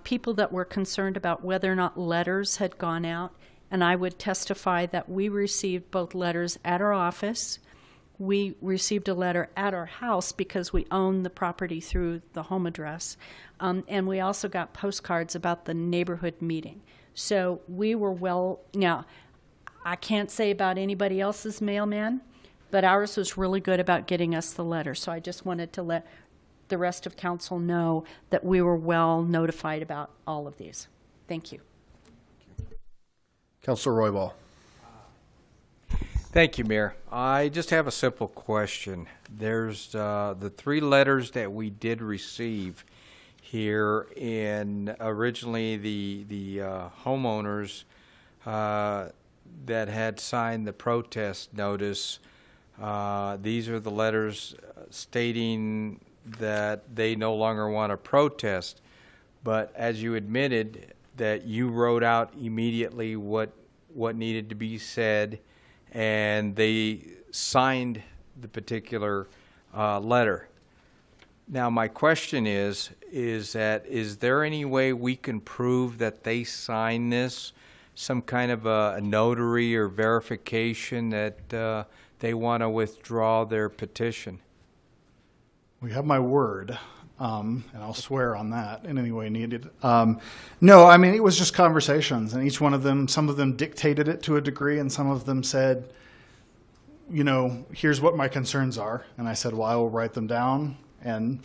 people that were concerned about whether or not letters had gone out, and I would testify that we received both letters at our office. We received a letter at our house because we own the property through the home address, and we also got postcards about the neighborhood meeting. So we were now, I can't say about anybody else's mailman, but ours was really good about getting us the letter. So I just wanted to let the rest of council know that we were well notified about all of these. Thank you. Councilor Roybal. Thank you, Mayor. I just have a simple question. There's the 3 letters that we did receive here in originally the homeowners that had signed the protest notice. These are the letters stating that they no longer want to protest, but as you admitted that you wrote out immediately what needed to be said, and they signed the particular letter. Now my question is there any way we can prove that they signed this, some kind of a notary or verification that they want to withdraw their petition? We have my word, and I'll swear on that in any way needed. No, I mean, it was just conversations, and each one of them, some of them dictated it to a degree, and some of them said, you know, here's what my concerns are. And I said, well, I will write them down. And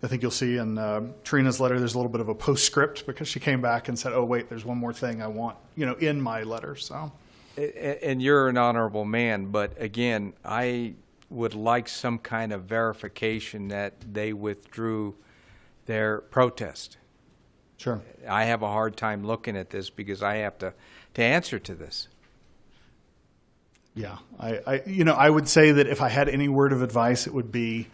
I think you'll see in Trina's letter, there's a little bit of a postscript because she came back and said, oh, wait, there's one more thing I want, you know, in my letter. So, and you're an honorable man, but again, I would like some kind of verification that they withdrew their protest. Sure. I have a hard time looking at this because I have to answer to this. Yeah, I would say that if I had any word of advice, it would be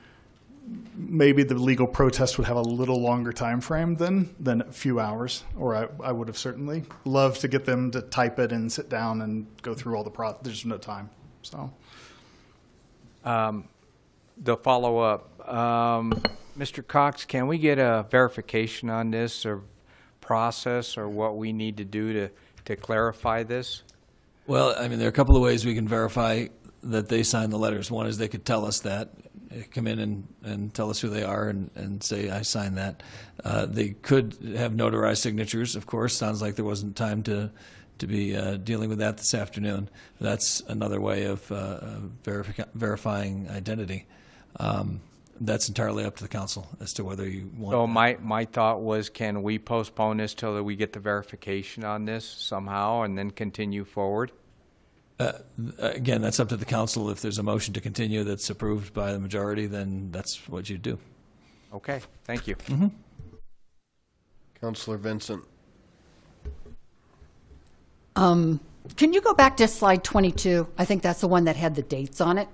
maybe the legal protest would have a little longer time frame than a few hours, or I would have certainly loved to get them to type it and sit down and go through all the process. There's no time, so. The follow-up, Mr. Cox, can we get a verification on this or process or what we need to do to clarify this? Well, I mean, there are a couple of ways we can verify that they signed the letters. One is they could tell us that, come in and tell us who they are and say, I signed that. They could have notarized signatures, of course. Sounds like there wasn't time to be dealing with that this afternoon. That's another way of verifying identity. That's entirely up to the council as to whether you want. So my thought was, can we postpone this till we get the verification on this somehow and then continue forward? Again, that's up to the council. If there's a motion to continue that's approved by the majority, then that's what you do. Okay, thank you. Councilor Vincent. Can you go back to slide 22? I think that's the one that had the dates on it.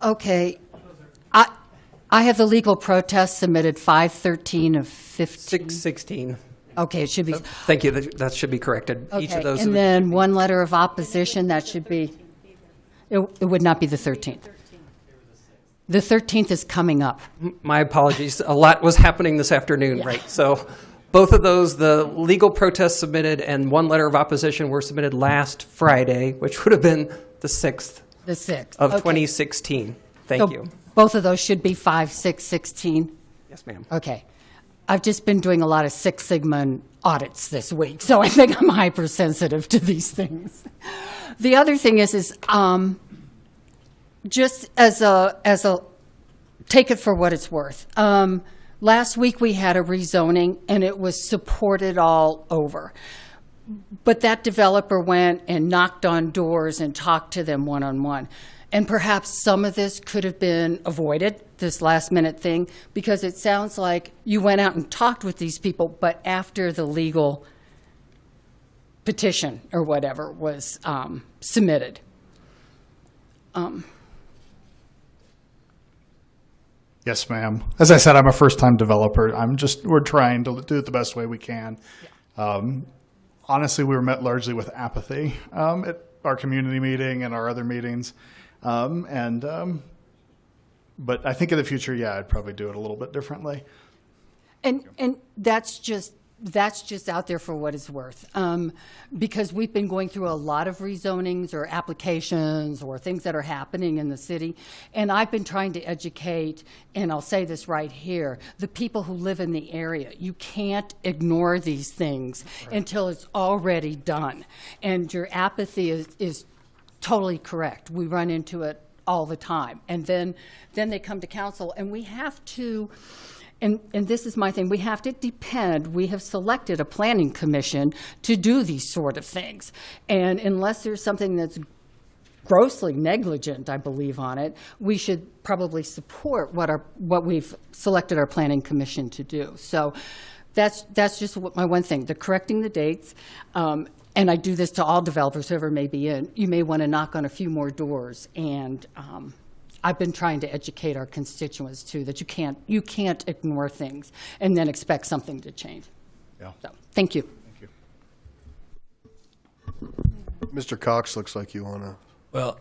Okay. I have the legal protest submitted 5/13 of 15. 6/16. Okay, it should be. Thank you. That should be corrected. Each Okay, of those. and then one letter of opposition, that should be, it would not be the 13th. The 13th is coming up. My apologies. A lot was happening this afternoon, right? So both of those, the legal protest submitted and one letter of opposition were submitted last Friday, which would have been the 6th. The 6th. Of Okay. 2016. Thank So you. Both of those should be 5/6/16. Yes, ma'am. Okay. I've just been doing a lot of Six Sigma audits this week, so I think I'm hypersensitive to these things. The other thing is just as a take it for what it's worth. Last week we had a rezoning and it was supported all over. But that developer went and knocked on doors and talked to them one-on-one. And perhaps some of this could have been avoided, this last-minute thing, because it sounds like you went out and talked with these people, but after the legal petition or whatever was submitted. Yes, ma'am. As I said, I'm a first-time developer. We're trying to do it the best way we can. Honestly, we were met largely with apathy at our community meeting and our other meetings. But I think in the future, I'd probably do it a little bit differently. And that's just out there for what it's worth. Because we've been going through a lot of rezonings or applications or things that are happening in the city. And I've been trying to educate, and I'll say this right here, the people who live in the area. You can't ignore these things until it's already done. And your apathy is totally correct. We run into it all the time. And then they come to council, and we have to, and this is my thing, we have to depend, we have selected a planning commission to do these sort of things. And unless there's something that's grossly negligent, I believe, on it, we should probably support what we've selected our planning commission to do. So that's just my one thing, the correcting the dates. And I do this to all developers, whoever may be in. You may want to knock on a few more doors. And I've been trying to educate our constituents, too, that you can't ignore things and then expect something to change. Yeah. So, thank you. Thank you. Mr. Cox, looks like you want to. Well,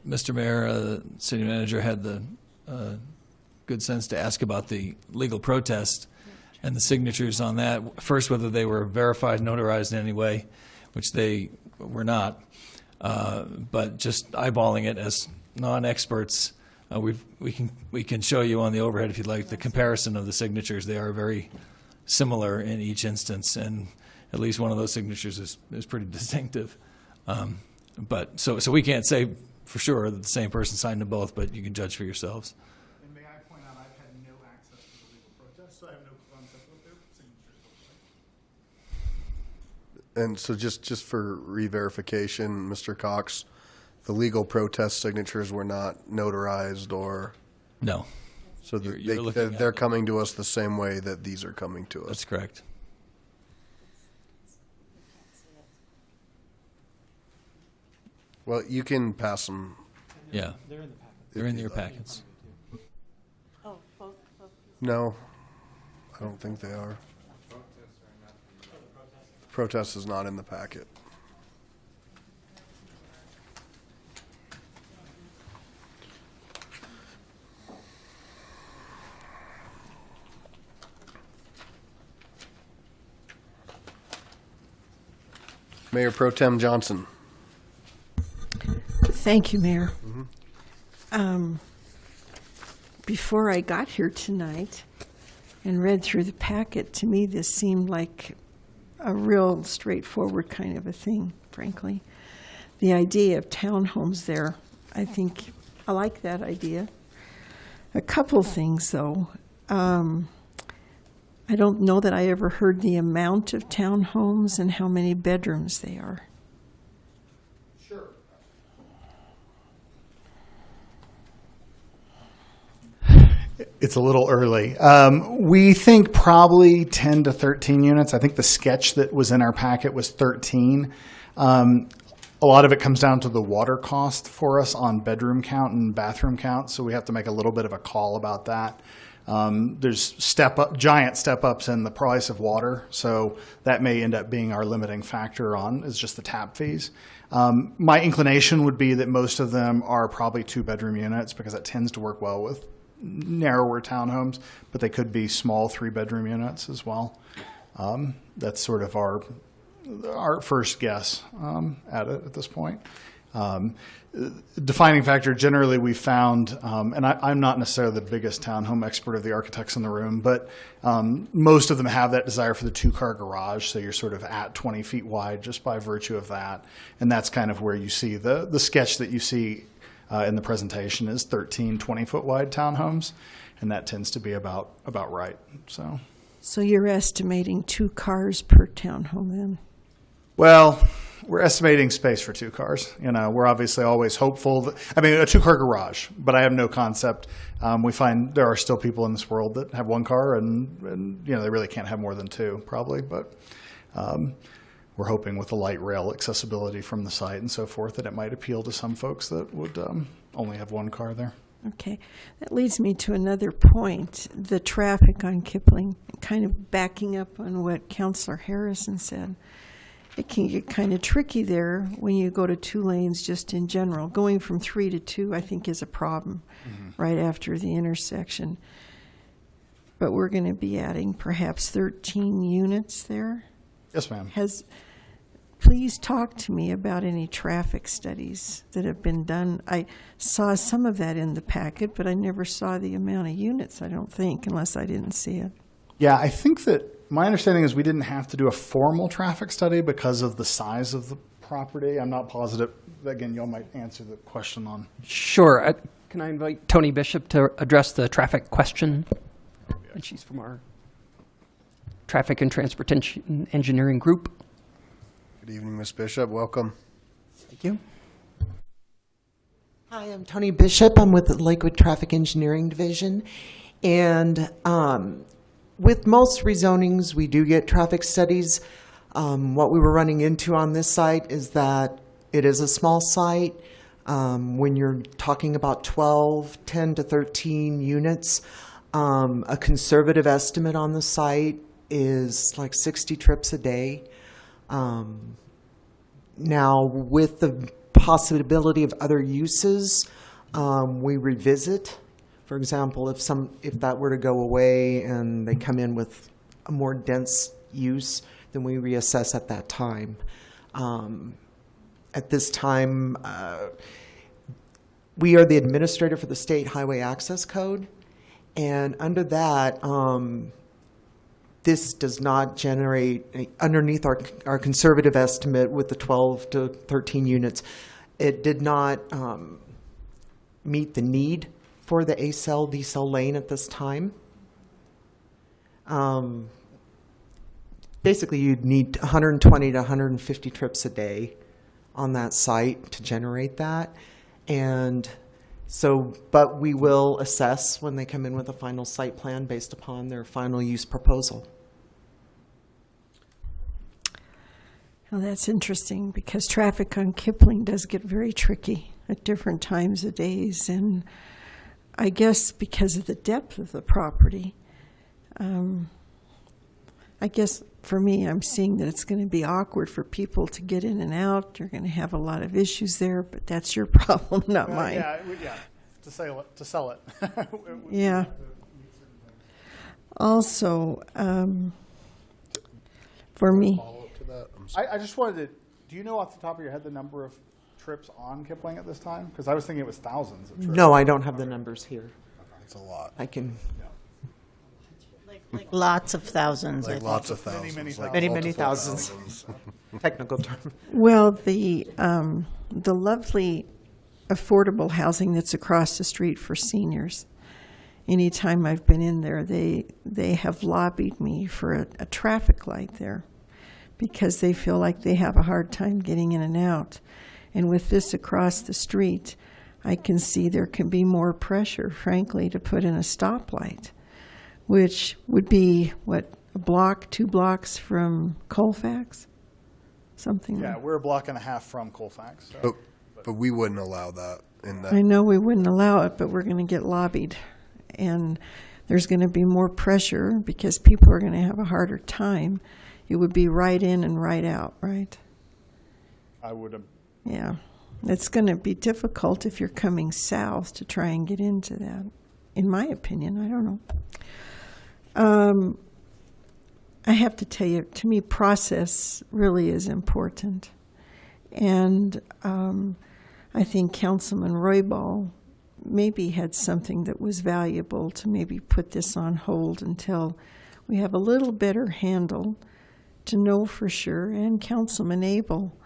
Mr. Mayor, the city manager had the good sense to ask about the legal protest and the signatures on that. First, whether they were verified, notarized in any way, which they were not. But just eyeballing it as non-experts, we can show you on the overhead, if you'd like, the comparison of the signatures. They are very similar in each instance, and at least one of those signatures is pretty distinctive. But so we can't say for sure that the same person signed them both, but you can judge for yourselves. And may I point out, I've had no access to the legal protest, so I have no concept of what their signatures look like. And so just for re-verification, Mr. Cox, the legal protest signatures were not notarized or? No. So You're they're coming to us the same way that these are coming to us? That's correct. Well, you can pass them. Yeah. They're in your packets. No, I don't think they are. Protest is not in the packet. Mayor Pro Tem Johnson. Thank you, Mayor. Before I got here tonight and read through the packet, to me this seemed like a real straightforward kind of a thing, frankly. The idea of townhomes there, I like that idea. A couple things, though. I don't know that I ever heard the amount of townhomes and how many bedrooms they are. It's a little early. We think probably 10 to 13 units. I think the sketch that was in our packet was 13. A lot of it comes down to the water cost for us on bedroom count and bathroom count, so we have to make a little bit of a call about that. There's giant step-ups in the price of water, so that may end up being our limiting factor on is just the tap fees. My inclination would be that most of them are probably 2-bedroom units because that tends to work well with narrower townhomes, but they could be small 3-bedroom units as well. That's sort of our first guess at it at this point. Defining factor, generally we found, and I'm not necessarily the biggest townhome expert of the architects in the room, but most of them have that desire for the 2-car garage, so you're sort of at 20 feet wide just by virtue of that. And that's kind of where you see the sketch that you see in the presentation is 13 20-foot wide townhomes, and that tends to be about right. So you're estimating 2 cars per townhome then? Well, we're estimating space for 2 cars. We're obviously always hopeful. A 2-car garage, but I have no concept. We find there are still people in this world that have 1 car, and they really can't have more than 2, probably. But we're hoping with the light rail accessibility from the site and so forth that it might appeal to some folks that would only have 1 car there. Okay. That leads me to another point, the traffic on Kipling, kind of backing up on what Councilor Harrison said. It can get kind of tricky there when you go to 2 lanes just in general. Going from 3 to 2, I think, is a problem right after the intersection. But we're going to be adding perhaps 13 units there. Yes, ma'am. Please talk to me about any traffic studies that have been done. I saw some of that in the packet, but I never saw the amount of units, I don't think, unless I didn't see it. Yeah, I think that my understanding is we didn't have to do a formal traffic study because of the size of the property. I'm not positive. Again, y'all might answer the question on. Sure. Can I invite Tony Bishop to address the traffic question? And she's from our Traffic and Transportation Engineering Group. Good evening, Ms. Bishop. Welcome. Thank you. Hi, I'm Tony Bishop. I'm with the Lakewood Traffic Engineering Division. And with most rezonings, we do get traffic studies. What we were running into on this site is that it is a small site. When you're talking about 10 to 13 units, a conservative estimate on the site is like 60 trips a day. Now, with the possibility of other uses, we revisit. For example, if that were to go away and they come in with a more dense use, then we reassess at that time. At this time, we are the administrator for the State Highway Access Code, and under that, this does not generate, underneath our conservative estimate with the 12 to 13 units, it did not meet the need for the A-cell, D-cell lane at this time. Basically, you'd need 120 to 150 trips a day on that site to generate that. And so, but we will assess when they come in with a final site plan based upon their final use proposal. Well, that's interesting because traffic on Kipling does get very tricky at different times of days. And I guess because of the depth of the property, I guess for me, I'm seeing that it's going to be awkward for people to get in and out. You're going to have a lot of issues there, but that's your problem, not mine. Yeah, to sell it. Yeah. Also, for me, I just wanted to, do you know off the top of your head the number of trips on Kipling at this time? Because I was thinking it was thousands of trips. No, I don't have the numbers here. It's a lot. I can. Like lots of thousands. Like lots of thousands. Many thousands. Technical term. well, the lovely affordable housing that's across the street for seniors anytime I've been in there, they have lobbied me for a traffic light there because they feel like they have a hard time getting in and out. And with this across the street, I can see there can be more pressure, frankly, to put in a stoplight, which would be, what, a block, 2 blocks from Colfax? Something Yeah, like. we're a block and a half from Colfax. So. But we wouldn't allow that in that. I know we wouldn't allow it, but we're going to get lobbied. And there's going to be more pressure because people are going to have a harder time. It would be right in and right out, right? I would have. Yeah. It's going to be difficult if you're coming south to try and get into that, in my opinion. I don't know. I have to tell you, to me, process really is important. And I think Councilman Roybal maybe had something that was valuable to maybe put this on hold until we have a little better handle to know for sure, and Councilman Abel.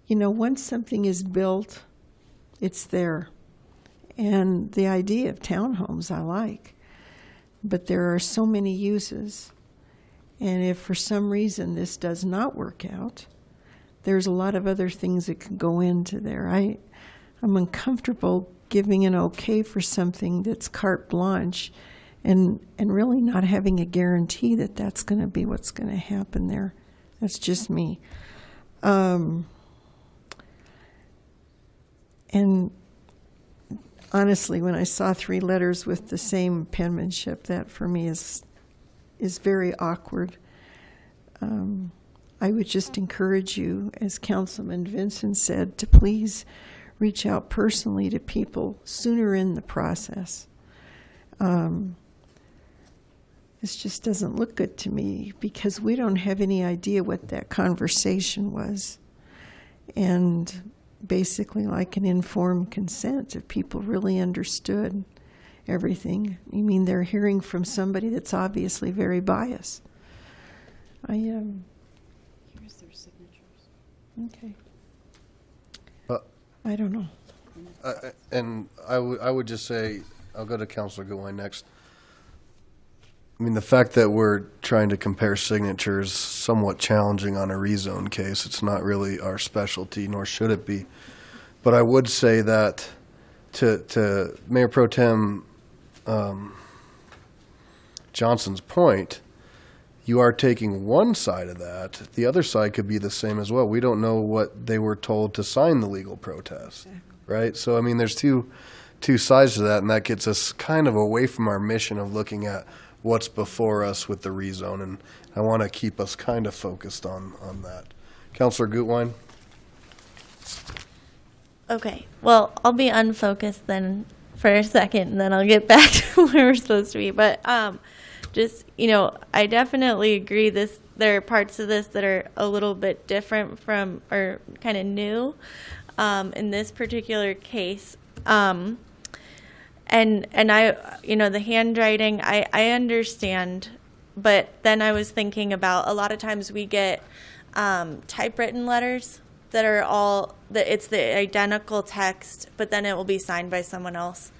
You know, once something is built, it's there. And the idea of townhomes I like, but there are so many uses. And if for some reason this does not work out, there's a lot of other things that could go into there. I'm uncomfortable giving an okay for something that's carte blanche and really not having a guarantee that that's going to be what's going to happen there. That's just me. And honestly, when I saw 3 letters with the same penmanship, that for me is very awkward. I would just encourage you, as Councilman Vincent said, to please reach out personally to people sooner in the process. This just doesn't look good to me because we don't have any idea what that conversation was. And basically like an informed consent, if people really understood everything. I mean, they're hearing from somebody that's obviously very biased. Here's their signatures. Okay. I don't know. And I would just say, I'll go to Councilor Goodwine next. I mean, the fact that we're trying to compare signatures is somewhat challenging on a rezone case. It's not really our specialty, nor should it be. But I would say that to Mayor Pro Tem Johnson's point, you are taking one side of that. The other side could be the same as well. We don't know what they were told to sign the legal protest, right? So, I mean, there's two sides to that, and that gets us kind of away from our mission of looking at what's before us with the rezone, and I want to keep us kind of focused on that. Councilor Gutwein? Okay, well, I'll be unfocused then for a second, and then I'll get back to where we're supposed to be. But just, you know, I definitely agree there are parts of this that are a little bit different from, or kind of new in this particular case. And I, you know, the handwriting, I understand, but then I was thinking about a lot of times we get typewritten letters that are it's the identical text, but then it will be signed by someone else,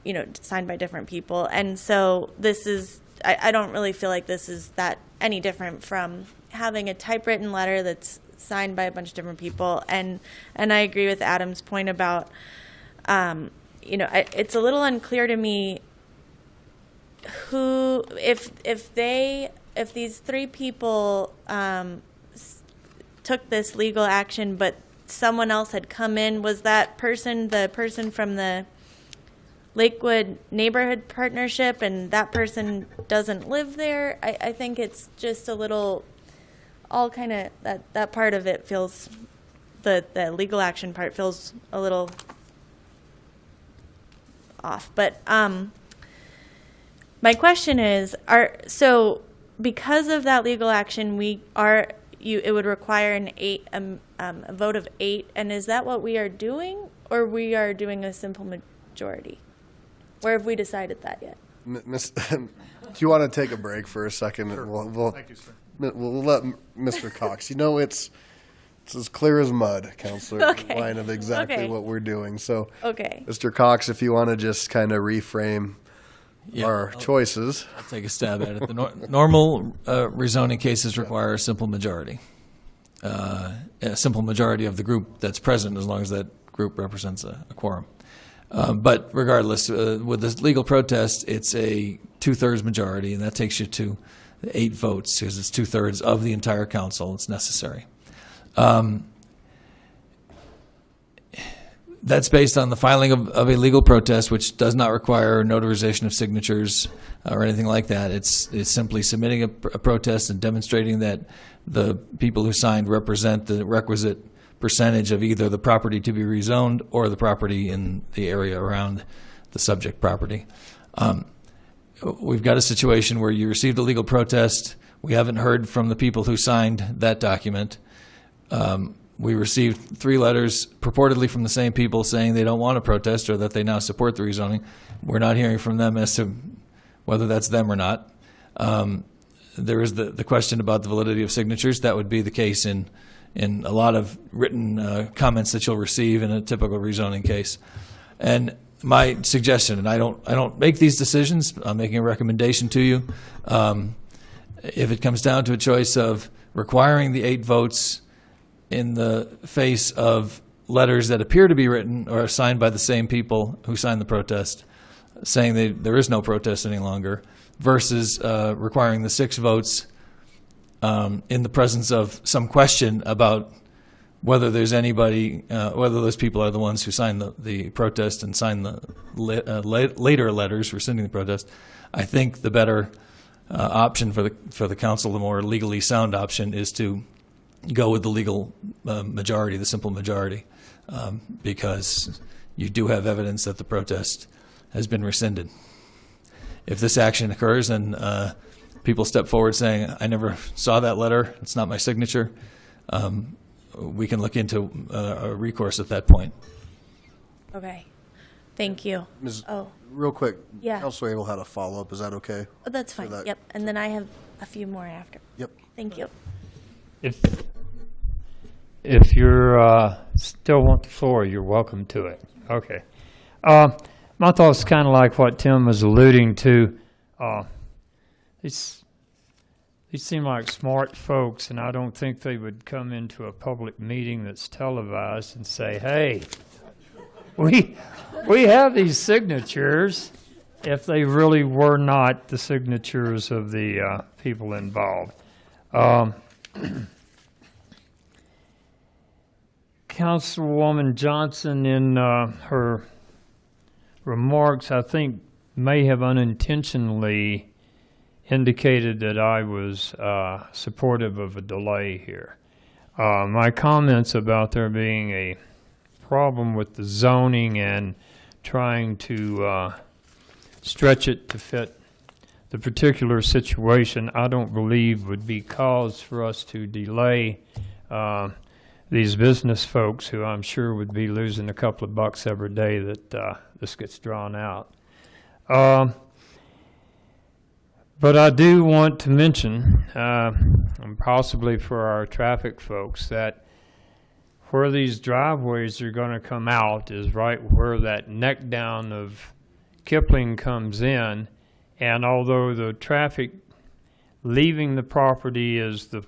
you know, signed by different people. And so this is, I don't really feel like this is that any different from having a typewritten letter that's signed by a bunch of different people. And I agree with Adam's point about, you know, it's a little unclear to me who, if these 3 people took this legal action, but someone else had come in, was that person the person from the Lakewood Neighborhood Partnership, and that person doesn't live there? I think it's just a little, all kind of, that part of it feels, the legal action part feels a little off. But my question is, so because of that legal action, it would require a vote of 8, and is that what we are doing, or we are doing a simple majority, or have we decided that yet? Do you want to take a break for a second? Sure. We'll Thank you, sir. We'll let Mr. Cox. You know, it's It's as clear as mud, Counselor, Okay. line of exactly Okay. what we're doing. So, Okay. Mr. Cox, if you want to just kind of reframe our choices. I'll take a stab at it. The normal rezoning cases require a simple majority. A simple majority of the group that's present, as long as that group represents a quorum. But regardless, with this legal protest, it's a 2/3 majority, and that takes you to 8 votes, because it's 2/3 of the entire council. It's necessary. That's based on the filing of a legal protest, which does not require notarization of signatures or anything like that. It's simply submitting a protest and demonstrating that the people who signed represent the requisite percentage of either the property to be rezoned or the property in the area around the subject property. We've got a situation where you received a legal protest. We haven't heard from the people who signed that document. We received 3 letters purportedly from the same people saying they don't want to protest or that they now support the rezoning. We're not hearing from them as to whether that's them or not. There is the question about the validity of signatures. That would be the case in a lot of written comments that you'll receive in a typical rezoning case. And my suggestion, and I don't make these decisions, I'm making a recommendation to you. If it comes down to a choice of requiring the 8 votes in the face of letters that appear to be written or signed by the same people who signed the protest, saying there is no protest any longer, versus requiring the 6 votes in the presence of some question about whether there's anybody, whether those people are the ones who signed the protest and signed the later letters rescinding the protest. I think the better option for the council, the more legally sound option, is to go with the legal majority, the simple majority, because you do have evidence that the protest has been rescinded. If this action occurs and people step forward saying, I never saw that letter, it's not my signature, we can look into a recourse at that point. Okay. Thank you. Ms. Oh, Real quick, Yeah. Counselor Abel had a follow-up. Is that okay? oh, that's For fine. that- Yep. And then I have a few more after. Yep. Thank you. If you're still want the floor, you're welcome to it. Okay. My thoughts kind of like what Tim was alluding to. These seem like smart folks, and I don't think they would come into a public meeting that's televised and say, "Hey, we have these signatures," if they really were not the signatures of the people involved. Councilwoman Johnson, in her remarks, I think may have unintentionally indicated that I was supportive of a delay here. My comments about there being a problem with the zoning and trying to stretch it to fit the particular situation, I don't believe would be cause for us to delay these business folks, who I'm sure would be losing a couple of bucks every day that this gets drawn out. But I do want to mention, and possibly for our traffic folks, that where these driveways are going to come out is right where that neck down of Kipling comes in. And although the traffic leaving the property is the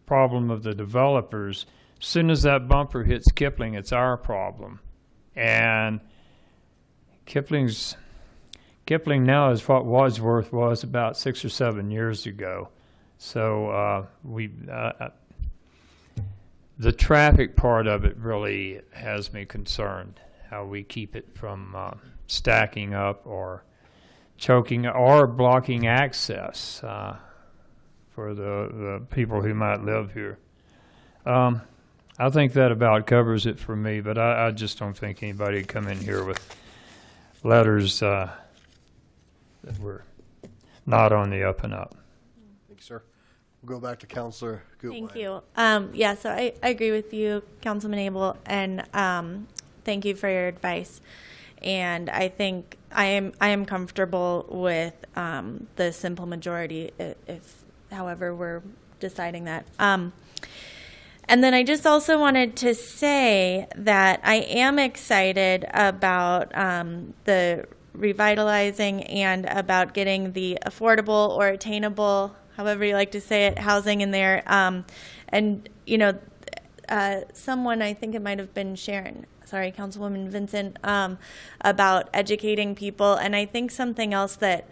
problem of the developers, as soon as that bumper hits Kipling, it's our problem. And Kipling now is what Wadsworth was about 6 or 7 years ago. So the traffic part of it really has me concerned, how we keep it from stacking up or choking or blocking access for the people who might live here. I think that about covers it for me, but I just don't think anybody would come in here with letters that were not on the up and up. Thank you, sir. We'll go back to Counselor Gutwein. Thank you. Yeah, so I agree with you, Councilman Abel, and thank you for your advice. And I think I am comfortable with the simple majority, if however we're deciding that. And then I just also wanted to say that I am excited about the revitalizing and about getting the affordable or attainable, however you like to say it, housing in there. And, you know, someone, I think it might have been Sharon, sorry, Councilwoman Vincent, about educating people. And I think something else that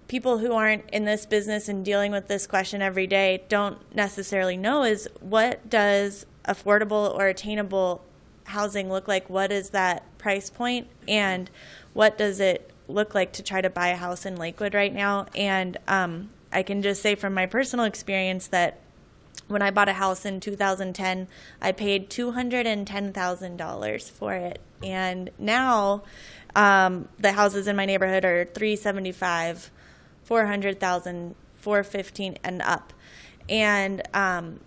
people who aren't in this business and dealing with this question every day don't necessarily know is, what does affordable or attainable housing look like? What is that price point? And what does it look like to try to buy a house in Lakewood right now? And I can just say from my personal experience that when I bought a house in 2010, I paid $210,000 for it. And now the houses in my neighborhood are $375,000, $400,000, $415,000 and up. And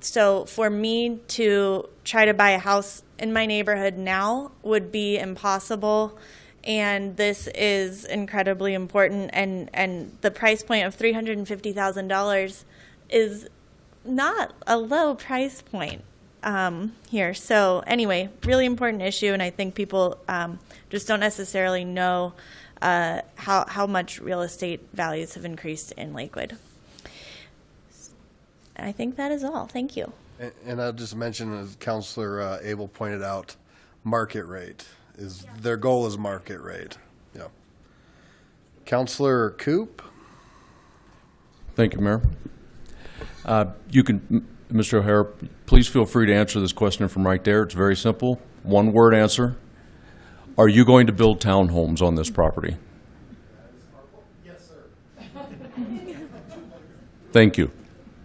so for me to try to buy a house in my neighborhood now would be impossible. And this is incredibly important. And the price point of $350,000 is not a low price point here. So anyway, really important issue. And I think people just don't necessarily know how much real estate values have increased in Lakewood. I think that is all. Thank you. And I'll just mention, as Councilor Abel pointed out, market rate is their goal is market rate. Yeah. Councilor Coop. Thank you, Mayor. You can, Mr. O'Hara, please feel free to answer this question from right there. It's very simple. One word answer. Are you going to build townhomes on this property? Yes, sir. Thank you.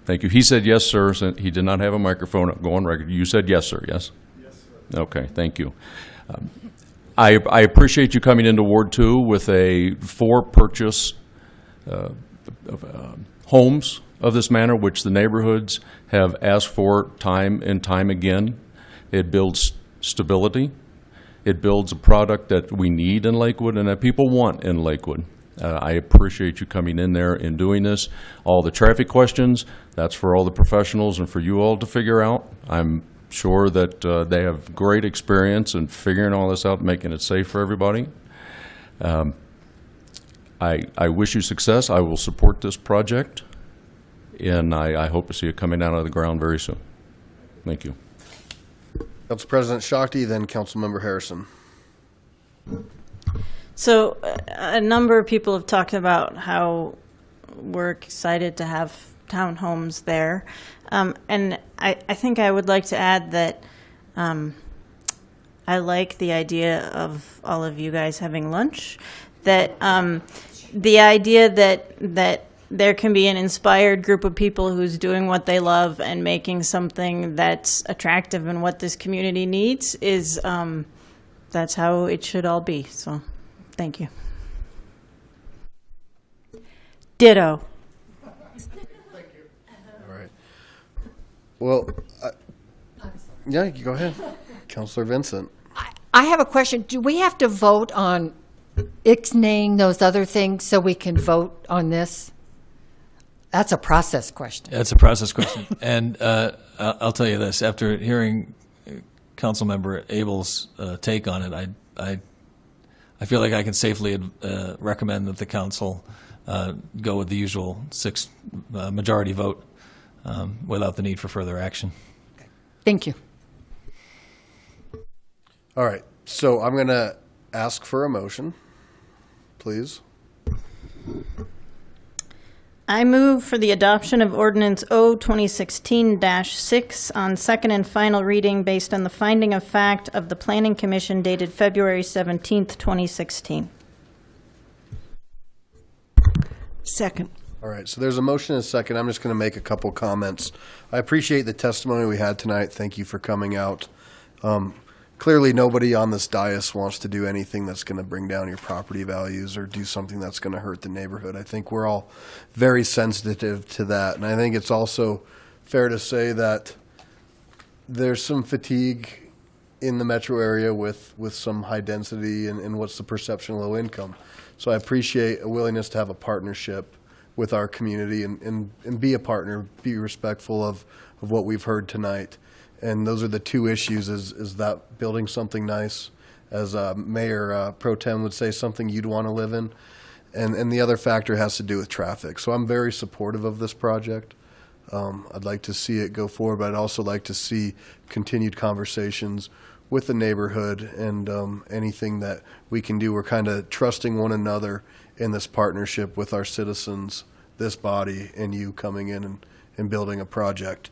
Thank you. He said yes, sir. He did not have a microphone. Go on record. You said yes, sir. Yes? Yes, sir. Okay. Thank you. I appreciate you coming into Ward 2 with a for-purchase homes of this manner, which the neighborhoods have asked for time and time again. It builds stability. It builds a product that we need in Lakewood and that people want in Lakewood. I appreciate you coming in there and doing this. All the traffic questions, that's for all the professionals and for you all to figure out. I'm sure that they have great experience in figuring all this out, making it safe for everybody. I wish you success. I will support this project, and I hope to see it coming out of the ground very soon. Thank you. Council President Shakti, then Councilmember Harrison. So a number of people have talked about how we're excited to have townhomes there. And I think I would like to add that I like the idea of all of you guys having lunch, that the idea that there can be an inspired group of people who's doing what they love and making something that's attractive and what this community needs is, that's how it should all be. So, thank you. Ditto. All right. Well, yeah, you go ahead. Councilor Vincent. I have a question. Do we have to vote on ixnaying those other things so we can vote on this? That's a process question. That's a process question. And I'll tell you this, after hearing Councilmember Abel's take on it, I feel like I can safely recommend that the council go with the usual 6 majority vote without the need for further action. Thank you. All right. So I'm going to ask for a motion, please. I move for the adoption of Ordinance O 2016-6 on second and final reading based on the finding of fact of the Planning Commission dated February 17th, 2016. Second. All right, so there's a motion and a second. I'm just going to make a couple comments. I appreciate the testimony we had tonight. Thank you for coming out. Clearly, nobody on this dais wants to do anything that's going to bring down your property values or do something that's going to hurt the neighborhood. I think we're all very sensitive to that. And I think it's also fair to say that there's some fatigue in the metro area with some high density and what's the perception of low income. So I appreciate a willingness to have a partnership with our community and be a partner, be respectful of what we've heard tonight. And those are the two issues, is that building something nice, as Mayor Pro Tem would say, something you'd want to live in. And the other factor has to do with traffic. So I'm very supportive of this project. I'd like to see it go forward, but I'd also like to see continued conversations with the neighborhood and anything that we can do. We're kind of trusting one another in this partnership with our citizens, this body, and you coming in and building a project.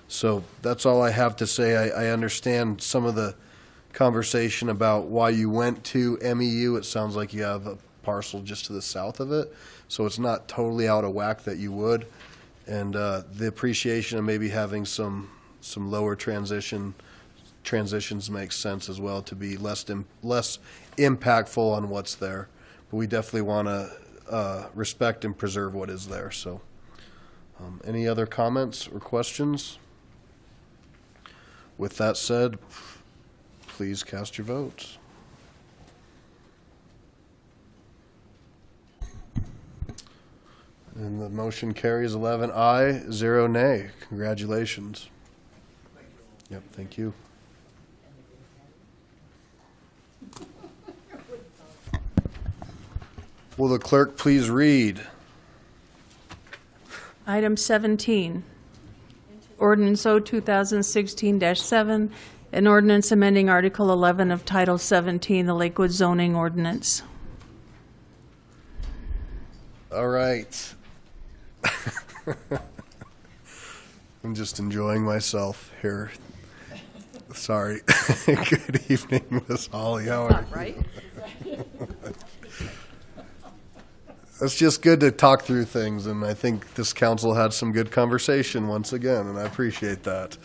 So that's all I have to say. I understand some of the conversation about why you went to MEU. It sounds like you have a parcel just to the south of it, so it's not totally out of whack that you would. And the appreciation of maybe having some lower transitions makes sense as well, to be less impactful on what's there. But we definitely want to respect and preserve what is there. So any other comments or questions? With that said, please cast your votes. And the motion carries 11 aye, 0 nay. Congratulations. Yep, thank you. Will the clerk please read? Item 17, Ordinance O 2016-7, an ordinance amending Article 11 of Title 17, the Lakewood zoning ordinance. All right. I'm just enjoying myself here. Sorry. Good evening, Miss Holly. How are you? Right? It's just good to talk through things, and I think this council had some good conversation once again, and I appreciate that.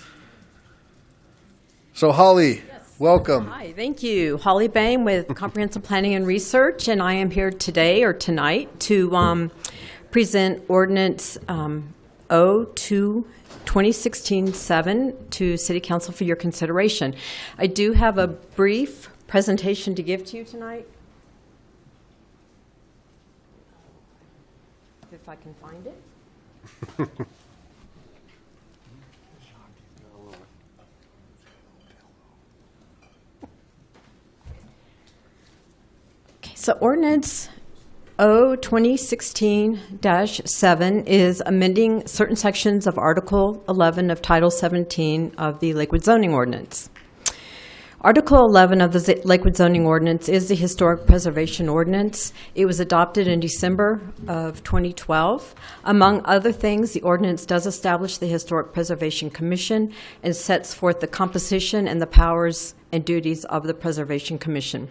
So, Holly, welcome. Hi, thank you. Holly Bain with Comprehensive Planning and Research, and I am here today or tonight to present Ordinance O 2016-7 to City Council for your consideration. I do have a brief presentation to give to you tonight. If I can find it. Okay, so Ordinance O 2016-7 is amending certain sections of Article 11 of Title 17 of the Lakewood Zoning Ordinance. Article 11 of the Lakewood Zoning Ordinance is the Historic Preservation Ordinance. It was adopted in December of 2012. Among other things, the ordinance does establish the Historic Preservation Commission and sets forth the composition and the powers and duties of the Preservation Commission.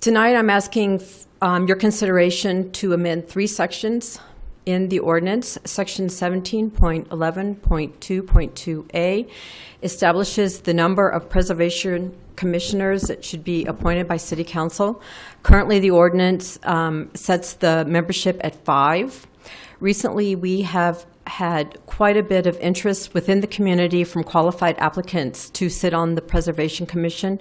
Tonight, I'm asking your consideration to amend 3 sections in the ordinance. Section 17.11.2.2a establishes the number of preservation commissioners that should be appointed by City Council. Currently, the ordinance sets the membership at 5. Recently, we have had quite a bit of interest within the community from qualified applicants to sit on the Preservation Commission.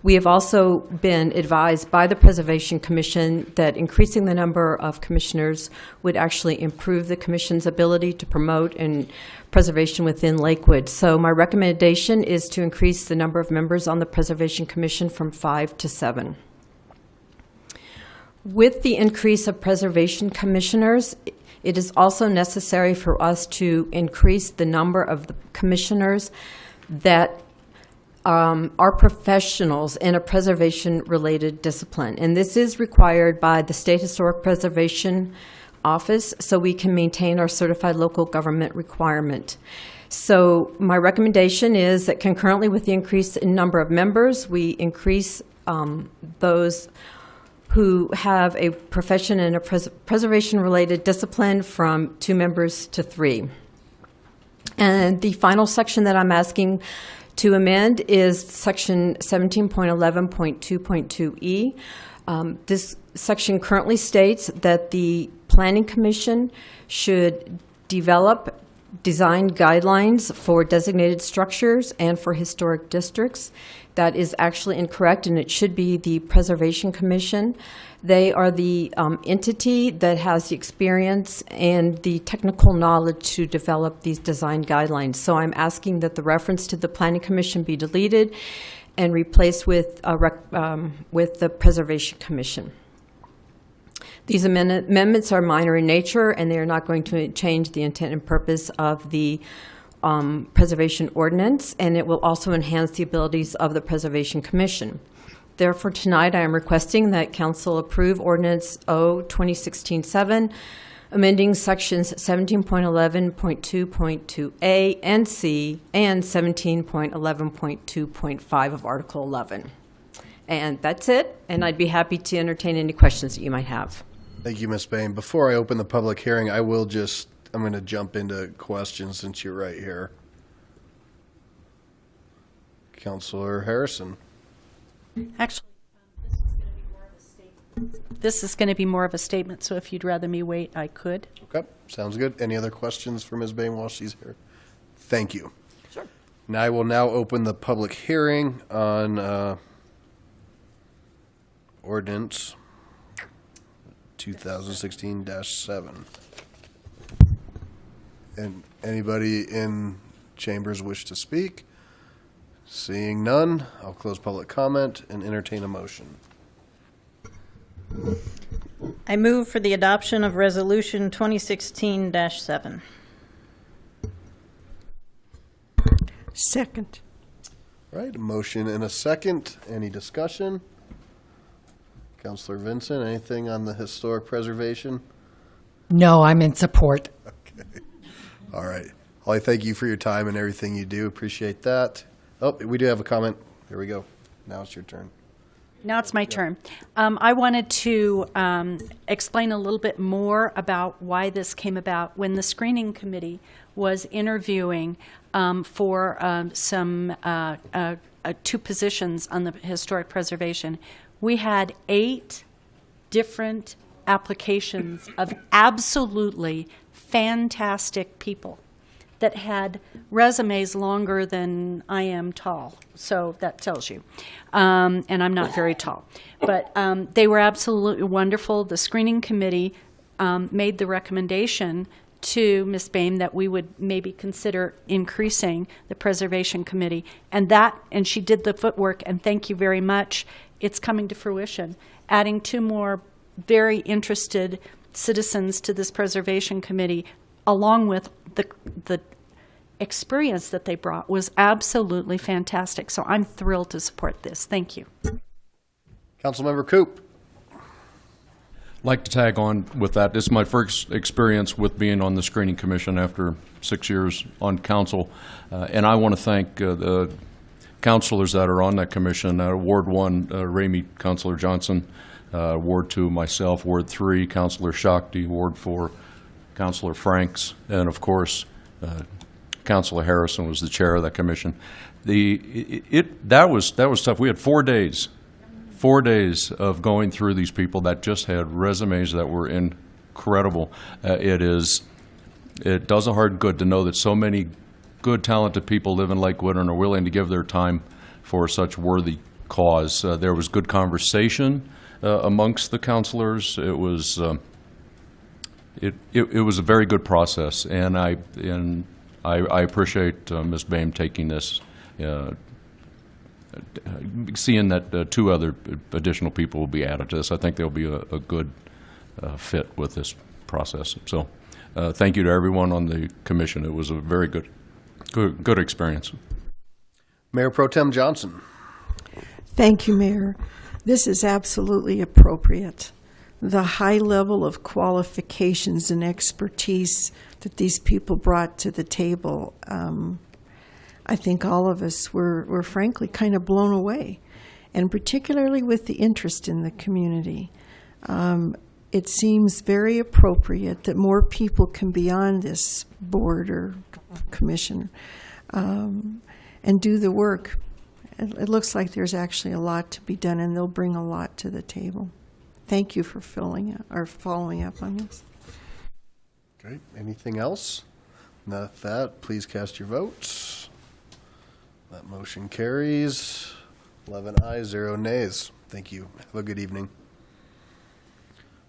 We have also been advised by the Preservation Commission that increasing the number of commissioners would actually improve the Commission's ability to promote and preservation within Lakewood. So my recommendation is to increase the number of members on the Preservation Commission from 5 to 7. With the increase of preservation commissioners, it is also necessary for us to increase the number of the commissioners that are professionals in a preservation-related discipline. And this is required by the State Historic Preservation Office so we can maintain our certified local government requirement. So my recommendation is that concurrently with the increase in number of members, we increase those who have a profession in a preservation-related discipline from 2 members to 3. And the final section that I'm asking to amend is section 17.11.2.2e. This section currently states that the Planning Commission should develop design guidelines for designated structures and for historic districts. That is actually incorrect, and it should be the Preservation Commission. They are the entity that has the experience and the technical knowledge to develop these design guidelines. So I'm asking that the reference to the Planning Commission be deleted and replaced with the Preservation Commission. These amendments are minor in nature, and they are not going to change the intent and purpose of the Preservation Ordinance, and it will also enhance the abilities of the Preservation Commission. Therefore, tonight I am requesting that Council approve Ordinance O 2016-7, amending sections 17.11.2.2a and c and 17.11.2.5 of Article 11. And that's it, and I'd be happy to entertain any questions that you might have. Thank you, Ms. Bain. Before I open the public hearing, I'm going to jump into questions since you're right here. Councilor Harrison. Actually, this is going to be more of a statement, so if you'd rather me wait, I could. Okay, sounds good. Any other questions for Ms. Bain while she's here? Thank you. Sure. Now I will now open the public hearing on Ordinance 2016-7. And anybody in chambers wish to speak? Seeing none, I'll close public comment and entertain a motion. I move for the adoption of Resolution 2016-7. Second. All right, a motion and a second. Any discussion? Councilor Vincent, anything on the historic preservation? No, I'm in support. Okay. All right. Holly, thank you for your time and everything you do. Appreciate that. Oh, we do have a comment. Here we go. Now it's your turn. Now it's my turn. I wanted to explain a little bit more about why this came about. When the screening committee was interviewing for some 2 positions on the historic preservation, we had 8 different applications of absolutely fantastic people that had resumes longer than I am tall. So that tells you. And I'm not very tall. But they were absolutely wonderful. The screening committee made the recommendation to Ms. Bain that we would maybe consider increasing the preservation committee. And she did the footwork, and thank you very much. It's coming to fruition. Adding 2 more very interested citizens to this preservation committee, along with the experience that they brought, was absolutely fantastic. So I'm thrilled to support this. Thank you. Councilmember Coop. I'd like to tag on with that. This is my first experience with being on the screening commission after 6 years on council. And I want to thank the councilors that are on that commission. Ward 1, Ramey, Councilor Johnson. Ward 2, myself. Ward 3, Councilor Shakti. Ward 4, Councilor Franks. And of course, Councilor Harrison was the chair of that commission. That was tough. We had 4 days. 4 days of going through these people that just had resumes that were incredible. It does a heart good to know that so many good, talented people live in Lakewood and are willing to give their time for such worthy cause. There was good conversation amongst the councilors. It was a very good process, and I appreciate Ms. Bain taking this. Seeing that 2 other additional people will be added to this, I think there'll be a good fit with this process. So thank you to everyone on the commission. It was a very good experience. Mayor Pro Tem Johnson. Thank you, Mayor. This is absolutely appropriate. The high level of qualifications and expertise that these people brought to the table, I think all of us were frankly kind of blown away, and particularly with the interest in the community. It seems very appropriate that more people can be on this board or commission and do the work. It looks like there's actually a lot to be done, and they'll bring a lot to the table. Thank you for following up on this. Great. Anything else? With that, please cast your votes. That motion carries. 11 ayes, 0 nays. Thank you. Have a good evening.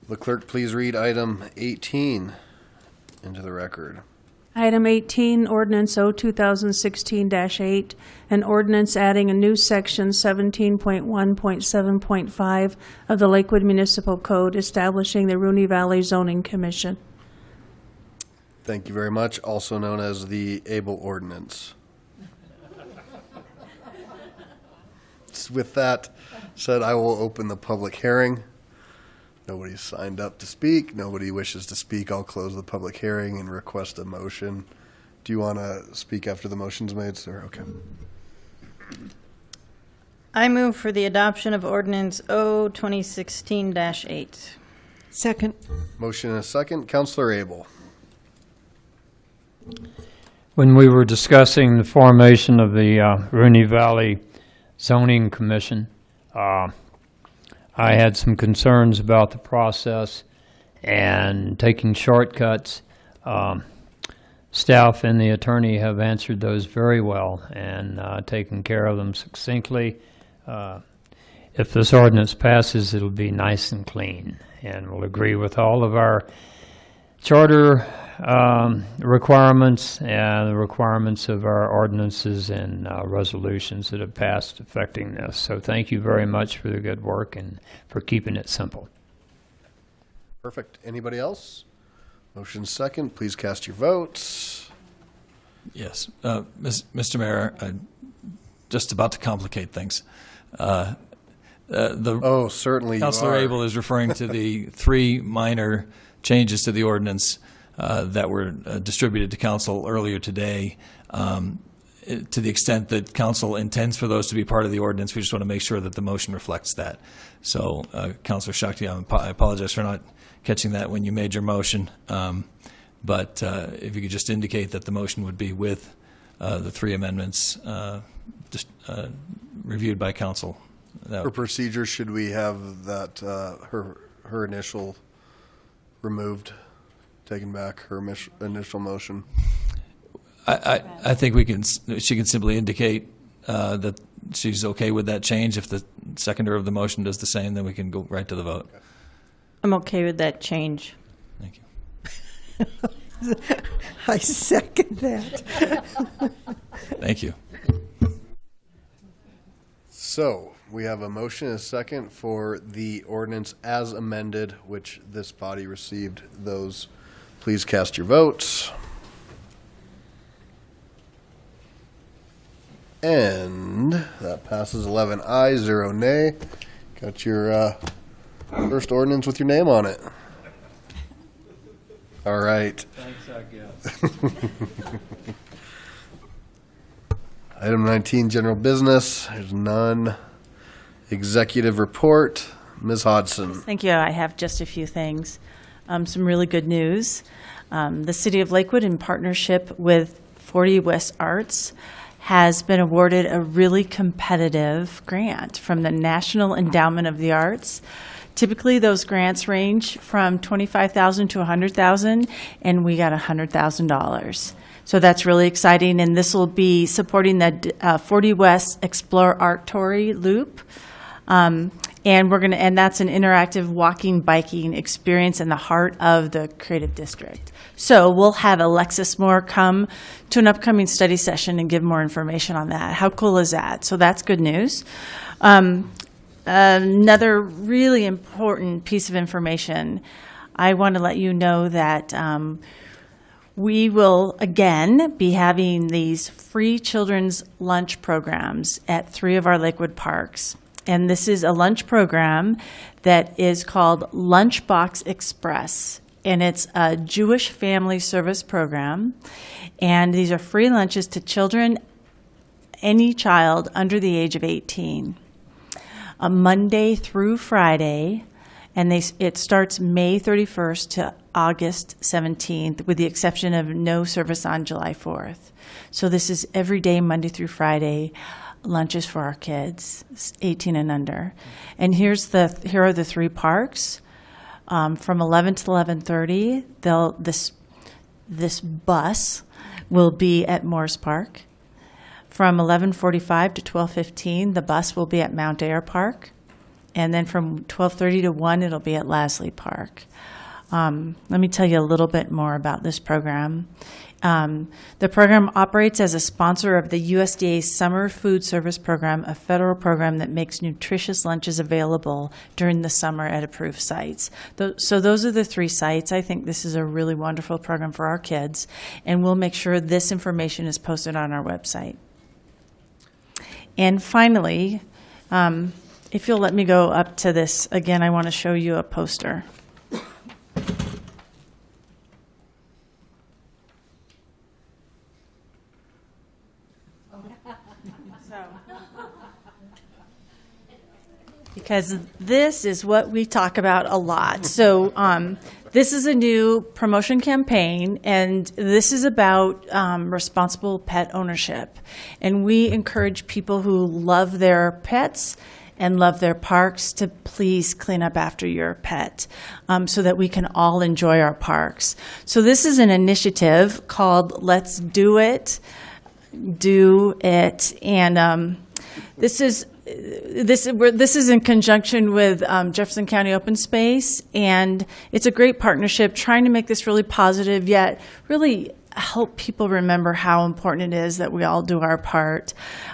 Will the clerk please read item 18 into the record? Item 18, Ordinance O 2016-8, an ordinance adding a new section 17.1.7.5 of the Lakewood Municipal Code establishing the Rooney Valley Zoning Commission. Thank you very much, also known as the Able Ordinance. With that said, I will open the public hearing. Nobody's signed up to speak. Nobody wishes to speak. I'll close the public hearing and request a motion. Do you want to speak after the motion's made, sir? Okay. I move for the adoption of Ordinance O 2016-8. Second. Motion and a second. Councilor Abel. When we were discussing the formation of the Rooney Valley Zoning Commission, I had some concerns about the process and taking shortcuts. Staff and the attorney have answered those very well and taken care of them succinctly. If this ordinance passes, it'll be nice and clean, and we'll agree with all of our charter requirements and the requirements of our ordinances and resolutions that have passed affecting this. So thank you very much for the good work and for keeping it simple. Perfect. Anybody else? Motion second. Please cast your votes. Yes. Mr. Mayor, I'm just about to complicate things. Certainly you Councilor are. Abel is referring to the 3 minor changes to the ordinance that were distributed to council earlier today. To the extent that council intends for those to be part of the ordinance, we just want to make sure that the motion reflects that. So, Councilor Shakti, I apologize for not catching that when you made your motion. But if you could just indicate that the motion would be with the 3 amendments reviewed by council. For procedure, should we have that her initial removed, taken back, her initial motion? I think she can simply indicate that she's okay with that change. If the seconder of the motion does the same, then we can go right to the vote. I'm okay with that change. Thank you. I second that. Thank you. So we have a motion and a second for the ordinance as amended, which this body received. Those, please cast your votes. And that passes 11 ayes, 0 nay. Got your first ordinance with your name on it. All right. Thanks, I guess. Item 19, general business. There's none. Executive report. Ms. Hodson. Thank you. I have just a few things. Some really good news. The City of Lakewood, in partnership with 40 West Arts, has been awarded a really competitive grant from the National Endowment of the Arts. Typically, those grants range from $25,000 to $100,000, and we got $100,000. So that's really exciting, and this will be supporting the 40 West Explore Art Tory Loop. And that's an interactive walking, biking experience in the heart of the Creative District. So we'll have Alexis Moore come to an upcoming study session and give more information on that. How cool is that? So that's good news. Another really important piece of information, I want to let you know that we will again be having these free children's lunch programs at 3 of our Lakewood parks. And this is a lunch program that is called Lunchbox Express. And it's a Jewish family service program. And these are free lunches to children, any child under the age of 18. Monday through Friday, and it starts May 31st to August 17th, with the exception of no service on July 4th. So this is every day, Monday through Friday, lunches for our kids, 18 and under. And here are the 3 parks. From 11 to 11:30, this bus will be at Morris Park. From 11:45 to 12:15, the bus will be at Mount Air Park. And then from 12:30 to 1, it'll be at Lasley Park. Let me tell you a little bit more about this program. The program operates as a sponsor of the USDA Summer Food Service Program, a federal program that makes nutritious lunches available during the summer at approved sites. So those are the 3 sites. I think this is a really wonderful program for our kids, and we'll make sure this information is posted on our website. And finally, if you'll let me go up to this again, I want to show you a poster. Because this is what we talk about a lot. So this is a new promotion campaign, and this is about responsible pet ownership. And we encourage people who love their pets and love their parks to please clean up after your pet so that we can all enjoy our parks. So this is an initiative called Let's Do It, and this is in conjunction with Jefferson County Open Space, and it's a great partnership trying to make this really positive, yet really help people remember how important it is that we all do our part.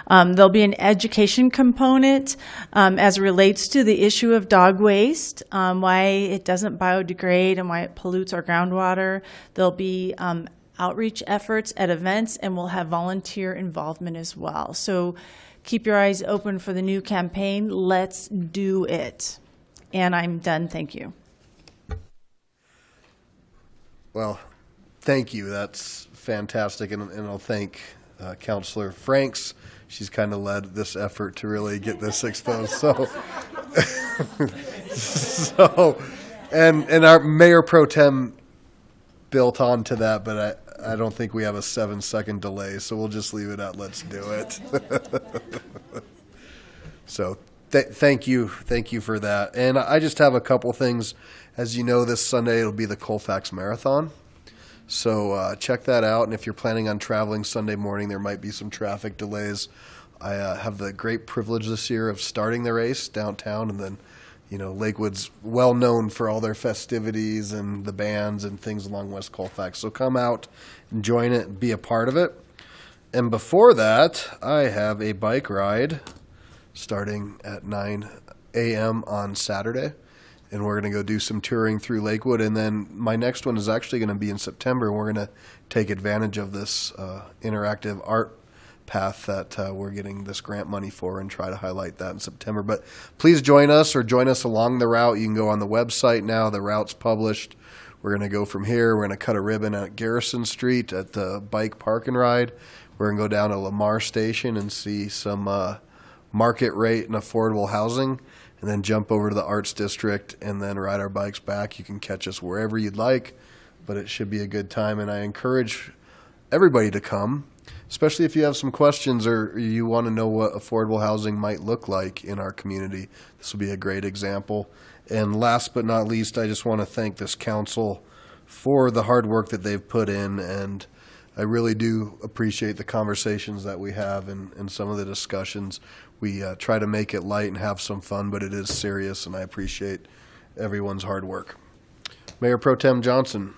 There'll be an education component as it relates to the issue of dog waste, why it doesn't biodegrade and why it pollutes our groundwater. There'll be outreach efforts at events, and we'll have volunteer involvement as well. So keep your eyes open for the new campaign. Let's do it. And I'm done. Thank you. Well, thank you. That's fantastic. And I'll thank Councilor Franks. She's kind of led this effort to really get this exposed. And our Mayor Pro Tem built onto that, but I don't think we have a 7-second delay, so we'll just leave it at let's do it. So thank you for that. And I just have a couple things. As you know, this Sunday it'll be the Colfax Marathon. So check that out. And if you're planning on traveling Sunday morning, there might be some traffic delays. I have the great privilege this year of starting the race downtown, and then Lakewood's well known for all their festivities and the bands and things along West Colfax. So come out and join it and be a part of it. And before that, I have a bike ride starting at 9 a.m. on Saturday. And we're going to go do some touring through Lakewood. And then my next one is actually going to be in September. We're going to take advantage of this interactive art path that we're getting this grant money for and try to highlight that in September. But please join us along the route. You can go on the website now. The route's published. We're going to go from here. We're going to cut a ribbon at Garrison Street at the bike park and ride. We're going to go down to Lamar Station and see some market rate and affordable housing, and then jump over to the Arts District and then ride our bikes back. You can catch us wherever you'd like, but it should be a good time. And I encourage everybody to come, especially if you have some questions or you want to know what affordable housing might look like in our community. This will be a great example. And last but not least, I just want to thank this council for the hard work that they've put in, and I really do appreciate the conversations that we have and some of the discussions. We try to make it light and have some fun, but it is serious, and I appreciate everyone's hard work. Mayor Pro Tem Johnson.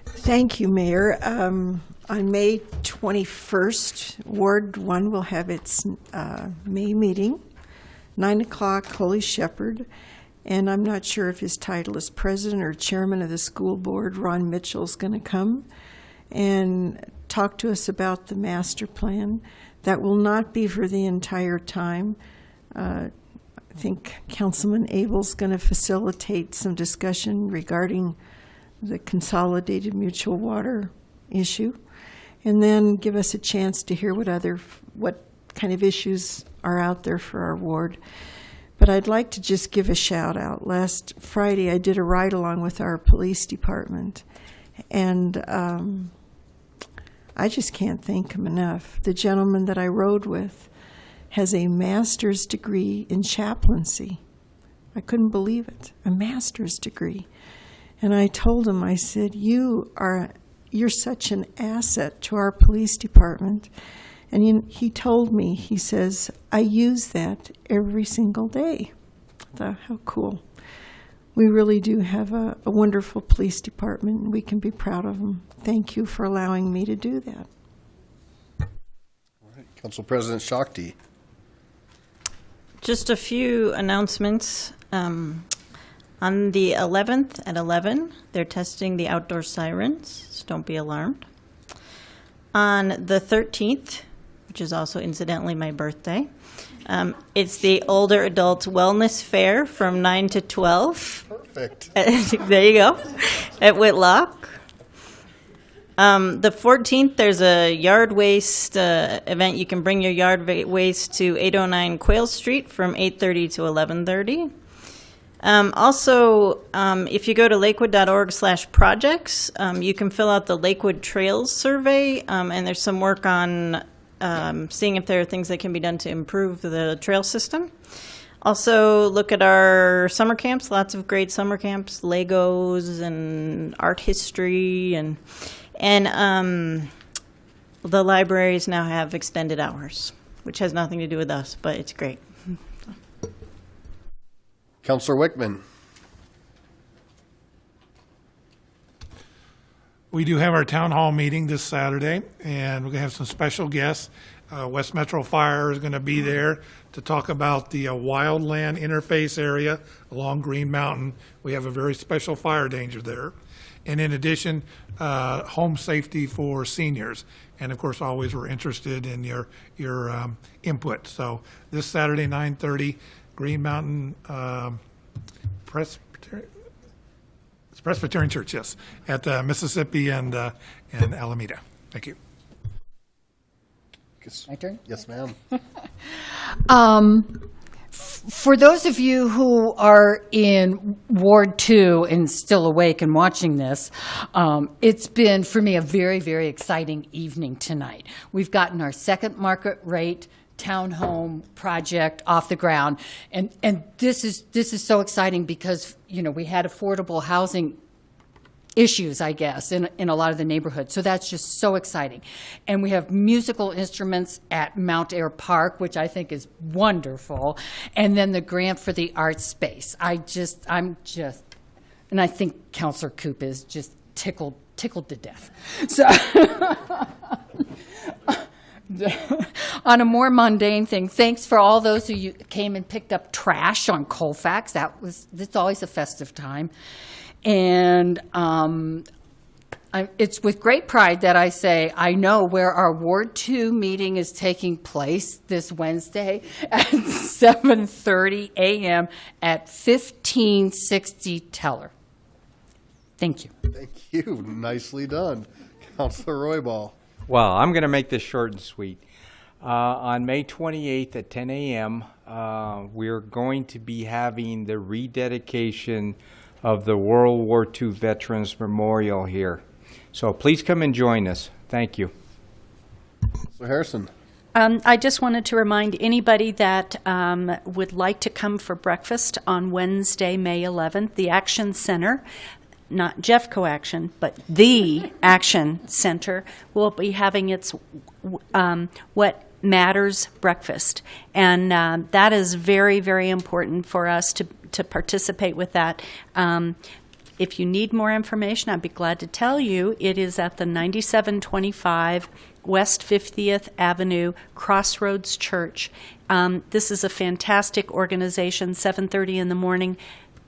Thank you, Mayor. On May 21st, Ward 1 will have its May meeting, 9 o'clock, Holy Shepherd. And I'm not sure if his title is president or chairman of the school board. Ron Mitchell's going to come and talk to us about the master plan. That will not be for the entire time. I think Councilman Abel's going to facilitate some discussion regarding the consolidated mutual water issue, and then give us a chance to hear what kind of issues are out there for our ward. But I'd like to just give a shout out. Last Friday I did a ride along with our police department, and I just can't thank him enough. The gentleman that I rode with has a master's degree in chaplaincy. I couldn't believe it, a master's degree. And I told him, I said, you are you're such an asset to our police department. And he told me, he says, I use that every single day. I thought, how cool. We really do have a wonderful police department, and we can be proud of them. Thank you for allowing me to do that. All right, Council President Shakti. Just a few announcements. On the 11th at 11, they're testing the outdoor sirens, so don't be alarmed. On the 13th, which is also incidentally my birthday, it's the Older Adults Wellness Fair from 9 to 12. Perfect. There you go, at Whitlock. The 14th, there's a yard waste event. You can bring your yard waste to 809 Quail Street from 8:30 to 11:30. Also, if you go to lakewood.org/projects, you can fill out the Lakewood Trails survey, and there's some work on seeing if there are things that can be done to improve the trail system. Also, look at our summer camps, lots of great summer camps, Legos and art history, and the libraries now have extended hours, which has nothing to do with us, but it's great. Councilor Wickman. We do have our town hall meeting this Saturday, and we're going to have some special guests. West Metro Fire is going to be there to talk about the wildland interface area along Green Mountain. We have a very special fire danger there. And in addition, home safety for seniors. And of course, always we're interested in your input. So this Saturday, 9:30, Green Mountain Presbyterian Church, yes, at Mississippi and Alameda. Thank you. My turn? Yes, ma'am. For those of you who are in Ward 2 and still awake and watching this, it's been, for me, a very, very exciting evening tonight. We've gotten our second market rate townhome project off the ground, and this is so exciting because, you know, we had affordable housing issues, I guess, in a lot of the neighborhoods. So that's just so exciting. And we have musical instruments at Mount Air Park, which I think is wonderful. And then the grant for the art space. And I think Councilor Coop is just tickled to death. So on a more mundane thing, thanks for all those who came and picked up trash on Colfax. It's always a festive time. And it's with great pride that I say I know where our Ward 2 meeting is taking place this Wednesday at 7:30 a.m. at 1560 Teller. Thank you. Thank you. Nicely done. Councilor Roybal. Well, I'm going to make this short and sweet. On May 28th at 10 a.m., we're going to be having the rededication of the World War II Veterans Memorial here. So please come and join us. Thank you. So Harrison. I just wanted to remind anybody that would like to come for breakfast on Wednesday, May 11th, the Action Center, not Jeffco Action, but the Action Center, will be having its What Matters breakfast. And that is very, very important for us to participate with that. If you need more information, I'd be glad to tell you. It is at the 9725 West 50th Avenue, Crossroads Church. This is a fantastic organization, 7:30 in the morning.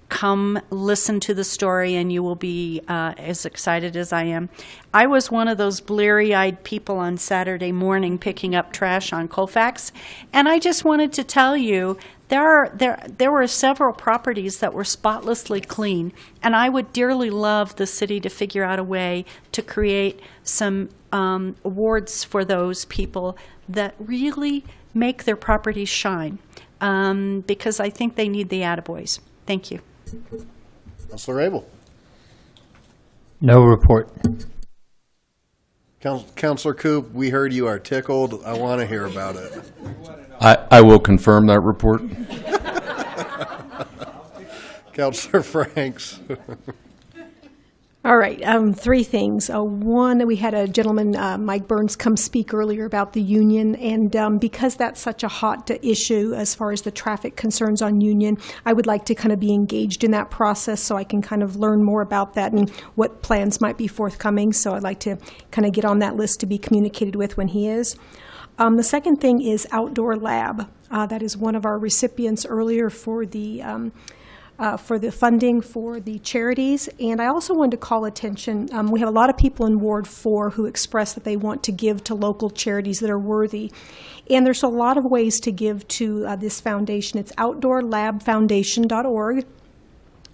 Come listen to the story and you will be as excited as I am. I was one of those bleary-eyed people on Saturday morning picking up trash on Colfax, and I just wanted to tell you there were several properties that were spotlessly clean, and I would dearly love the city to figure out a way to create some awards for those people that really make their properties shine, because I think they need the attaboys. Thank you. Councilor Abel. No report. Councilor Coop, we heard you are tickled. I want to hear about it. I will confirm that report. Councilor Franks. All right, three things. One, we had a gentleman, Mike Burns, come speak earlier about the Union, and because that's such a hot issue as far as the traffic concerns on Union, I would like to kind of be engaged in that process so I can kind of learn more about that and what plans might be forthcoming. So I'd like to kind of get on that list to be communicated with when he is. The second thing is Outdoor Lab. That is one of our recipients earlier for the funding for the charities. And I also wanted to call attention, we have a lot of people in Ward 4 who express that they want to give to local charities that are worthy. And there's a lot of ways to give to this foundation. It's outdoorlabfoundation.org.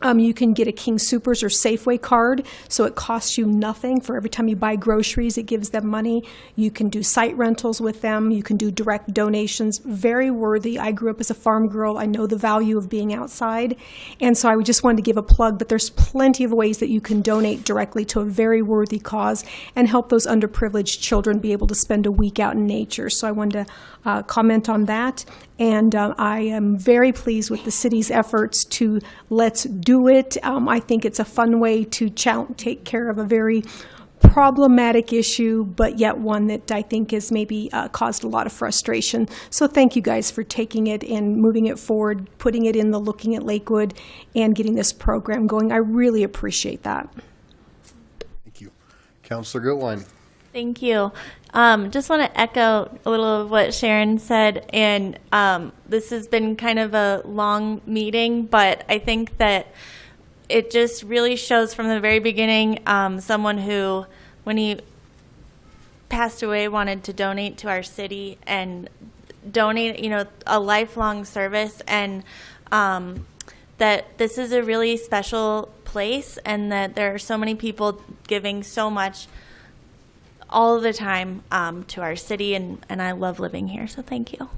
You can get a King Soopers or Safeway card, so it costs you nothing. For every time you buy groceries, it gives them money. You can do site rentals with them. You can do direct donations. Very worthy. I grew up as a farm girl. I know the value of being outside. And so I just wanted to give a plug that there's plenty of ways that you can donate directly to a very worthy cause and help those underprivileged children be able to spend a week out in nature. So I wanted to comment on that. And I am very pleased with the city's efforts to let's do it. I think it's a fun way to take care of a very problematic issue, but yet one that I think has maybe caused a lot of frustration. So thank you guys for taking it and moving it forward, putting it in the Looking at Lakewood and getting this program going. I really appreciate that. Thank you. Councilor Gutwein. Thank you. Just want to echo a little of what Sharon said, and this has been kind of a long meeting, but I think that it just really shows from the very beginning someone who, when he passed away, wanted to donate to our city and donate, a lifelong service, and that this is a really special place, and that there are so many people giving so much all the time to our city, and I love living here, so thank you.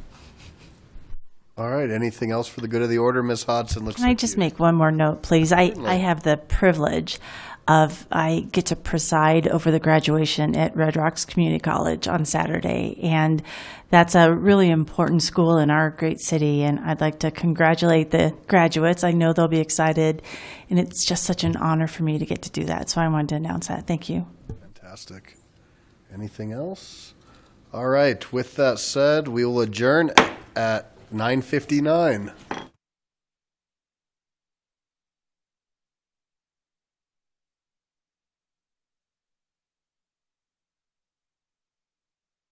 All right, anything else for the good of the order? Ms. Hodson, looks Can I just make one more note, please? I have the privilege I get to preside over the graduation at Red Rocks Community College on Saturday, and that's a really important school in our great city, and I'd like to congratulate the graduates. I know they'll be excited, and it's just such an honor for me to get to do that, so I wanted to announce that. Thank you. Fantastic. Anything else? All right, with that said, we will adjourn at 9:59.